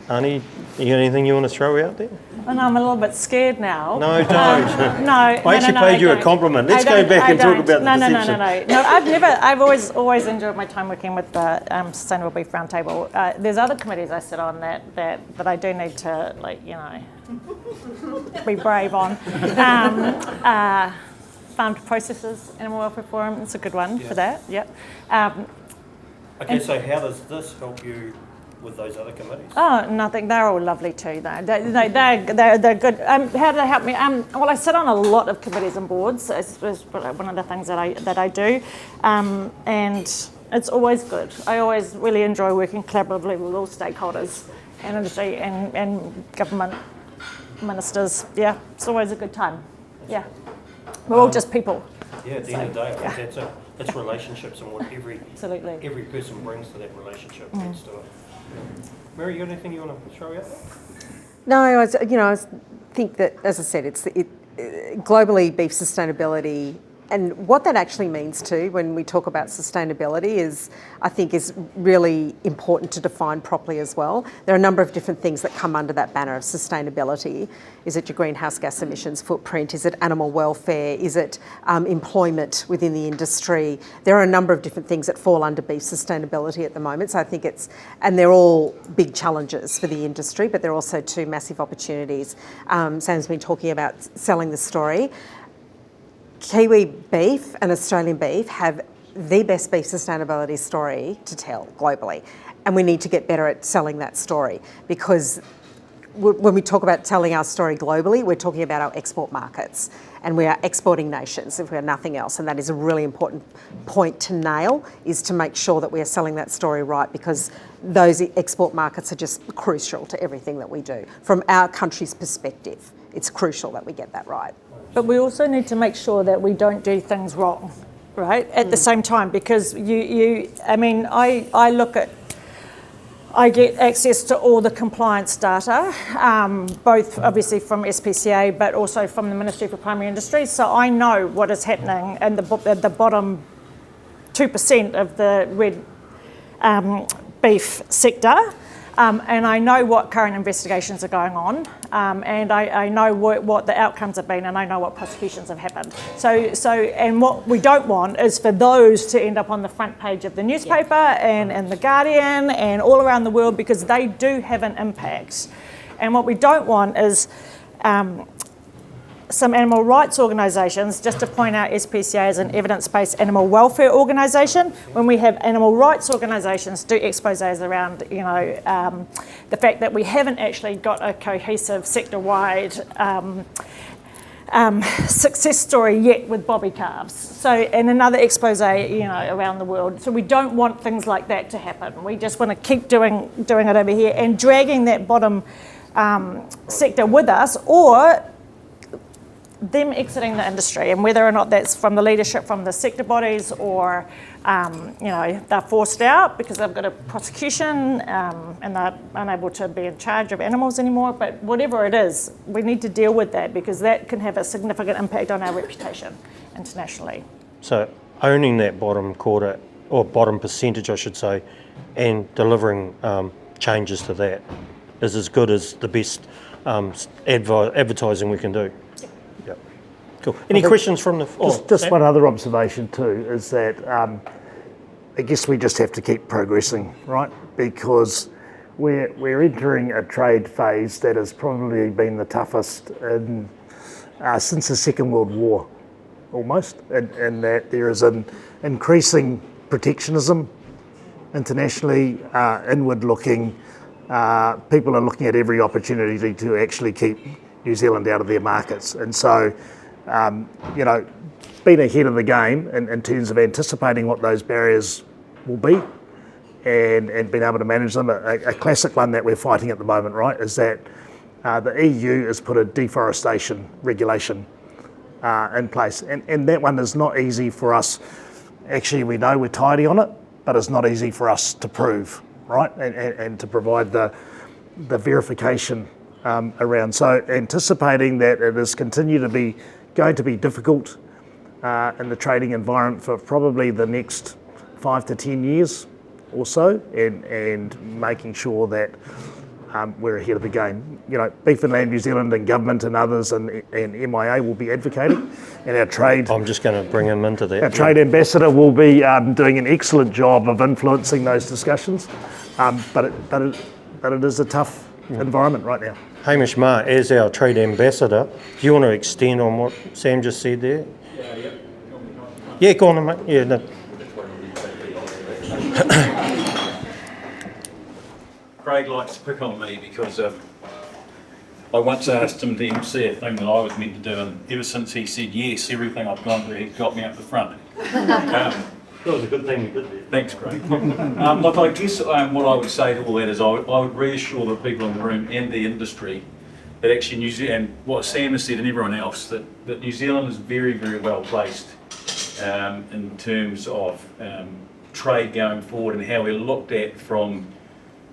Speaker 1: Arnie, you got anything you want to throw out there?
Speaker 19: And I'm a little bit scared now.
Speaker 1: No, don't.
Speaker 19: I
Speaker 1: actually paid you a compliment. Let's go back and talk about the deception.
Speaker 19: No, I've always enjoyed my time working with the Sustainable Beef Roundtable. There's other committees I sit on that I do need to, be brave on. Farm to Processors Animal Welfare Forum, it's a good one for that, yep.
Speaker 1: Okay, so how does this help you with those other committees?
Speaker 19: Oh, nothing. They're all lovely too, though. They're good. How do they help me? Well, I sit on a lot of committees and boards. It's one of the things that I do, and it's always good. I always really enjoy working collaboratively with all stakeholders and industry and government ministers. Yeah, it's always a good time. Yeah, we're all just people.
Speaker 1: Yeah, at the end of the day, I think that's relationships and what every person brings to that relationship needs to it. Mary, you got anything you want to throw out there?
Speaker 20: No, I think that, as I said, it's globally beef sustainability, and what that actually means too when we talk about sustainability is really important to define properly as well. There are a number of different things that come under that banner of sustainability. Is it your greenhouse gas emissions footprint? Is it animal welfare? Is it employment within the industry? There are a number of different things that fall under beef sustainability at the moment. So I think and they're all big challenges for the industry, but they're also two massive opportunities. Sam's been talking about selling the story. Kiwi beef and Australian beef have the best beef sustainability story to tell globally, and we need to get better at selling that story, because when we talk about telling our story globally, we're talking about our export markets, and we are exporting nations if we're nothing else, and that is a really important point to nail, is to make sure that we are selling that story right, because those export markets are just crucial to everything that we do. From our country's perspective, it's crucial that we get that right.
Speaker 19: But we also need to make sure that we don't do things wrong, right? At the same time, because I get access to all the compliance data, both obviously from SPCA, but also from the Ministry for Primary Industries. So I know what is happening in the bottom 2% of the red beef sector. And I know what current investigations are going on, and I know what the outcomes have been, and I know what prosecutions have happened. And what we don't want is for those to end up on the front page of the newspaper and the Guardian and all around the world, because they do have an impact. And what we don't want is some animal rights organisations, just to point out SPCA is an evidence-based animal welfare organisation, when we have animal rights organisations do exposés around the fact that we haven't actually got a cohesive sector-wide success story yet with bobby calves. So, and another expose, around the world. So we don't want things like that to happen. We just want to keep doing it over here and dragging that bottom sector with us, or them exiting the industry, and whether or not that's from the leadership from the sector bodies, or they're forced out because they've got a prosecution and they're unable to be in charge of animals anymore. But whatever it is, we need to deal with that, because that can have a significant impact on our reputation internationally.
Speaker 1: So owning that bottom quarter, or bottom percentage I should say, and delivering changes to that is as good as the best advertising we can do. Yep. Cool. Any questions from the floor?
Speaker 7: Just one other observation too is that I guess we just have to keep progressing, right? Because we're entering a trade phase that has probably been the toughest since the Second World War, almost, and that there is an increasing protectionism internationally, inward looking. People are looking at every opportunity to actually keep New Zealand out of their markets. And so, you know, being ahead of the game in terms of anticipating what those barriers will be and being able to manage them. A classic one that we're fighting at the moment, right, is that the EU has put a deforestation regulation in place. And that one is not easy for us. Actually, we know we're tidy on it, but it's not easy for us to prove, right, and to provide the verification around. So anticipating that it is going to be difficult in the trading environment for probably the next 5 to 10 years or so, and making sure that we're ahead of the game. You know, Beef and Land New Zealand and government and others and MIA will be advocating, and our trade...
Speaker 1: I'm just going to bring him into that.
Speaker 7: Our trade ambassador will be doing an excellent job of influencing those discussions, but it is a tough environment right now.
Speaker 1: Hamish Ma, as our trade ambassador, do you want to extend on what Sam just said there? Yeah, go on, mate. Yeah, no.
Speaker 5: Craig likes to pick on me because I once asked him to MC a thing that I was meant to do, and ever since he said yes, everything I've gone through, he's got me up the front.
Speaker 1: That was a good thing you did there.
Speaker 5: Thanks, Craig. Look, I guess what I would say to all that is I would reassure the people in the room and the industry that actually New Zealand, and what Sam has said and everyone else, that New Zealand is very, very well placed in terms of trade going forward and how we're looked at from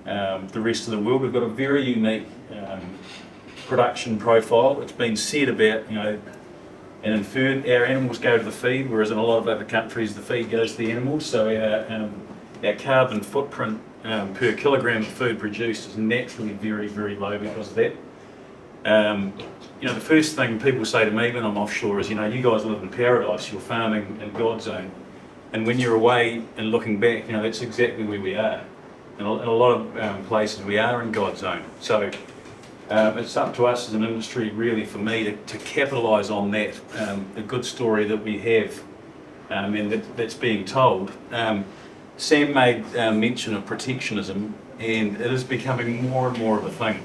Speaker 5: the rest of the world. We've got a very unique production profile. It's been said about, you know, and inferred our animals go to the feed, whereas in a lot of other countries the feed goes to the animals. So our carbon footprint per kilogram of food produced is naturally very, very low because of that. You know, the first thing people say to me when I'm offshore is, you know, you guys live in paradise, you're farming in God's zone. And when you're away and looking back, you know, that's exactly where we are. In a lot of places we are in God's zone. So it's up to us as an industry, really, for me, to capitalise on that, the good story that we have and that's being told. Sam made mention of protectionism, and it is becoming more and more of a thing.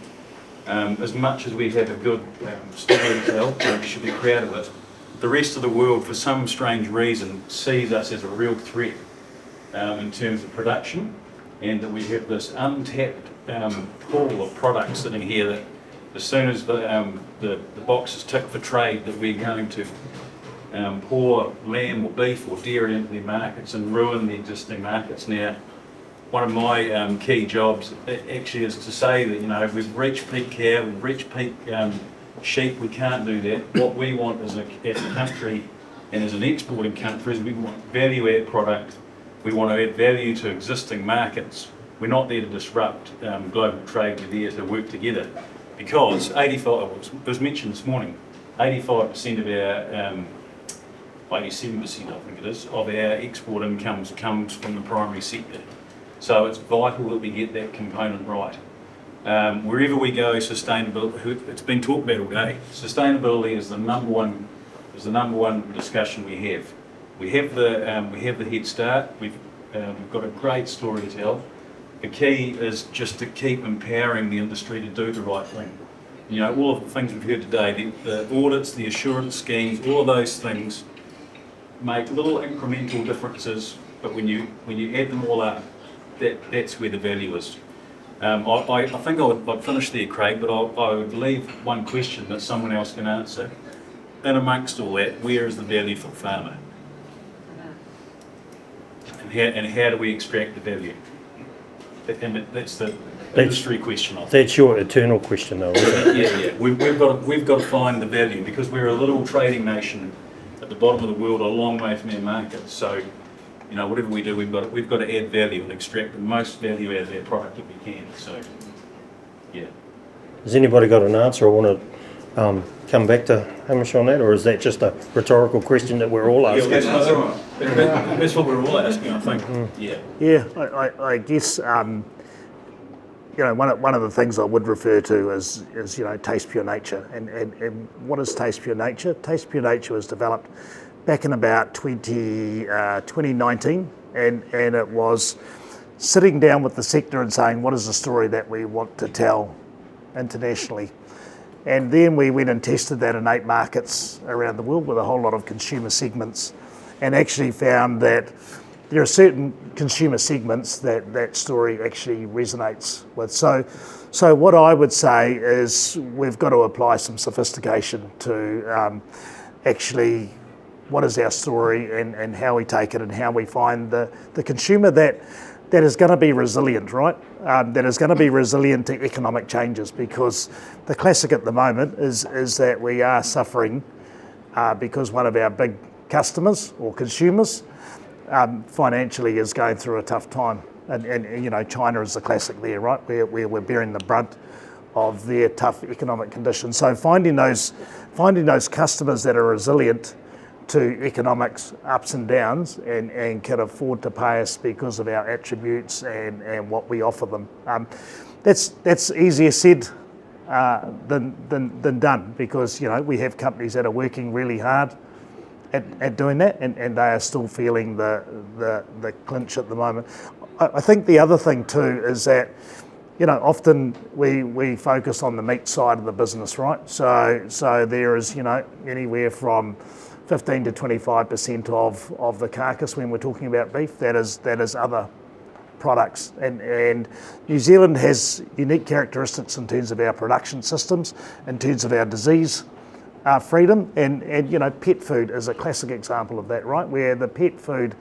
Speaker 5: As much as we have a good story to tell, we should be proud of it. The rest of the world, for some strange reason, sees us as a real threat in terms of production, and that we have this untapped pool of products sitting here that as soon as the box is ticked for trade, that we're going to pour lamb or beef or dairy into their markets and ruin the existing markets. Now, one of my key jobs actually is to say that, you know, we've reached peak cow, we've reached peak sheep, we can't do that. What we want as a country and as an exporting country is we want value-add product. We want to add value to existing markets. We're not there to disrupt global trade, we're there to work together. Because 85, it was mentioned this morning, 85% of our, 87% I think it is, of our export incomes comes from the primary sector. So it's vital that we get that component right. Wherever we go, sustainability, it's been talked about all day. Sustainability is the number one discussion we have. We have the head start. We've got a great story to tell. The key is just to keep empowering the industry to do the right thing. You know, all of the things we've heard today, the audits, the assurance schemes, all of those things make little incremental differences, but when you add them all up, that's where the value is. I think I'd finish there, Craig, but I would leave one question that someone else can answer. And amongst all that, where is the value for the farmer? And how do we extract the value? And that's the industry question, I think.
Speaker 1: That's your eternal question, though, isn't it?
Speaker 5: Yeah. We've got to find the value, because we're a little trading nation at the bottom of the world, a long way from our markets. So, you know, whatever we do, we've got to add value and extract the most value out of our product that we can. So, yeah.
Speaker 1: Has anybody got an answer or want to come back to Hamish on that, or is that just a rhetorical question that we're all asking?
Speaker 5: Yeah, that's what we're all asking, I think. Yeah.
Speaker 7: Yeah, I guess you know, one of the things I would refer to is you know, Taste Pure Nature, and what is Taste Pure Nature? Taste Pure Nature was developed back in about 2019, and it was sitting down with the sector and saying, what is the story that we want to tell internationally? And then we went and tested that in 8 markets around the world with a whole lot of consumer segments, and actually found that there are certain consumer segments that story actually resonates with. So what I would say is we've got to apply some sophistication to actually what is our story and how we take it and how we find the consumer that is going to be resilient, right? That is going to be resilient to economic changes, because the classic at the moment is that we are suffering because one of our big customers or consumers financially is going through a tough time. And you know, China is the classic there, right? Where we're bearing the brunt of their tough economic conditions. So finding those customers that are resilient to economics ups and downs and can afford to pay us because of our attributes and what we offer them. That's easier said than done, because you know, we have companies that are working really hard at doing that, and they are still feeling the clinch at the moment. I think the other thing too is that, you know, often we focus on the meat side of the business, right? So there is, you know, anywhere from 15 to 25% of the carcass when we're talking about beef that is other products, and New Zealand has unique characteristics in terms of our production systems, in terms of our disease freedom, and you know, pet food is a classic example of that, right? Where the pet food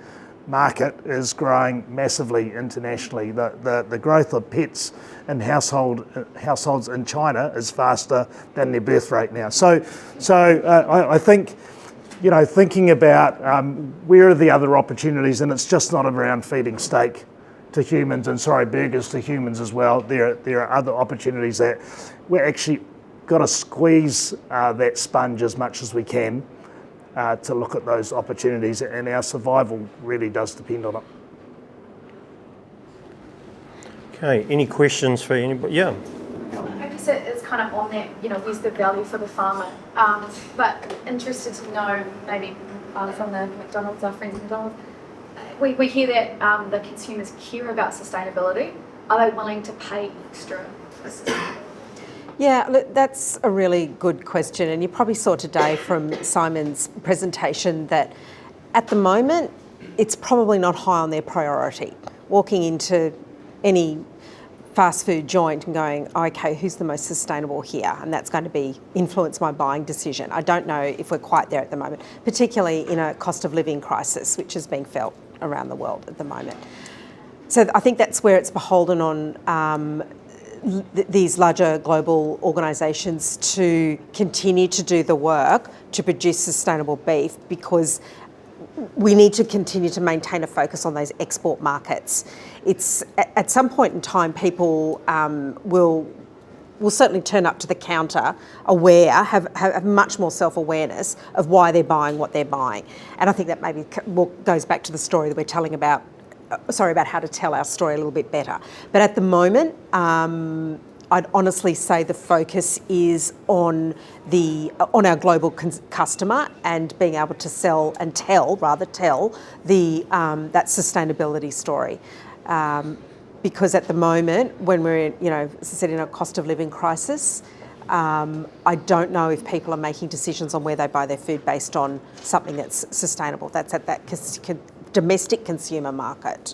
Speaker 7: market is growing massively internationally. The growth of pets in households in China is faster than their birth rate now. So I think, you know, thinking about where are the other opportunities, and it's just not around feeding steak to humans and burgers to humans as well. There are other opportunities that we're actually got to squeeze that sponge as much as we can to look at those opportunities, and our survival really does depend on it.
Speaker 1: Okay, any questions for anybody? Yeah.
Speaker 6: I guess it's kind of on that, you know, where's the value for the farmer? But interested to know, maybe from the McDonald's, our friends at McDonald's, we hear that the consumers care about sustainability. Are they willing to pay extra for sustainability?
Speaker 20: Yeah, look, that's a really good question, and you probably saw today from Simon's presentation that at the moment it's probably not high on their priority. Walking into any fast food joint and going, okay, who's the most sustainable here? And that's going to be influence my buying decision. I don't know if we're quite there at the moment, particularly in a cost of living crisis, which is being felt around the world at the moment. So I think that's where it's beholden on these larger global organisations to continue to do the work to produce sustainable beef, because we need to continue to maintain a focus on those export markets. It's at some point in time, people will certainly turn up to the counter aware, have much more self-awareness of why they're buying what they're buying. And I think that maybe goes back to the story that we're telling about how to tell our story a little bit better. But at the moment, I'd honestly say the focus is on our global customer and being able to sell and tell that sustainability story. Because at the moment, when we're in, as I said, in a cost of living crisis, I don't know if people are making decisions on where they buy their food based on something that's sustainable. That's at that domestic consumer market.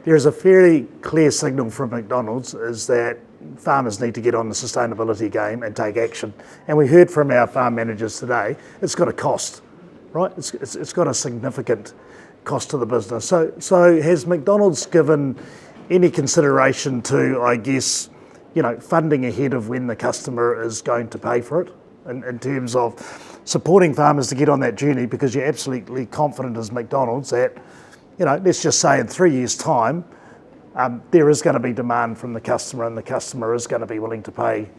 Speaker 7: There is a fairly clear signal from McDonald's is that farmers need to get on the sustainability game and take action. And we heard from our farm managers today, it's got a cost, right? It's got a significant cost to the business. So has McDonald's given any consideration to, I guess, funding ahead of when the customer is going to pay for it, in terms of supporting farmers to get on that journey, because you're absolutely confident as McDonald's that, let's just say in 3 years' time, there is going to be demand from the customer, and the customer is going to be willing to pay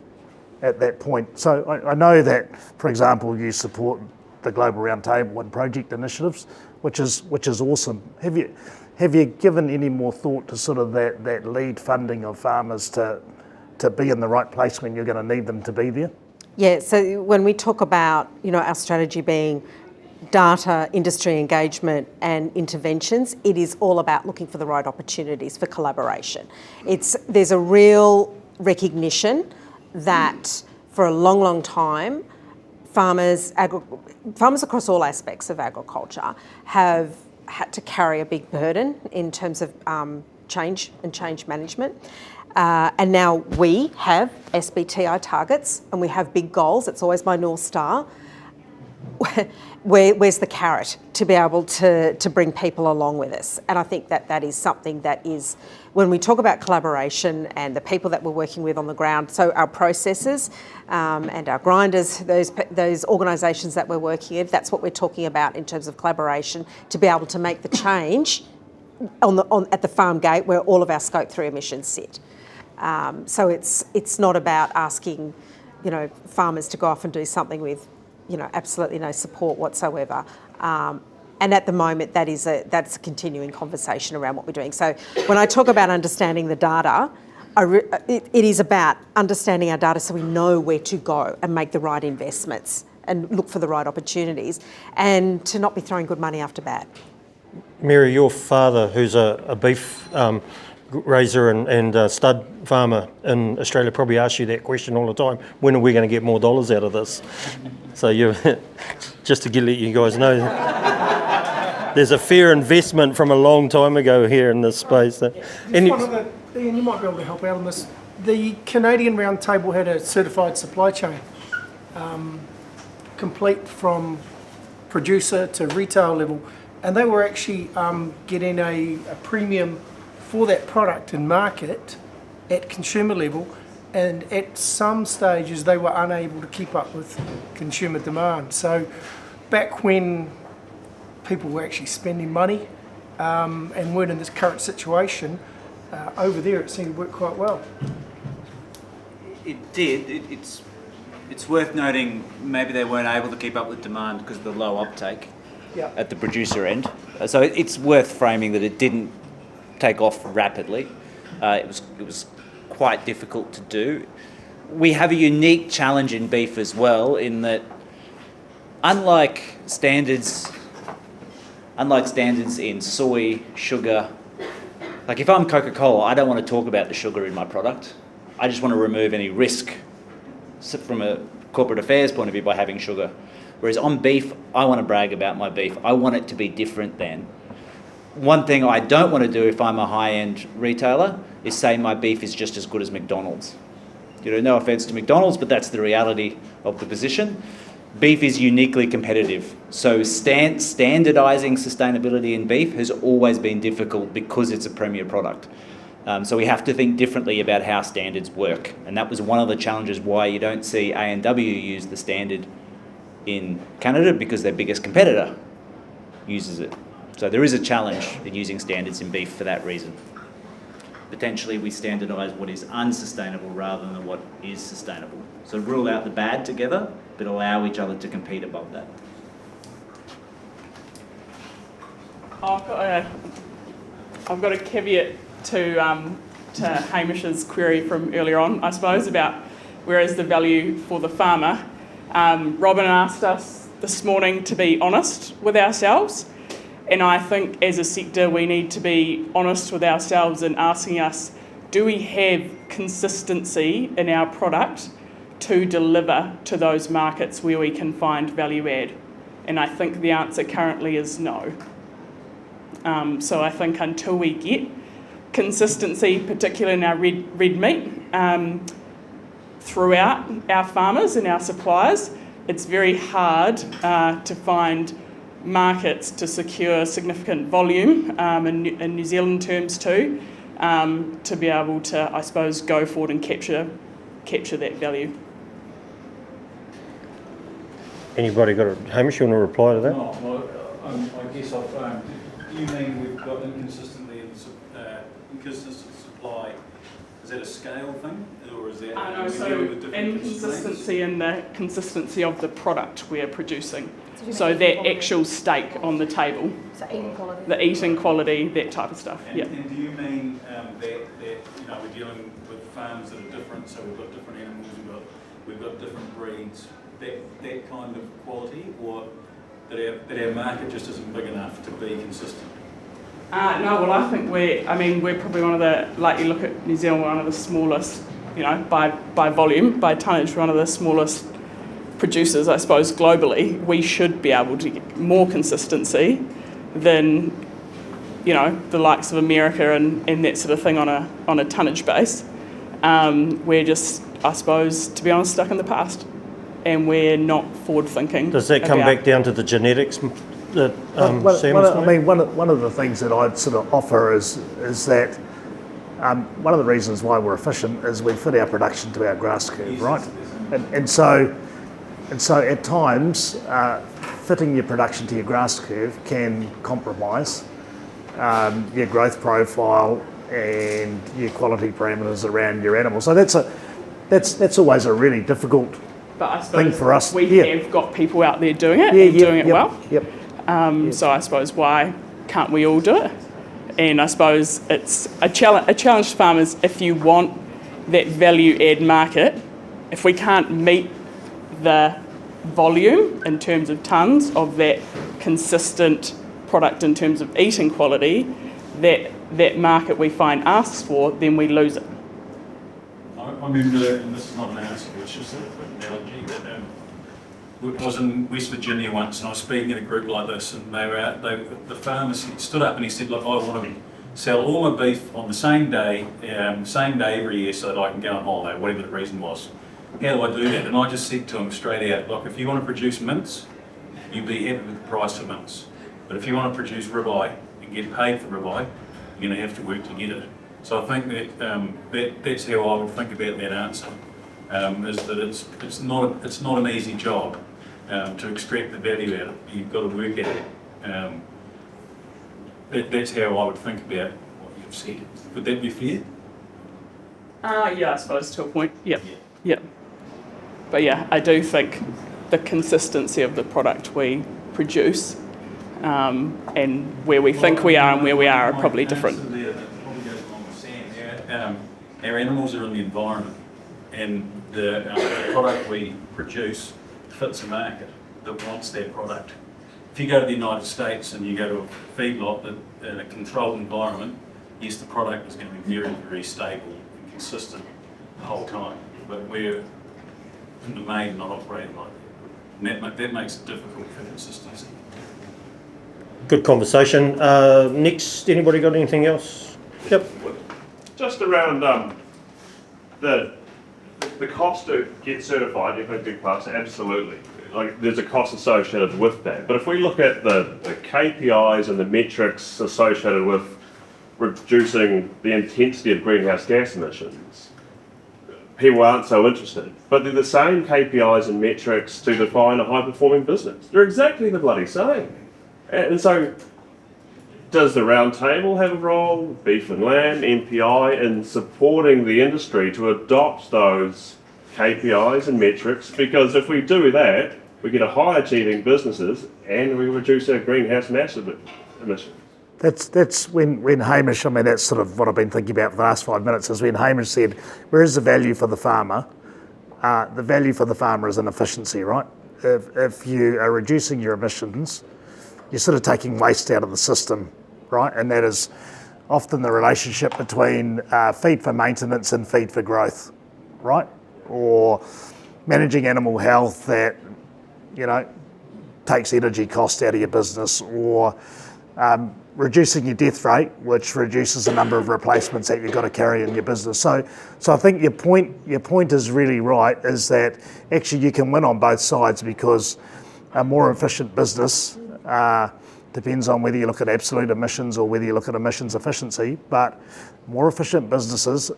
Speaker 7: at that point. So I know that, for example, you support the Global Roundtable and project initiatives, which is awesome. Have you given any more thought to sort of that lead funding of farmers to be in the right place when you're going to need them to be there?
Speaker 20: Yeah, so when we talk about, our strategy being data, industry engagement and interventions, it is all about looking for the right opportunities for collaboration. There's a real recognition that for a long, long time, farmers across all aspects of agriculture have had to carry a big burden in terms of change and change management. And now we have SBTI targets and we have big goals. It's always my North Star. Where's the carrot to be able to bring people along with us? And I think that is something that is, when we talk about collaboration and the people that we're working with on the ground, so our processors and our grinders, those organisations that we're working with, that's what we're talking about in terms of collaboration to be able to make the change at the farm gate where all of our Scope 3 emissions sit. So it's not about asking, farmers to go off and do something with, absolutely no support whatsoever. And at the moment, that's a continuing conversation around what we're doing. So when I talk about understanding the data, it is about understanding our data so we know where to go and make the right investments and look for the right opportunities and to not be throwing good money after bad.
Speaker 1: Mary, your father, who's a beef raiser and stud farmer in Australia, probably asks you that question all the time. When are we going to get more dollars out of this? So just to let you guys know, there's a fair investment from a long time ago here in this space.
Speaker 12: Ian, you might be able to help out on this. The Canadian Roundtable had a certified supply chain, complete from producer to retail level, and they were actually getting a premium for that product in market at consumer level, and at some stages they were unable to keep up with consumer demand. So back when people were actually spending money and weren't in this current situation, over there it seemed to work quite well.
Speaker 8: It did. It's worth noting maybe they weren't able to keep up with demand because of the low uptake at the producer end. So it's worth framing that it didn't take off rapidly. It was quite difficult to do. We have a unique challenge in beef as well in that unlike standards in soy, sugar, like if I'm Coca-Cola, I don't want to talk about the sugar in my product. I just want to remove any risk from a corporate affairs point of view by having sugar. Whereas on beef, I want to brag about my beef. I want it to be different than. One thing I don't want to do if I'm a high-end retailer is say my beef is just as good as McDonald's. No offence to McDonald's, but that's the reality of the position. Beef is uniquely competitive. So standardising sustainability in beef has always been difficult because it's a premier product. So we have to think differently about how standards work. And that was one of the challenges why you don't see A&W use the standard in Canada, because their biggest competitor uses it. So there is a challenge in using standards in beef for that reason. Potentially we standardise what is unsustainable rather than what is sustainable. So rule out the bad together, but allow each other to compete above that.
Speaker 14: I've got a caveat to Hamish's query from earlier on, I suppose, about where is the value for the farmer. Robin asked us this morning to be honest with ourselves. And I think as a sector, we need to be honest with ourselves in asking us, do we have consistency in our product to deliver to those markets where we can find value add? And I think the answer currently is no. So I think until we get consistency, particularly in our red meat, throughout our farmers and our suppliers, it's very hard to find markets to secure significant volume in New Zealand terms too, to be able to, I suppose, go forward and capture that value.
Speaker 1: Anybody got a Hamish? You want to reply to that?
Speaker 5: No, well, I guess do you mean we've got inconsistency supply? Is that a scale thing, or is that?
Speaker 14: No, so inconsistency in the consistency of the product we're producing. So that actual steak on the table.
Speaker 6: So eating quality.
Speaker 14: The eating quality, that type of stuff.
Speaker 5: And, and do you mean that we're dealing with farms that are different, so we've got different animals, we've got different breeds, that kind of quality, or that our market just isn't big enough to be consistent?
Speaker 14: No, well I think we're probably one of the, like you look at New Zealand, one of the smallest by volume, by tonnage, one of the smallest producers, I suppose, globally, we should be able to get more consistency than, the likes of America and that sort of thing on a tonnage base. We're just, I suppose, to be honest, stuck in the past, and we're not forward thinking.
Speaker 1: Does that come back down to the genetics that Sam was saying?
Speaker 7: One of the things that I'd sort of offer is that one of the reasons why we're efficient is we fit our production to our grass curve, right? And so at times, fitting your production to your grass curve can compromise your growth profile and your quality parameters around your animal. So that's always a really difficult thing for us.
Speaker 14: We have got people out there doing it and doing it well. So I suppose why can't we all do it? And I suppose it's a challenge to farmers if you want that value add market. If we can't meet the volume in terms of tonnes of that consistent product in terms of eating quality, that market we find asks for, then we lose it.
Speaker 5: I remember, and this is not an answer, it's just an analogy, that I was in West Virginia once and I was speaking in a group like this, and the farmer stood up and he said, look, I want to sell all my beef on the same day every year so that I can go on holiday, whatever the reason was. How do I do that? And I just said to him straight out, look, if you want to produce mince, you'll be happy with the price of mince. But if you want to produce ribeye and get paid for ribeye, you're going to have to work to get it. So I think that that's how I would think about that answer, is that it's not an easy job to extract the value out of it. You've got to work at it. That's how I would think about what you've said. Would that be fair?
Speaker 14: Yeah, I suppose to a point. Yeah. But yeah, I do think the consistency of the product we produce and where we think we are and where we are probably different.
Speaker 5: Our animals are in the environment, and the product we produce fits a market that wants that product. If you go to the United States and you go to a feedlot in a controlled environment, yes, the product is going to be very, very stable and consistent the whole time. But we're in the main not operating like that. And that makes it difficult for consistency.
Speaker 1: Good conversation. Next, anybody got anything else? Yep.
Speaker 9: Just around the cost to get certified, if I do class, absolutely. Like, there's a cost associated with that. But if we look at the KPIs and the metrics associated with reducing the intensity of greenhouse gas emissions, people aren't so interested. But they're the same KPIs and metrics to define a high-performing business. They're exactly the bloody same. And so, does the round table have a role, beef and lamb, MPI, in supporting the industry to adopt those KPIs and metrics? Because if we do that, we get a high achieving businesses and we reduce our greenhouse gas emissions.
Speaker 7: That's when Hamish, I mean, that's sort of what I've been thinking about for the last 5 minutes, is when Hamish said, where is the value for the farmer? The value for the farmer is in efficiency, right? If you are reducing your emissions, you're sort of taking waste out of the system, right? And that is often the relationship between feed for maintenance and feed for growth, right? Or managing animal health that, takes energy cost out of your business, or reducing your death rate, which reduces the number of replacements that you've got to carry in your business. So I think your point is really right, is that actually you can win on both sides, because a more efficient business depends on whether you look at absolute emissions or whether you look at emissions efficiency, but more efficient businesses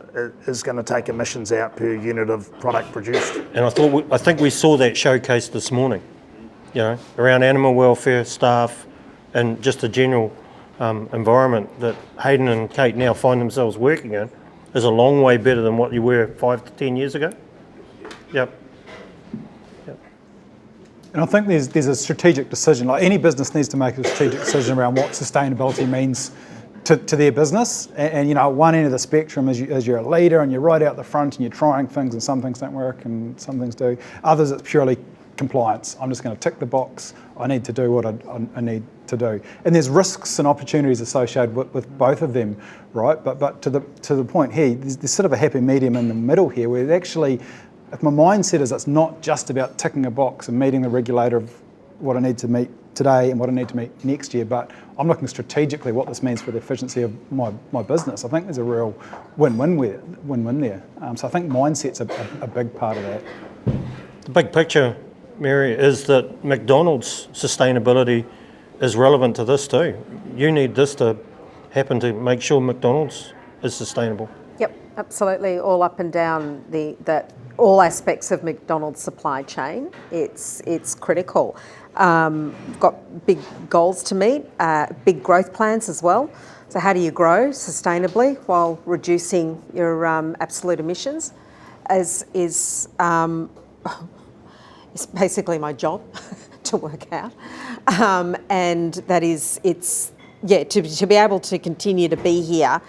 Speaker 7: is going to take emissions out per unit of product produced.
Speaker 1: And I think we saw that showcased this morning, around animal welfare, staff, and just the general environment that Hayden and Kate now find themselves working in is a long way better than what you were 5 to 10 years ago. Yep.
Speaker 21: And I think there's a strategic decision. Like, any business needs to make a strategic decision around what sustainability means to their business. And at one end of the spectrum is you're a leader and you're right out the front and you're trying things, and some things don't work and some things do. Others, it's purely compliance. I'm just going to tick the box. I need to do what I need to do. And there's risks and opportunities associated with both of them, right? But to the point here, there's sort of a happy medium in the middle here, where actually, if my mindset is it's not just about ticking a box and meeting the regulator of what I need to meet today and what I need to meet next year, but I'm looking strategically what this means for the efficiency of my business. I think there's a real win-win there. So I think mindset's a big part of that.
Speaker 1: The big picture, Mary, is that McDonald's sustainability is relevant to this too. You need this to happen to make sure McDonald's is sustainable.
Speaker 20: Yep, absolutely. All up and down all aspects of McDonald's supply chain. It's critical. We've got big goals to meet, big growth plans as well. So how do you grow sustainably while reducing your absolute emissions? Is basically my job to work out, and that is to be able to continue to be here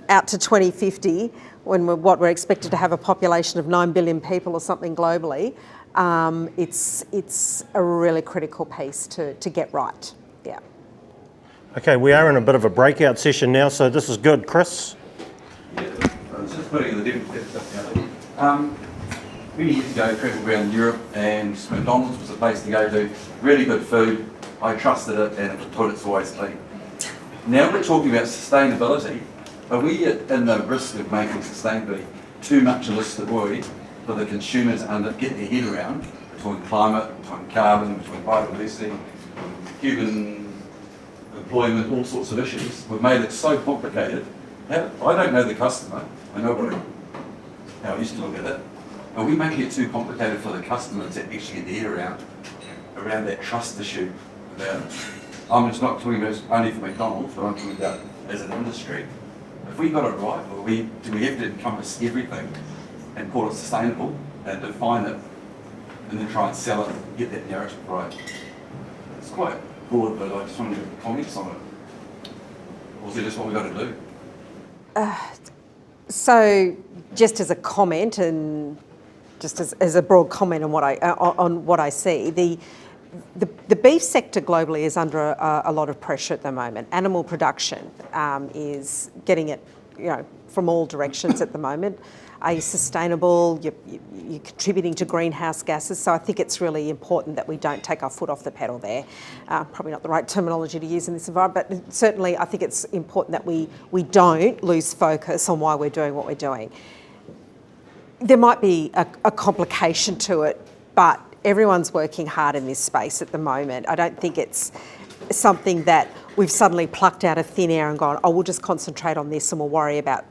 Speaker 20: out to 2050 when we're expected to have a population of 9 billion people or something globally. It's a really critical piece to get right. Yeah.
Speaker 1: Okay, we are in a bit of a breakout session now, so this is good. Chris?
Speaker 4: Yeah, I was just putting in the different many years ago, I travelled around Europe, and McDonald's was a place to go to. Really good food. I trusted it, and the toilets were always clean. Now we're talking about sustainability. Are we in the risk of making sustainability too much a list of worry for the consumers to get their head around, between climate, between carbon, between biodiversity, human employment, all sorts of issues? We've made it so complicated. I don't know the customer. I know how I used to look at it. Are we making it too complicated for the customer to actually get their head around that trust issue? I'm just not talking about only for McDonald's, but I'm talking about as an industry. If we got it right, or do we have to encompass everything and call it sustainable and define it and then try and sell it and get that narrative right? It's quite broad, but I just wanted to comment on it. Or is it just what we've got to do?
Speaker 20: So just as a comment and just as a broad comment on what I see, the beef sector globally is under a lot of pressure at the moment. Animal production is getting it, from all directions at the moment. Are you sustainable? You're contributing to greenhouse gases. So I think it's really important that we don't take our foot off the pedal there. Probably not the right terminology to use in this environment, but certainly I think it's important that we don't lose focus on why we're doing what we're doing. There might be a complication to it, but everyone's working hard in this space at the moment. I don't think it's something that we've suddenly plucked out of thin air and gone, we'll just concentrate on this and we'll worry about,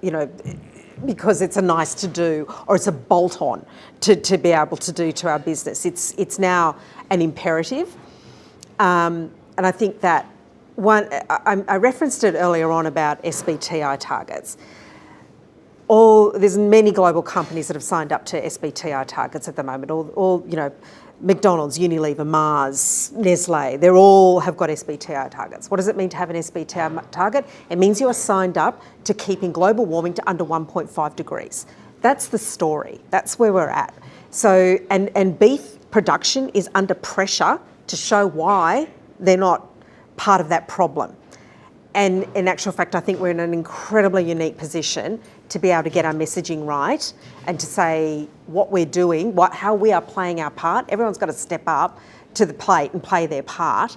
Speaker 20: because it's a nice to do or it's a bolt on to be able to do to our business. It's now an imperative. And I think that I referenced it earlier on about SBTI targets. There's many global companies that have signed up to SBTI targets at the moment. McDonald's, Unilever, Mars, Nestle, they all have got SBTI targets. What does it mean to have an SBTI target? It means you are signed up to keeping global warming to under 1.5 degrees. That's the story. That's where we're at. So, and beef production is under pressure to show why they're not part of that problem. And in actual fact, I think we're in an incredibly unique position to be able to get our messaging right and to say what we're doing, how we are playing our part. Everyone's got to step up to the plate and play their part,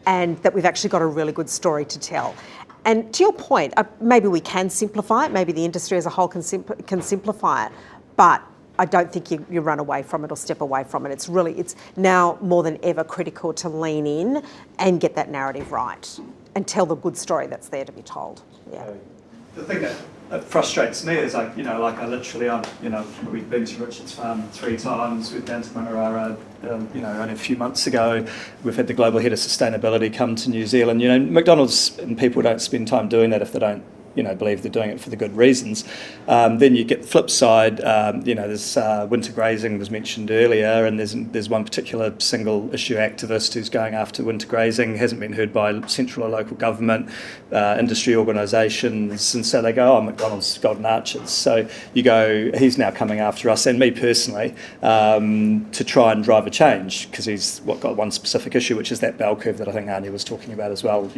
Speaker 20: and that we've actually got a really good story to tell. And to your point, maybe we can simplify it, maybe the industry as a whole can simplify it, but I don't think you run away from it or step away from it. It's now more than ever critical to lean in and get that narrative right and tell the good story that's there to be told. Yeah.
Speaker 16: The thing that frustrates me is we've been to Richard's farm 3 times, we've been to Monterara, only a few months ago. We've had the global head of sustainability come to New Zealand. McDonald's and people don't spend time doing that if they don't
Speaker 17: believe they're doing it for the good reasons. Then you get the flip side. There's winter grazing was mentioned earlier, and there's one particular single issue activist who's going after winter grazing, hasn't been heard by central or local government, industry organisations, and so they go, McDonald's golden arches. So you go, he's now coming after us and me personally to try and drive a change, because he's got one specific issue, which is that bell curve that I think Anya was talking about as well.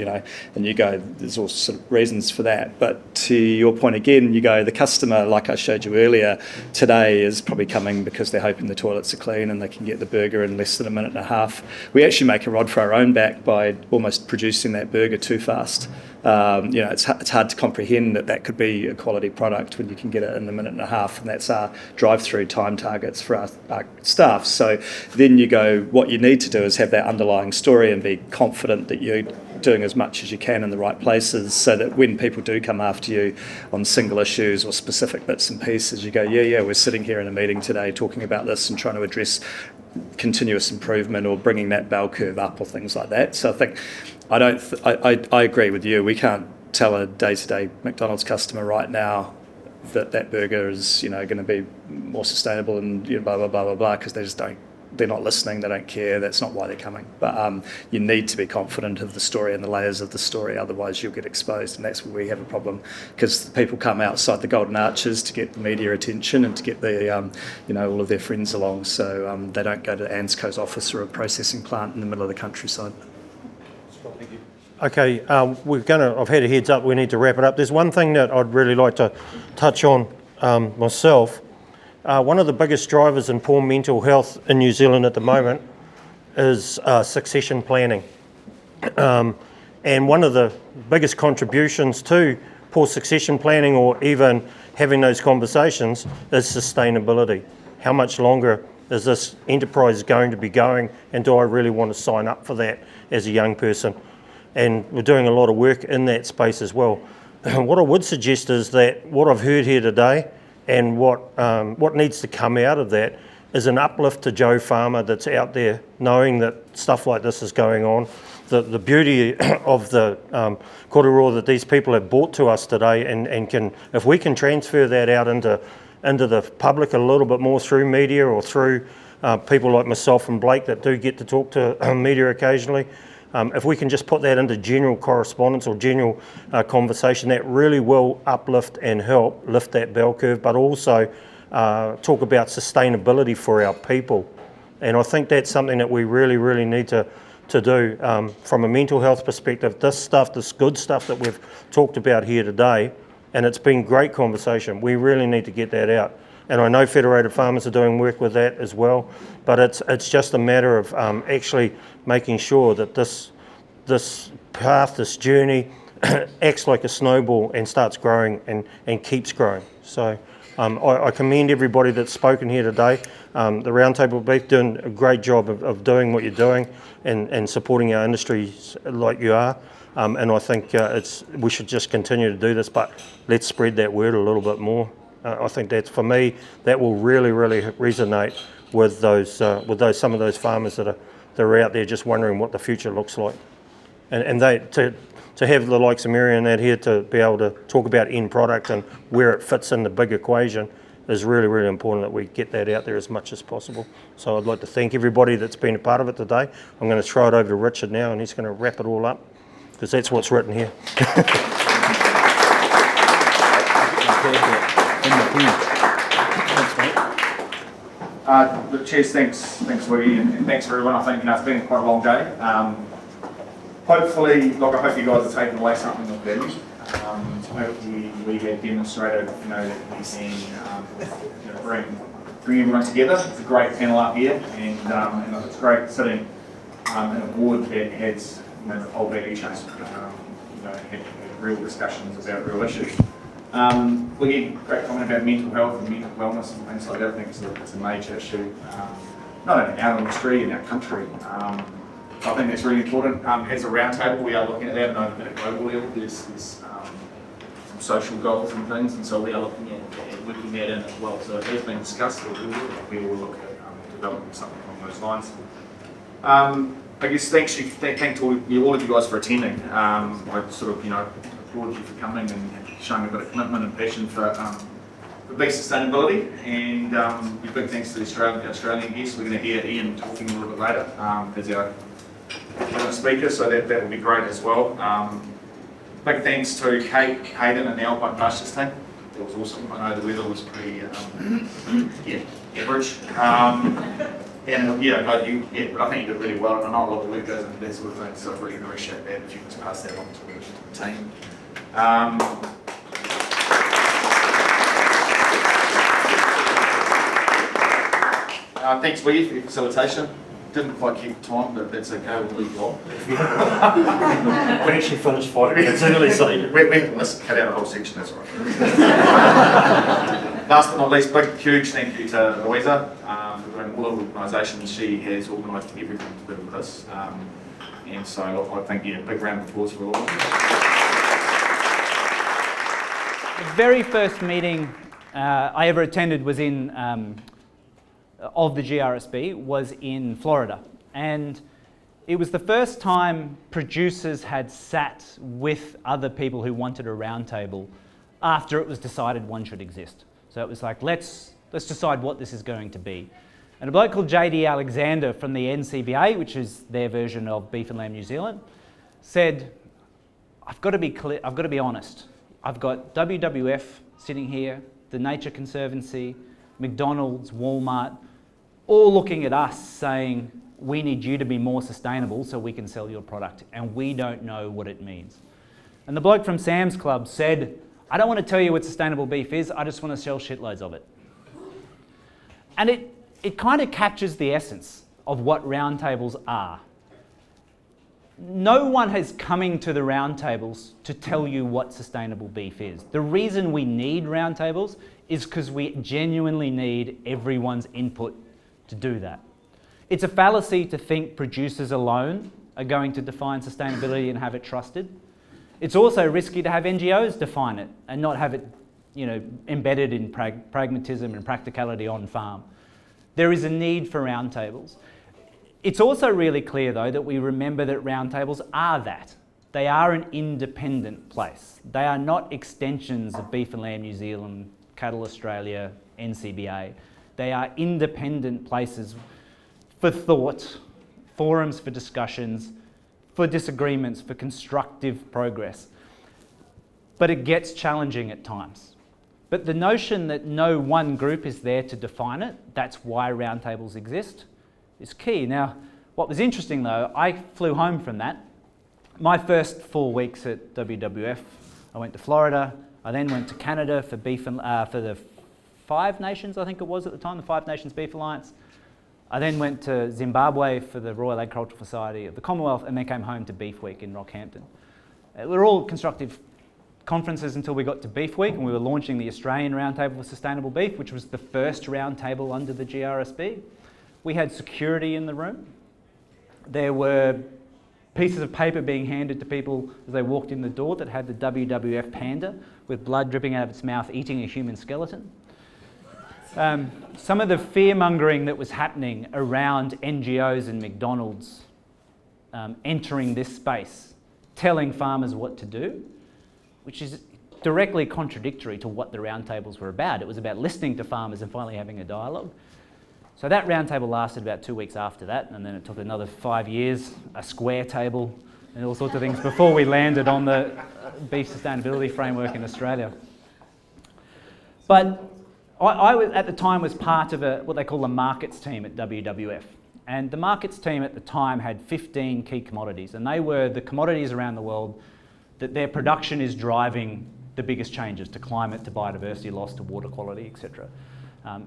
Speaker 17: And you go, there's all sort of reasons for that. But to your point again, you go, the customer, like I showed you earlier, today is probably coming because they're hoping the toilets are clean and they can get the burger in less than a minute and a half. We actually make a rod for our own back by almost producing that burger too fast. It's hard to comprehend that could be a quality product when you can get it in a minute and a half, and that's our drive-through time targets for our staff. So then you go, what you need to do is have that underlying story and be confident that you're doing as much as you can in the right places, so that when people do come after you on single issues or specific bits and pieces, you go, yeah, we're sitting here in a meeting today talking about this and trying to address continuous improvement or bringing that bell curve up or things like that. So I think I agree with you. We can't tell a day-to-day McDonald's customer right now that burger is going to be more sustainable and blah blah blah blah blah, because they're not listening, they don't care, that's not why they're coming. But you need to be confident of the story and the layers of the story, otherwise you'll get exposed, and that's where we have a problem, because people come outside the golden arches to get the media attention and to get the all of their friends along, so they don't go to ANZCO's office or a processing plant in the middle of the countryside.
Speaker 3: Okay, I've had a heads up, we need to wrap it up. There's one thing that I'd really like to touch on myself. One of the biggest drivers in poor mental health in New Zealand at the moment is succession planning. And one of the biggest contributions to poor succession planning, or even having those conversations, is sustainability. How much longer is this enterprise going to be going, and do I really want to sign up for that as a young person? And we're doing a lot of work in that space as well. What I would suggest is that what I've heard here today, and what needs to come out of that, is an uplift to Joe Farmer that's out there, knowing that stuff like this is going on. The beauty of the kōrero that these people have brought to us today, and can, if we can transfer that out into the public a little bit more through media, or through people like myself and Blake that do get to talk to media occasionally, if we can just put that into general correspondence or general conversation, that really will uplift and help lift that bell curve, but also talk about sustainability for our people. And I think that's something that we really, really need to do from a mental health perspective. This good stuff that we've talked about here today, and it's been great conversation, we really need to get that out. And I know Federated Farmers are doing work with that as well, but it's just a matter of actually making sure that this path, this journey, acts like a snowball and starts growing and keeps growing. So I commend everybody that's spoken here today. The Roundtable Beef doing a great job of doing what you're doing and supporting our industries like you are. And I think we should just continue to do this, but let's spread that word a little bit more. I think that's, for me, that will really, really resonate with some of those farmers that are out there just wondering what the future looks like. And to have the likes of Mary and that here to be able to talk about end product and where it fits in the big equation is really, really important that we get that out there as much as possible. So I'd like to thank everybody that's been a part of it today. I'm going to throw it over to Richard now, and he's going to wrap it all up, because that's what's written here.
Speaker 11: Cheers, thanks Lee, and thanks everyone. I think it's been quite a long day. Hopefully, I hope you guys are taking away something of value. Hopefully we have demonstrated that we can bring everyone together. It's a great panel up here, and it's great sitting in a board that has the whole value chain. Had real discussions about real issues. We get great comment about mental health and mental wellness and things like that. I think it's a major issue, not only in our industry, in our country. I think that's really important. As a roundtable, we are looking at that at a global level. There's some social goals and things, and so we are looking at working that in as well. So it has been discussed. We will look at developing something along those lines. I guess thank all of you guys for attending. I sort of applaud applaud you for coming and showing a bit of commitment and passion for beef sustainability. And your big thanks to the Australian guests. We're going to hear Ian talking a little bit later as our speaker, so that will be great as well. Big thanks to Kate, Hayden, and the Alpine Pastures team. That was awesome. I know the weather was pretty, average. And yeah, but I think you did really well, and I know a lot of work goes into that sort of thing, so I really appreciate that if you could pass that on to the team. Thanks, Lee, for your facilitation. Didn't quite keep time, but that's okay, we'll leave you on.
Speaker 3: We actually finished 5 minutes early, so...
Speaker 11: Let's cut out a whole section, that's all right. Last but not least, big, huge thank you to Louisa for doing all the organisations. She has organised everything to do with this. And so I think, big round of applause for all of them.
Speaker 8: The very first meeting I ever attended was of the GRSB was in Florida, and it was the first time producers had sat with other people who wanted a roundtable after it was decided one should exist. So it was like, let's decide what this is going to be. And a bloke called JD Alexander from the NCBA, which is their version of Beef and Lamb New Zealand, said, I've got to be clear, I've got to be honest. I've got WWF sitting here, the Nature Conservancy, McDonald's, Walmart, all looking at us saying, we need you to be more sustainable so we can sell your product, and we don't know what it means. And the bloke from Sam's Club said, I don't want to tell you what sustainable beef is, I just want to sell shitloads of it. And it kind of captures the essence of what roundtables are. No one is coming to the roundtables to tell you what sustainable beef is. The reason we need roundtables is because we genuinely need everyone's input to do that. It's a fallacy to think producers alone are going to define sustainability and have it trusted. It's also risky to have NGOs define it and not have it, embedded in pragmatism and practicality on farm. There is a need for roundtables. It's also really clear, though, that we remember that roundtables are that. They are an independent place. They are not extensions of Beef and Lamb New Zealand, Cattle Australia, NCBA. They are independent places for thought, forums for discussions, for disagreements, for constructive progress. But it gets challenging at times. But the notion that no one group is there to define it, that's why roundtables exist, is key. Now, what was interesting though, I flew home from that. My first 4 weeks at WWF, I went to Florida, I then went to Canada for for the Five Nations, I think it was at the time, the Five Nations Beef Alliance. I then went to Zimbabwe for the Royal Agricultural Society of the Commonwealth, and then came home to Beef Week in Rockhampton. They were all constructive conferences until we got to Beef Week, and we were launching the Australian Roundtable for Sustainable Beef, which was the first roundtable under the GRSB. We had security in the room. There were pieces of paper being handed to people as they walked in the door that had the WWF panda with blood dripping out of its mouth eating a human skeleton. Some of the fear-mongering that was happening around NGOs and McDonald's entering this space, telling farmers what to do, which is directly contradictory to what the roundtables were about. It was about listening to farmers and finally having a dialogue. So that roundtable lasted about 2 weeks after that, and then it took another 5 years, a square table, and all sorts of things before we landed on the beef sustainability framework in Australia. But I was, at the time, was part of what they call the markets team at WWF. And the markets team at the time had 15 key commodities, and they were the commodities around the world that their production is driving the biggest changes to climate, to biodiversity loss, to water quality, etc.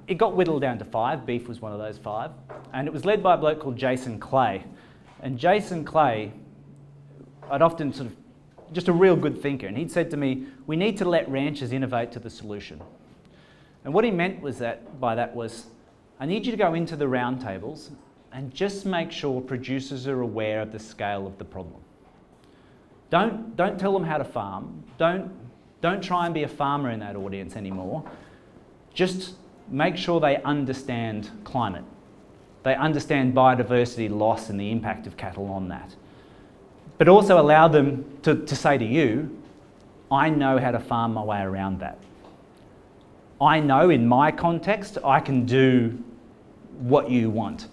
Speaker 8: It got whittled down to 5. Beef was one of those 5. And it was led by a bloke called Jason Clay. And Jason Clay, I'd often just a real good thinker, and he'd said to me, we need to let ranchers innovate to the solution. And what he meant by that was, I need you to go into the roundtables and just make sure producers are aware of the scale of the problem. Don't tell them how to farm. Don't try and be a farmer in that audience anymore. Just make sure they understand climate. They understand biodiversity loss and the impact of cattle on that. But also allow them to say to you,
Speaker 2: I know how to farm my way around that. I know in my context I can do what you want.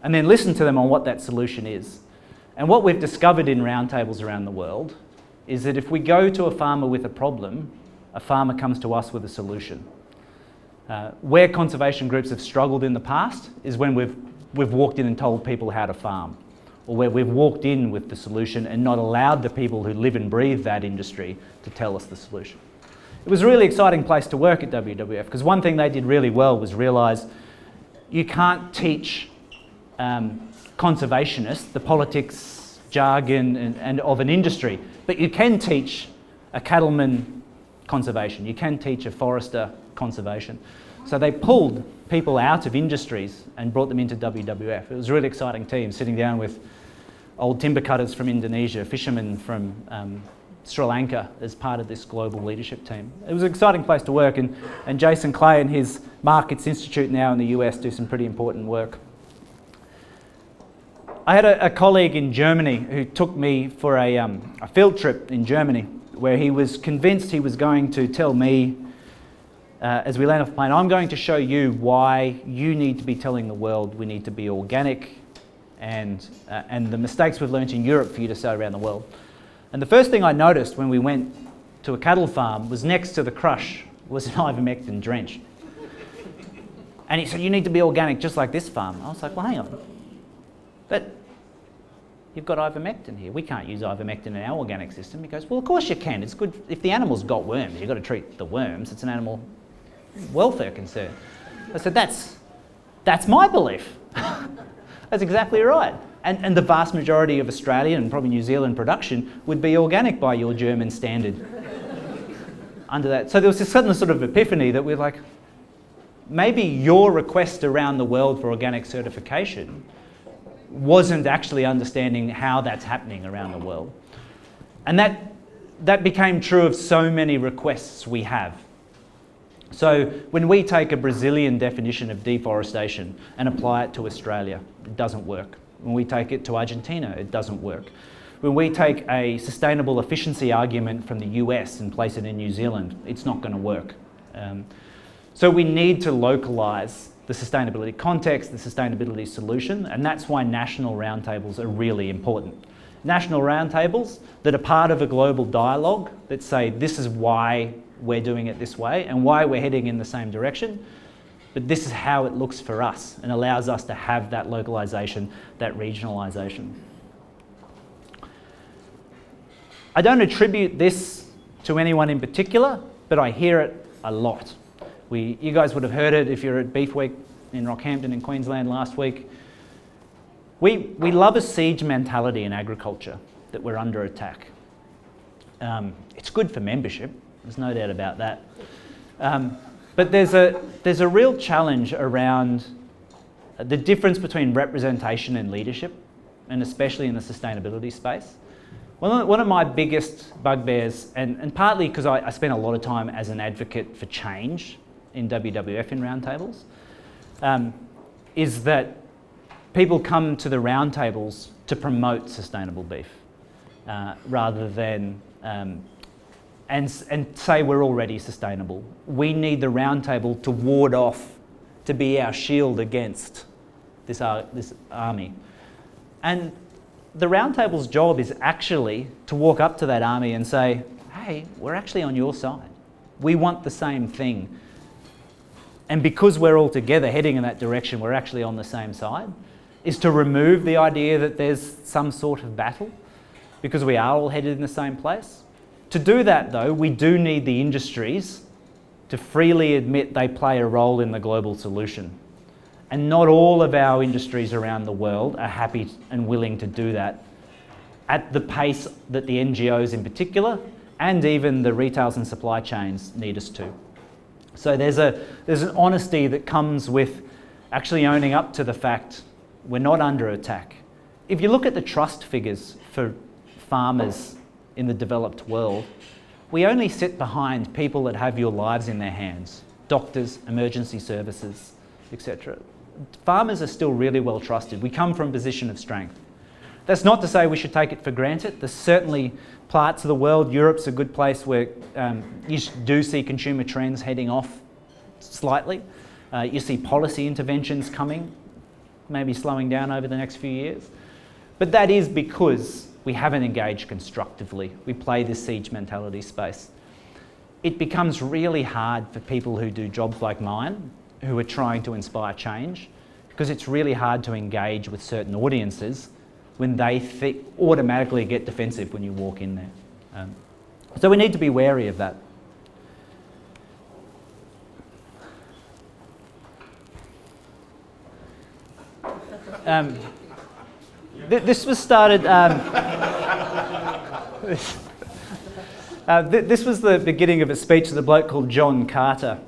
Speaker 2: And then listen to them on what that solution is. And what we've discovered in roundtables around the world is that if we go to a farmer with a problem, a farmer comes to us with a solution. Where conservation groups have struggled in the past is when we've walked in and told people how to farm, or where we've walked in with the solution and not allowed the people who live and breathe that industry to tell us the solution. It was a really exciting place to work at WWF, because one thing they did really well was realise you can't teach conservationists the politics, jargon and of an industry, but you can teach a cattleman conservation, you can teach a forester conservation. So they pulled people out of industries and brought them into WWF. It was a really exciting team, sitting down with old timber cutters from Indonesia, fishermen from Sri Lanka as part of this global leadership team. It was an exciting place to work, and Jason Clay and his Markets Institute now in the US do some pretty important work. I had a colleague in Germany who took me for a field trip in Germany, where he was convinced he was going to tell me, as we land off the plane, I'm going to show you why you need to be telling the world we need to be organic, and the mistakes we've learnt in Europe for you to say around the world. And the first thing I noticed when we went to a cattle farm was next to the crush was an ivermectin drench. And he said, you need to be organic just like this farm. I was like, well, hang on. But you've got ivermectin here. We can't use ivermectin in our organic system. He goes, well, of course you can. It's good. If the animal's got worms, you've got to treat the worms. It's an animal welfare concern. I said, that's my belief. That's exactly right. And the vast majority of Australian and probably New Zealand production would be organic by your German standard. Under that. So there was this sudden sort of epiphany that we're like, maybe your request around the world for organic certification wasn't actually understanding how that's happening around the world. And that became true of so many requests we have. So when we take a Brazilian definition of deforestation and apply it to Australia, it doesn't work. When we take it to Argentina, it doesn't work. When we take a sustainable efficiency argument from the US and place it in New Zealand, it's not going to work. So we need to localise the sustainability context, the sustainability solution, and that's why national roundtables are really important. National roundtables that are part of a global dialogue that say this is why we're doing it this way and why we're heading in the same direction, but this is how it looks for us and allows us to have that localisation, that regionalisation. I don't attribute this to anyone in particular, but I hear it a lot. You guys would have heard it if you're at Beef Week in Rockhampton in Queensland last week. We love a siege mentality in agriculture, that we're under attack. It's good for membership, there's no doubt about that. But there's a real challenge around the difference between representation and leadership, and especially in the sustainability space. One of my biggest bugbears, and partly because I spent a lot of time as an advocate for change in WWF in roundtables, is that people come to the roundtables to promote sustainable beef rather than and say we're already sustainable. We need the roundtable to ward off, to be our shield against this army. And the roundtable's job is actually to walk up to that army and say, hey, we're actually on your side. We want the same thing. And because we're all together heading in that direction, we're actually on the same side, is to remove the idea that there's some sort of battle, because we are all headed in the same place. To do that, though, we do need the industries to freely admit they play a role in the global solution. And not all of our industries around the world are happy and willing to do that at the pace that the NGOs in particular, and even the retails and supply chains need us to. So there's an honesty that comes with actually owning up to the fact we're not under attack. If you look at the trust figures for farmers in the developed world, we only sit behind people that have your lives in their hands, doctors, emergency services, etc. Farmers are still really well trusted. We come from a position of strength. That's not to say we should take it for granted. There's certainly parts of the world, Europe's a good place where you do see consumer trends heading off slightly. You see policy interventions coming, maybe slowing down over the next few years. But that is because we haven't engaged constructively. We play this siege mentality space. It becomes really hard for people who do jobs like mine, who are trying to inspire change, because it's really hard to engage with certain audiences when they automatically get defensive when you walk in there. So we need to be wary of that. This was started. This was the beginning of a speech that a bloke called John Carter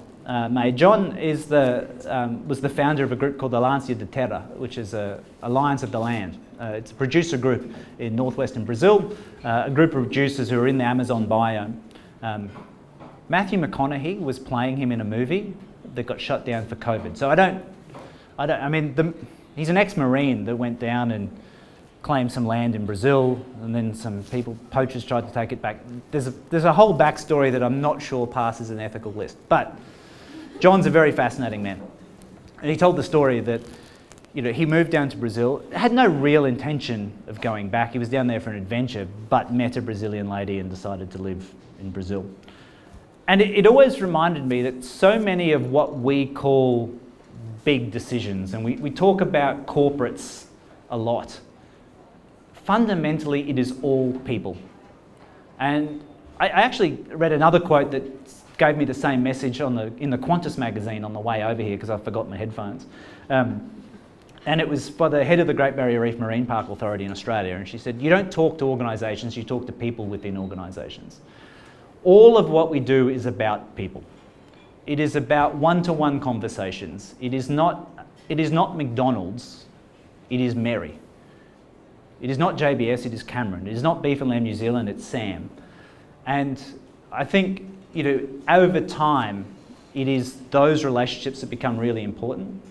Speaker 2: made. John is was the founder of a group called Alliance de Terra, which is a Alliance of the Land. It's a producer group in northwestern Brazil, a group of producers who are in the Amazon biome. Matthew McConaughey was playing him in a movie that got shut down for COVID. So he's an ex-Marine that went down and claimed some land in Brazil, and then some poachers tried to take it back. There's a whole backstory that I'm not sure passes an ethical list. But John's a very fascinating man. And he told the story that he moved down to Brazil, had no real intention of going back. He was down there for an adventure, but met a Brazilian lady and decided to live in Brazil. And it always reminded me that so many of what we call big decisions, and we talk about corporates a lot, fundamentally it is all people. And I actually read another quote that gave me the same message in the Qantas magazine on the way over here, because I forgot my headphones. And it was by the head of the Great Barrier Reef Marine Park Authority in Australia, and she said, you don't talk to organisations, you talk to people within organisations. All of what we do is about people. It is about one-to-one conversations. It is not McDonald's, it is Mary. It is not JBS, it is Cameron. It is not Beef and Lamb New Zealand, it's Sam. And I think, over time, it is those relationships that become really important.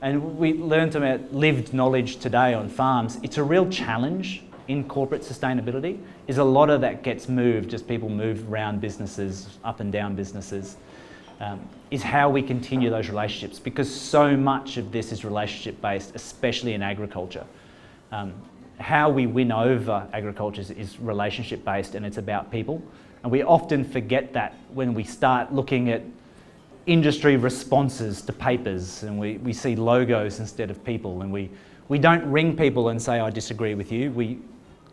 Speaker 2: And we learned about lived knowledge today on farms. It's a real challenge in corporate sustainability, is a lot of that gets moved as people move around businesses, up and down businesses, is how we continue those relationships, because so much of this is relationship based, especially in agriculture. How we win over agriculture is relationship based, and it's about people. And we often forget that when we start looking at industry responses to papers, and we see logos instead of people, and we don't ring people and say, I disagree with you. We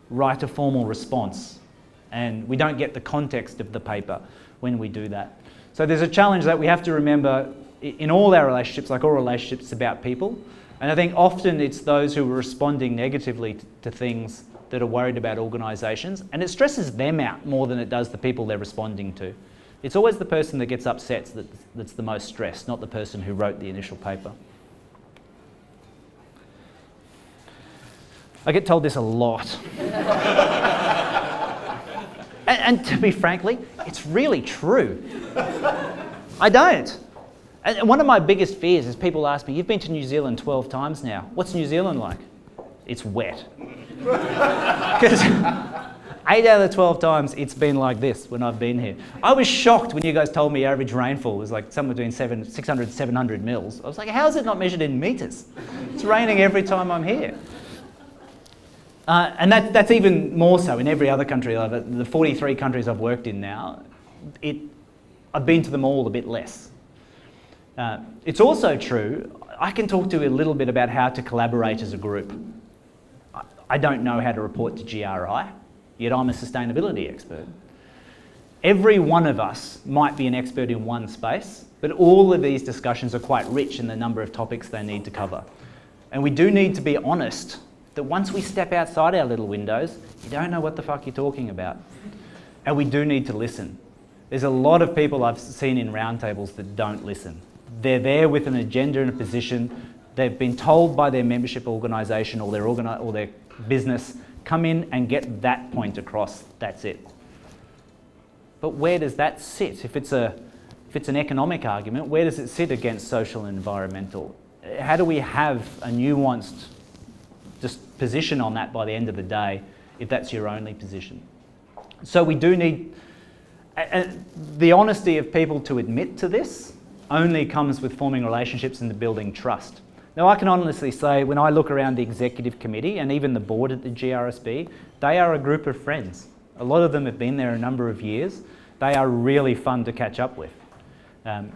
Speaker 2: write a formal response, and we don't get the context of the paper when we do that. So there's a challenge that we have to remember in all our relationships, like all relationships, it's about people. And I think often it's those who are responding negatively to things that are worried about organisations, and it stresses them out more than it does the people they're responding to. It's always the person that gets upset that's the most stressed, not the person who wrote the initial paper. I get told this a lot. and to be frankly, it's really true. I don't. And one of my biggest fears is people ask me, you've been to New Zealand 12 times now. What's New Zealand like? It's wet. Because 8 out of the 12 times it's been like this when I've been here. I was shocked when you guys told me average rainfall was like somewhere between 600 to 700 mils. I was like, how is it not measured in metres? It's raining every time I'm here. And that's even more so in every other country. Like the 43 countries I've worked in now, I've been to them all a bit less. It's also true, I can talk to you a little bit about how to collaborate as a group. I don't know how to report to GRI, yet I'm a sustainability expert. Every one of us might be an expert in one space, but all of these discussions are quite rich in the number of topics they need to cover. And we do need to be honest that once we step outside our little windows, you don't know what the fuck you're talking about. And we do need to listen. There's a lot of people I've seen in roundtables that don't listen. They're there with an agenda and a position. They've been told by their membership organisation or their business, come in and get that point across, that's it. But where does that sit? If it's an economic argument, where does it sit against social and environmental? How do we have a nuanced position on that by the end of the day if that's your only position. So we do need, the honesty of people to admit to this only comes with forming relationships and building trust. Now I can honestly say when I look around the executive committee and even the board at the GRSB, they are a group of friends. A lot of them have been there a number of years. They are really fun to catch up with. And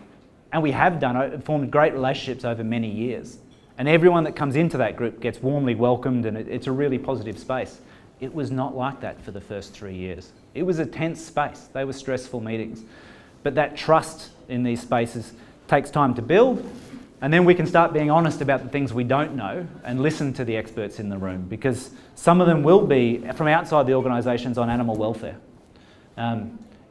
Speaker 2: we have formed great relationships over many years. And everyone that comes into that group gets warmly welcomed, and it's a really positive space. It was not like that for the first 3 years. It was a tense space. They were stressful meetings. But that trust in these spaces takes time to build, and then we can start being honest about the things we don't know and listen to the experts in the room, because some of them will be from outside the organisations on animal welfare.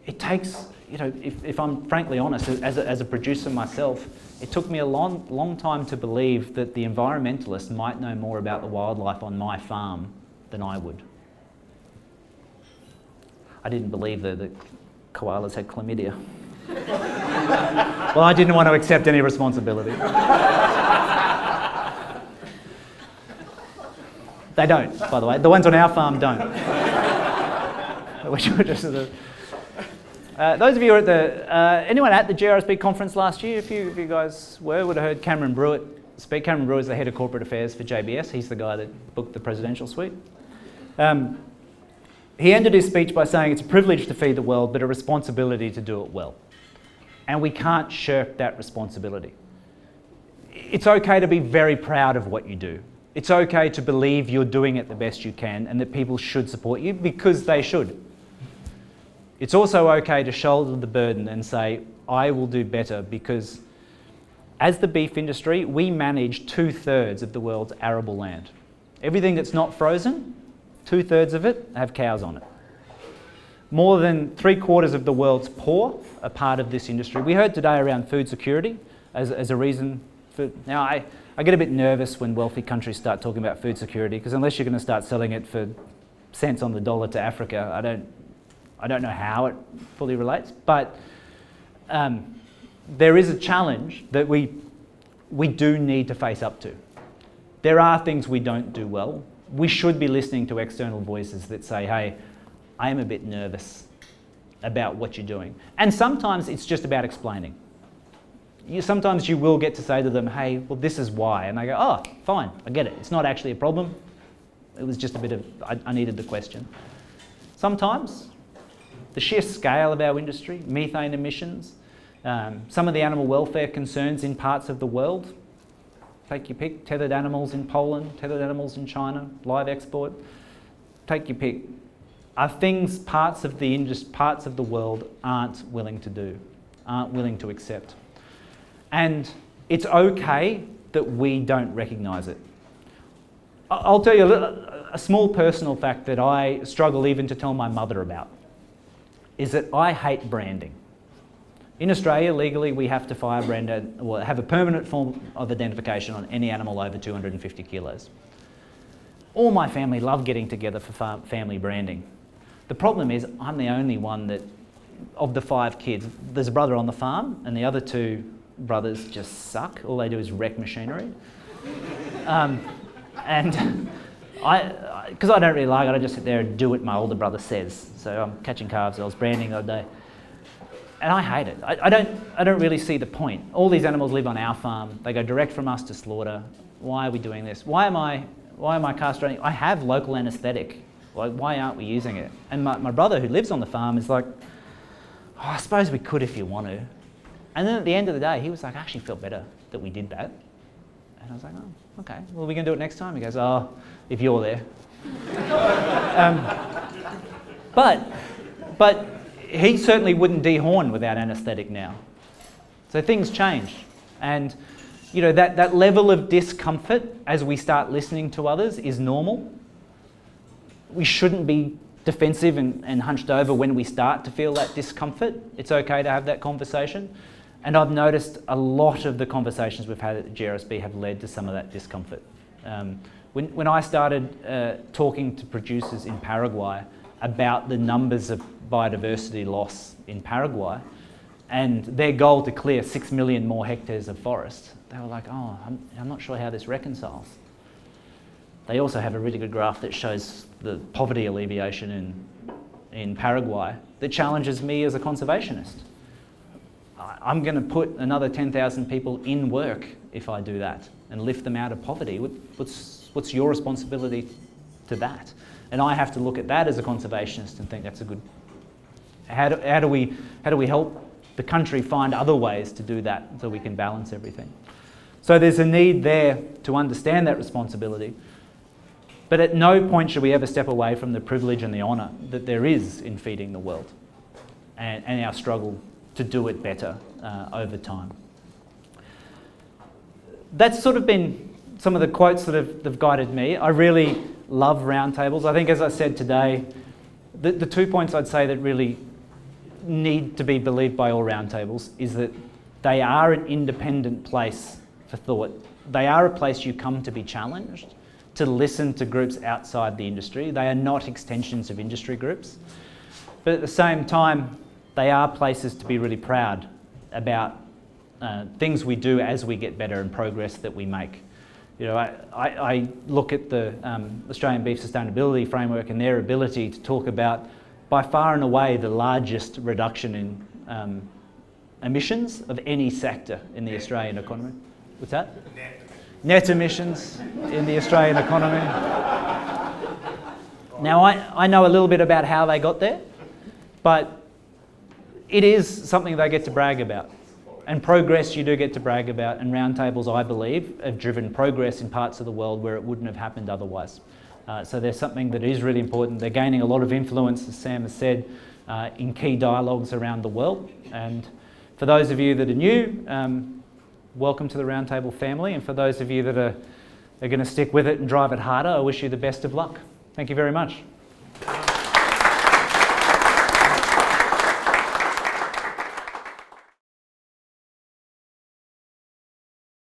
Speaker 2: It takes, you know, if I'm frankly honest, as a producer myself, it took me a long time to believe that the environmentalists might know more about the wildlife on my farm than I would. I didn't believe that the koalas had chlamydia. Well, I didn't want to accept any responsibility. They don't, by the way. The ones on our farm don't. Which were just those of you who were at anyone at the GRSB conference last year, if you guys would have heard Cameron Brewitt speak. Cameron Brewitt is the head of corporate affairs for JBS. He's the guy that booked the presidential suite. He ended his speech by saying it's a privilege to feed the world, but a responsibility to do it well. And we can't shirk that responsibility. It's okay to be very proud of what you do. It's okay to believe you're doing it the best you can and that people should support you, because they should. It's also okay to shoulder the burden and say, I will do better, because as the beef industry, we manage 2/3 of the world's arable land. Everything that's not frozen, 2/3 of it have cows on it. More than 3/4 of the world's poor are part of this industry. We heard today around food security as a reason for... Now, I get a bit nervous when wealthy countries start talking about food security, because unless you're going to start selling it for cents on the dollar to Africa, I don't know how it fully relates, but there is a challenge that we do need to face up to. There are things we don't do well. We should be listening to external voices that say, hey, I am a bit nervous about what you're doing. And sometimes it's just about explaining. Sometimes you will get to say to them, hey, well, this is why. And they go, oh, fine, I get it. It's not actually a problem. It was just a bit of, I needed the question. Sometimes the sheer scale of our industry, methane emissions, some of the animal welfare concerns in parts of the world, take your pick, tethered animals in Poland, tethered animals in China, live export, take your pick, are things parts of the world aren't willing to do, aren't willing to accept. And it's okay that we don't recognise it. I'll tell you a small personal fact that I struggle even to tell my mother about, is that I hate branding. In Australia, legally, we have to have a permanent form of identification on any animal over 250 kilos. All my family love getting together for family branding. The problem is I'm the only one that, of the 5 kids, there's a brother on the farm and the other 2 brothers just suck. All they do is wreck machinery. And because I don't really like it, I just sit there and do what my older brother says. So I'm catching calves, I was branding the other day. And I hate it. I don't really see the point. All these animals live on our farm. They go direct from us to slaughter. Why are we doing this? Why am I castrating? I have local anaesthetic. Like, why aren't we using it? And my brother who lives on the farm is like, oh, I suppose we could if you want to. And then at the end of the day, he was like, I actually feel better that we did that. And I was like, oh, okay. Well, are we going to do it next time? He goes, oh, if you're there. But he certainly wouldn't dehorn without anaesthetic now. So things change. And you know, that level of discomfort as we start listening to others is normal. We shouldn't be defensive and hunched over when we start to feel that discomfort. It's okay to have that conversation. And I've noticed a lot of the conversations we've had at the GRSB have led to some of that discomfort. When I started talking to producers in Paraguay about the numbers of biodiversity loss in Paraguay and their goal to clear 6 million more hectares of forest, they were like, oh, I'm not sure how this reconciles. They also have a really good graph that shows the poverty alleviation in Paraguay that challenges me as a conservationist. I'm going to put another 10,000 people in work if I do that and lift them out of poverty. What's your responsibility to that? And I have to look at that as a conservationist and think that's a good... How do we help the country find other ways to do that so we can balance everything? So there's a need there to understand that responsibility. But at no point should we ever step away from the privilege and the honour that there is in feeding the world and our struggle to do it better over time. That's sort of been some of the quotes that have guided me. I really love roundtables. I think, as I said today, the 2 points I'd say that really need to be believed by all roundtables is that they are an independent place for thought. They are a place you come to be challenged, to listen to groups outside the industry. They are not extensions of industry groups. But at the same time, they are places to be really proud about things we do as we get better and progress that we make. You know, I look at the Australian Beef Sustainability Framework and their ability to talk about, by far and away, the largest reduction in emissions of any sector in the Australian economy. What's that? Net emissions in the Australian economy. Now, I know a little bit about how they got there, but it is something they get to brag about. And progress you do get to brag about, and roundtables, I believe, have driven progress in parts of the world where it wouldn't have happened otherwise. So there's something that is really important. They're gaining a lot of influence, as Sam has said, in key dialogues around the world. And for those of you that are new, welcome to the Roundtable family. And for those of you that are going to stick with it and drive it harder, I wish you the best of luck. Thank you very much.